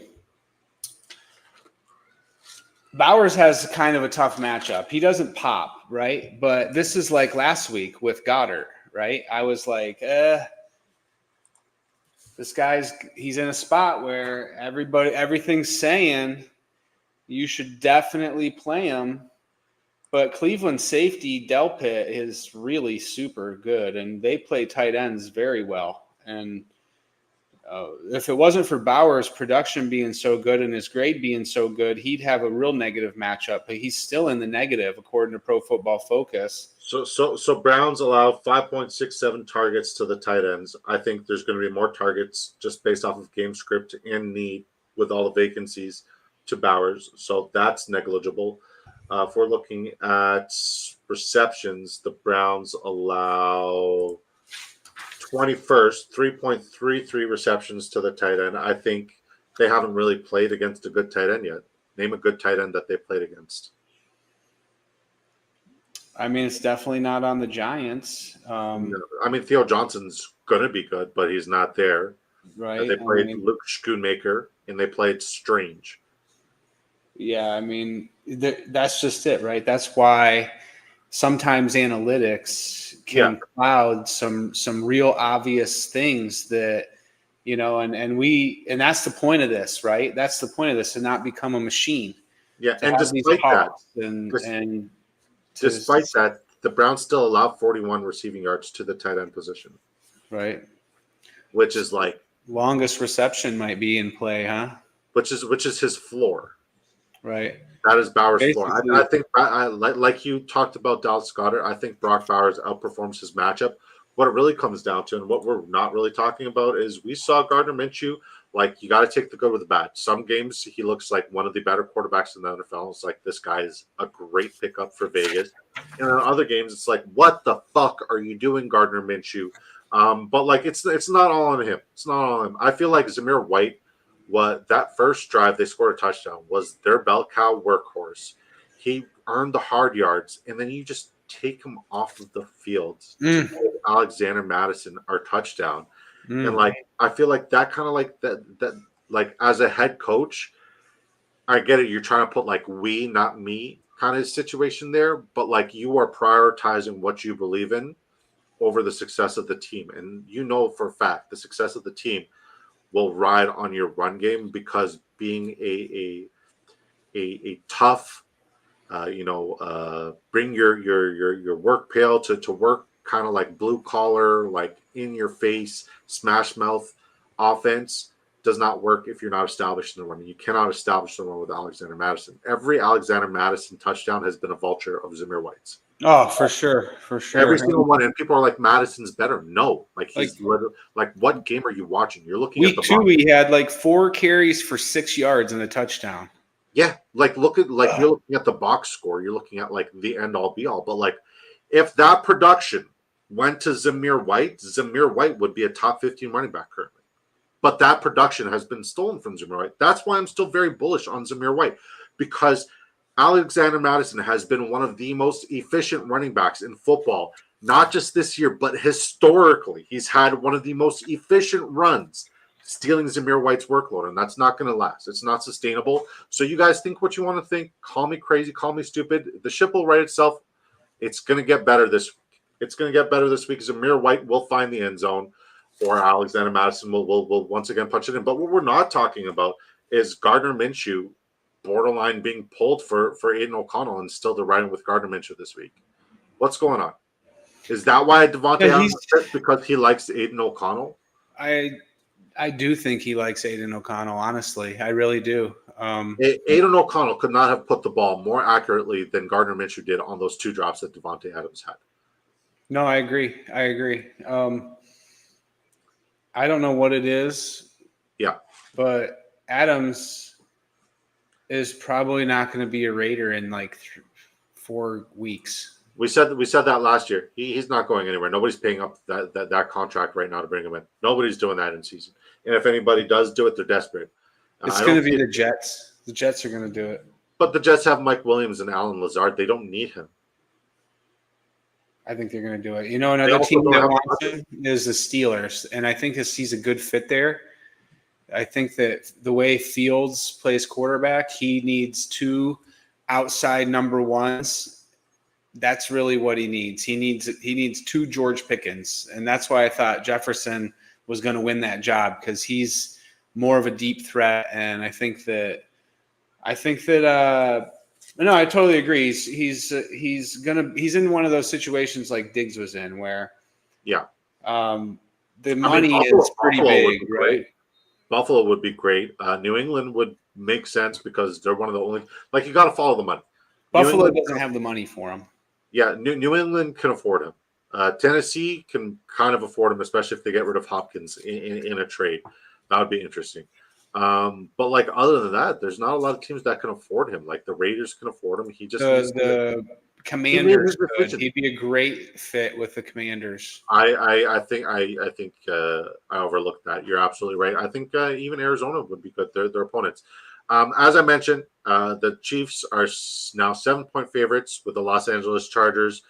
Speaker 2: Bowers has kind of a tough matchup. He doesn't pop, right? But this is like last week with Goddard, right? I was like, he's in a spot where everything's saying you should definitely play him. But Cleveland safety Delpit is really super good, and they play tight ends very well. And if it wasn't for Bowers' production being so good and his grade being so good, he'd have a real negative matchup. But he's still in the negative according to Pro Football Focus.
Speaker 1: So Browns allow 5.67 targets to the tight ends. I think there's going to be more targets just based off of game script and need with all the vacancies to Bowers. So that's negligible. If we're looking at receptions, the Browns allow 21st, 3.33 receptions to the tight end. I think they haven't really played against a good tight end yet. Name a good tight end that they played against.
Speaker 2: I mean, it's definitely not on the Giants.
Speaker 1: No. I mean, Theo Johnson's going to be good, but he's not there.
Speaker 2: Right.
Speaker 1: They played Luke Schoonmaker, and they played Strange.
Speaker 2: Yeah, I mean, that's just it, right? That's why sometimes analytics can cloud some real obvious things that, you know, and that's the point of this, right? That's the point of this, to not become a machine.
Speaker 1: Yeah, and despite that, despite that, the Browns still allow 41 receiving yards to the tight end position.
Speaker 2: Right.
Speaker 1: Which is like
Speaker 2: longest reception might be in play, huh?
Speaker 1: Which is his floor.
Speaker 2: Right.
Speaker 1: That is Bowers' floor. I think, like you talked about Dallas Goedert, I think Brock Bowers outperforms his matchup. What it really comes down to, and what we're not really talking about, is we saw Gardner Minshew. Like, you got to take the good with the bad. Some games he looks like one of the better quarterbacks in the NFL. It's like, this guy is a great pickup for Vegas. And in other games, it's like, what the fuck are you doing, Gardner Minshew? But like, it's not all on him. It's not all on him. I feel like Zamir White, that first drive they scored a touchdown, was their bell cow workhorse. He earned the hard yards, and then you just take him off of the field to give Alexander Madison our touchdown. And like, I feel like that kind of like that like, as a head coach, I get it. You're trying to put like we, not me kind of situation there, but like, you are prioritizing what you believe in over the success of the team. And you know for a fact the success of the team will ride on your run game, because being a tough, bring your work pail to work, kind of like blue collar, like in your face, smash mouth offense does not work if you're not established in the run. You cannot establish the run with Alexander Madison. Every Alexander Madison touchdown has been a vulture of Zamir White's.
Speaker 2: Oh, for sure.
Speaker 1: Every single one. And people are like, Madison's better. No, like, he's literally, like, what game are you watching? You're looking at the
Speaker 2: week 2. He had like 4 carries for 6 yards and a touchdown.
Speaker 1: Yeah, like, look at, like, you're looking at the box score. You're looking at like the end all be all. But like, if that production went to Zamir White would be a top 15 running back currently. But that production has been stolen from Zamir White. That's why I'm still very bullish on Zamir White, because Alexander Madison has been one of the most efficient running backs in football, not just this year, but historically. He's had one of the most efficient runs, stealing Zamir White's workload, and that's not going to last. It's not sustainable. So you guys think what you want to think. Call me crazy, call me stupid. The ship will right itself. It's going to get better this week. It's going to get better this week. Zamir White will find the end zone, or Alexander Madison will once again punch it in. But what we're not talking about is Gardner Minshew borderline being pulled for Aiden O'Connell, and still they're riding with Gardner Minshew this week. What's going on? Is that why Devontae Adams is because he likes Aiden O'Connell?
Speaker 2: I do think he likes Aiden O'Connell, honestly. I really do.
Speaker 1: Aiden O'Connell could not have put the ball more accurately than Gardner Minshew did on those 2 drops that Devontae Adams had.
Speaker 2: No, I agree. I don't know what it is.
Speaker 1: Yeah.
Speaker 2: But Adams is probably not going to be a Raider in like 4 weeks.
Speaker 1: We said that last year. He's not going anywhere. Nobody's paying up that contract right now to bring him in. Nobody's doing that in season. And if anybody does do it, they're desperate.
Speaker 2: It's going to be the Jets. The Jets are going to do it.
Speaker 1: But the Jets have Mike Williams and Alan Lazard. They don't need him.
Speaker 2: I think they're going to do it. You know, another team that wants him is the Steelers, and I think he's a good fit there. I think that the way Fields plays quarterback, he needs 2 outside number ones, that's really what he needs. He needs 2 George Pickens, and that's why I thought Jefferson was going to win that job, because he's more of a deep threat. And I think that no, I totally agree. He's in one of those situations like Diggs was in, where
Speaker 1: Yeah.
Speaker 2: The money is pretty big, right?
Speaker 1: Buffalo would be great. New England would make sense because they're one of the only, like, you got to follow the money.
Speaker 2: Buffalo doesn't have the money for him.
Speaker 1: Yeah, New England can afford him. Tennessee can kind of afford him, especially if they get rid of Hopkins in a trade. That would be interesting. But like, other than that, there's not a lot of teams that can afford him. Like the Raiders can afford him. He just
Speaker 2: the Commanders. He'd be a great fit with the Commanders.
Speaker 1: I think I overlooked that. You're absolutely right. I think even Arizona would be good. Their opponents. As I mentioned, the Chiefs are now 7-point favorites with the Los Angeles Chargers.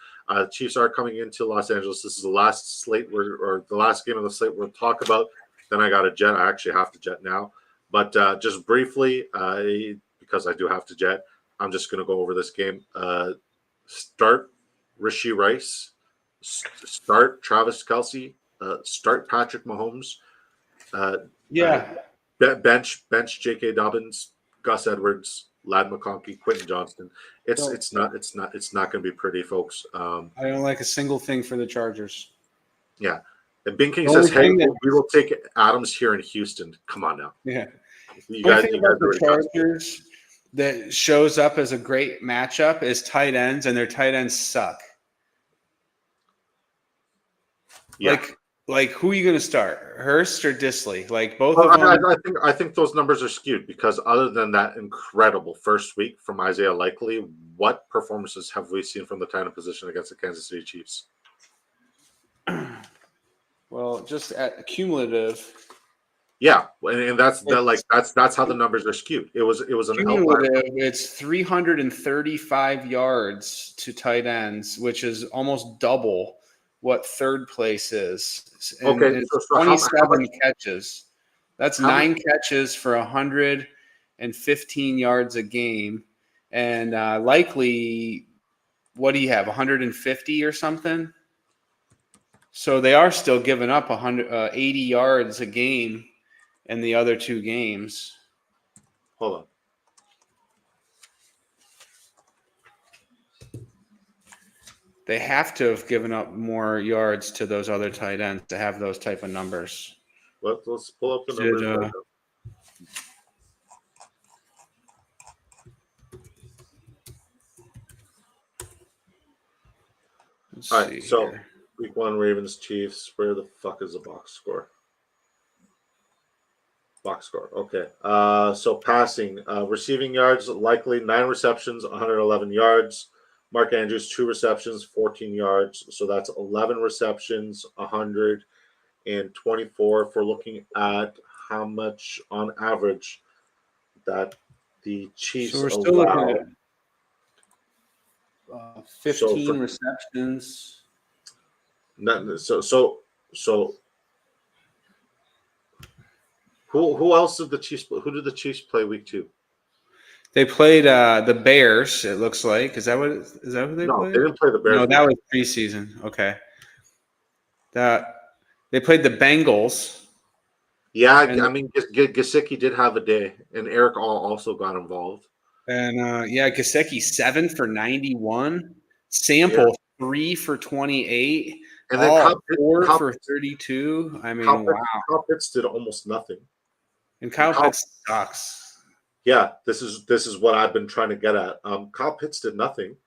Speaker 1: Chiefs are coming into Los Angeles. This is the last slate or the last game of the slate we'll talk about. Then I got a jet. I actually have to jet now. But just briefly, because I do have to jet, I'm just going to go over this game. Start Rashee Rice. Start Travis Kelce. Start Patrick Mahomes. Bench J.K. Dobbins, Gus Edwards, Lad McConkey, Quentin Johnston. It's not going to be pretty, folks.
Speaker 2: I don't like a single thing for the Chargers.
Speaker 1: Yeah, and Bing King says, "Hey, we will take Adams here in Houston." Come on now.
Speaker 2: Yeah, you guys about the Chargers that shows up as a great matchup is tight ends, and their tight ends suck. Yeah. Like, who are you going to start, Hurst or Disley? Like both of them.
Speaker 1: I think those numbers are skewed because other than that incredible first week from Isaiah Likely, what performances have we seen from the tight end position against the Kansas City Chiefs?
Speaker 2: Well, just at cumulative.
Speaker 1: Yeah, and that's how the numbers are skewed. It was an outlier.
Speaker 2: It's 335 yards to tight ends, which is almost double what third place is. And
Speaker 1: okay,
Speaker 2: it's 27 catches. That's 9 catches for 115 yards a game, and likely, what do you have? 150 or something. So they are still giving up 80 yards a game in the other 2 games.
Speaker 1: Hold on.
Speaker 2: They have to have given up more yards to those other tight ends to have those type of numbers.
Speaker 1: Let's pull up the numbers. All right, so here. Week 1, Ravens, Chiefs. Where the fuck is the box score? Box score. Okay. So passing, receiving yards, Likely 9 receptions, 111 yards. Mark Andrews 2 receptions, 14 yards. So that's 11 receptions, 124. If we're looking at how much on average that the Chiefs
Speaker 2: so we're still looking at 15 receptions.
Speaker 1: So who else did the Chiefs? Who did the Chiefs play week 2?
Speaker 2: They played the Bears. It looks like is that who they played?
Speaker 1: No, they didn't play the Bears.
Speaker 2: No, that was preseason. Okay, they played the Bengals.
Speaker 1: Yeah, I mean Gesicki did have a day, and Eric also got involved.
Speaker 2: And Gesicki 7 for 91, Sample 3 for 28. And then 4 for 32. I mean, wow.
Speaker 1: Kyle Pitts did almost nothing.
Speaker 2: And Kyle Pitts sucks.
Speaker 1: Yeah, this is what I've been trying to get at. Kyle Pitts did nothing.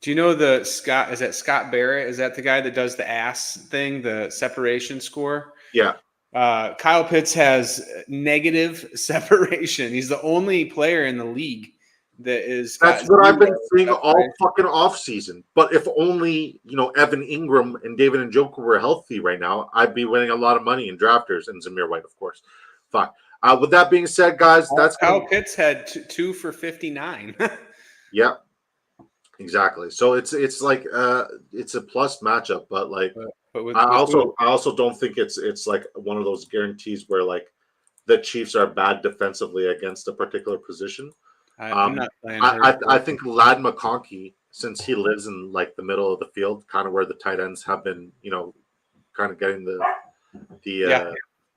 Speaker 2: Do you know is that Scott Barrett? Is that the guy that does the ass thing, the separation score?
Speaker 1: Yeah.
Speaker 2: Kyle Pitts has negative separation. He's the only player in the league that is.
Speaker 1: That's what I've been saying all fucking off season. But if only Evan Ingram and David Njoku were healthy right now, I'd be winning a lot of money in drafters and Zamir White, of course. Fuck. With that being said, guys,
Speaker 2: Kyle Pitts had 2 for 59.
Speaker 1: Yeah, exactly. So it's like it's a plus matchup, but like I also don't think it's like one of those guarantees where like the Chiefs are bad defensively against a particular position.
Speaker 2: I'm not playing
Speaker 1: I think Lad McConkey, since he lives in like the middle of the field, kind of where the tight ends have been, kind of getting the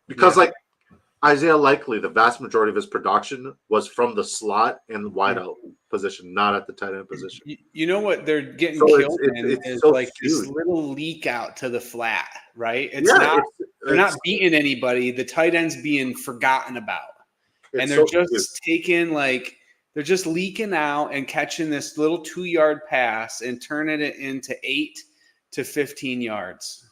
Speaker 1: because like Isaiah Likely, the vast majority of his production was from the slot and wideout position, not at the tight end position.
Speaker 2: You know what they're getting
Speaker 1: So
Speaker 2: killed in is
Speaker 1: so
Speaker 2: like
Speaker 1: skewed.
Speaker 2: this little leak out to the flat, right? They're not beating anybody. The tight end's being forgotten about. And they're just taking they're just leaking out and catching this little 2-yard pass and turning it into 8 to 15 yards.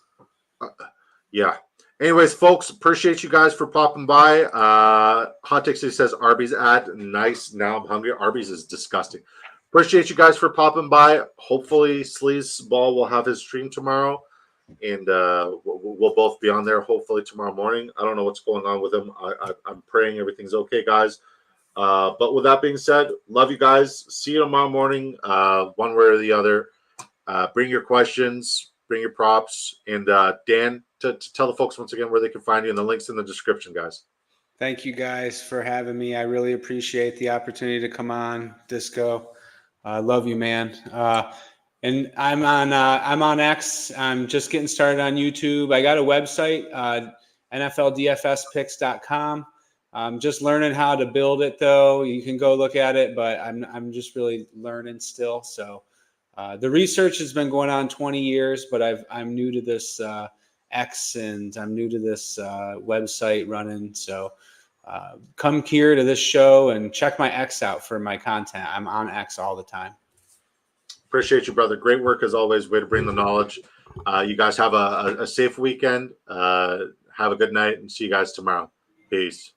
Speaker 1: Yeah. Anyways, folks, appreciate you guys for popping by. Hot Take City says Arby's ad. Nice. Now I'm hungry. Arby's is disgusting. Appreciate you guys for popping by. Hopefully, Sleaze Ball will have his stream tomorrow, and we'll both be on there hopefully tomorrow morning. I don't know what's going on with him. I'm praying everything's okay, guys. But with that being said, love you guys. See you tomorrow morning, one way or the other. Bring your questions, bring your props, and Dan, to tell the folks once again where they can find you, and the links in the description, guys.
Speaker 2: Thank you guys for having me. I really appreciate the opportunity to come on, Disco. I love you, man. And I'm on X. I'm just getting started on YouTube. I got a website, NFLDFSpicks.com. I'm just learning how to build it, though. You can go look at it, but I'm just really learning still. So the research has been going on 20 years, but I'm new to this X, and I'm new to this website running. So come here to this show and check my X out for my content. I'm on X all the time.
Speaker 1: Appreciate you, brother. Great work as always. Way to bring the knowledge. You guys have a safe weekend. Have a good night, and see you guys tomorrow. Peace.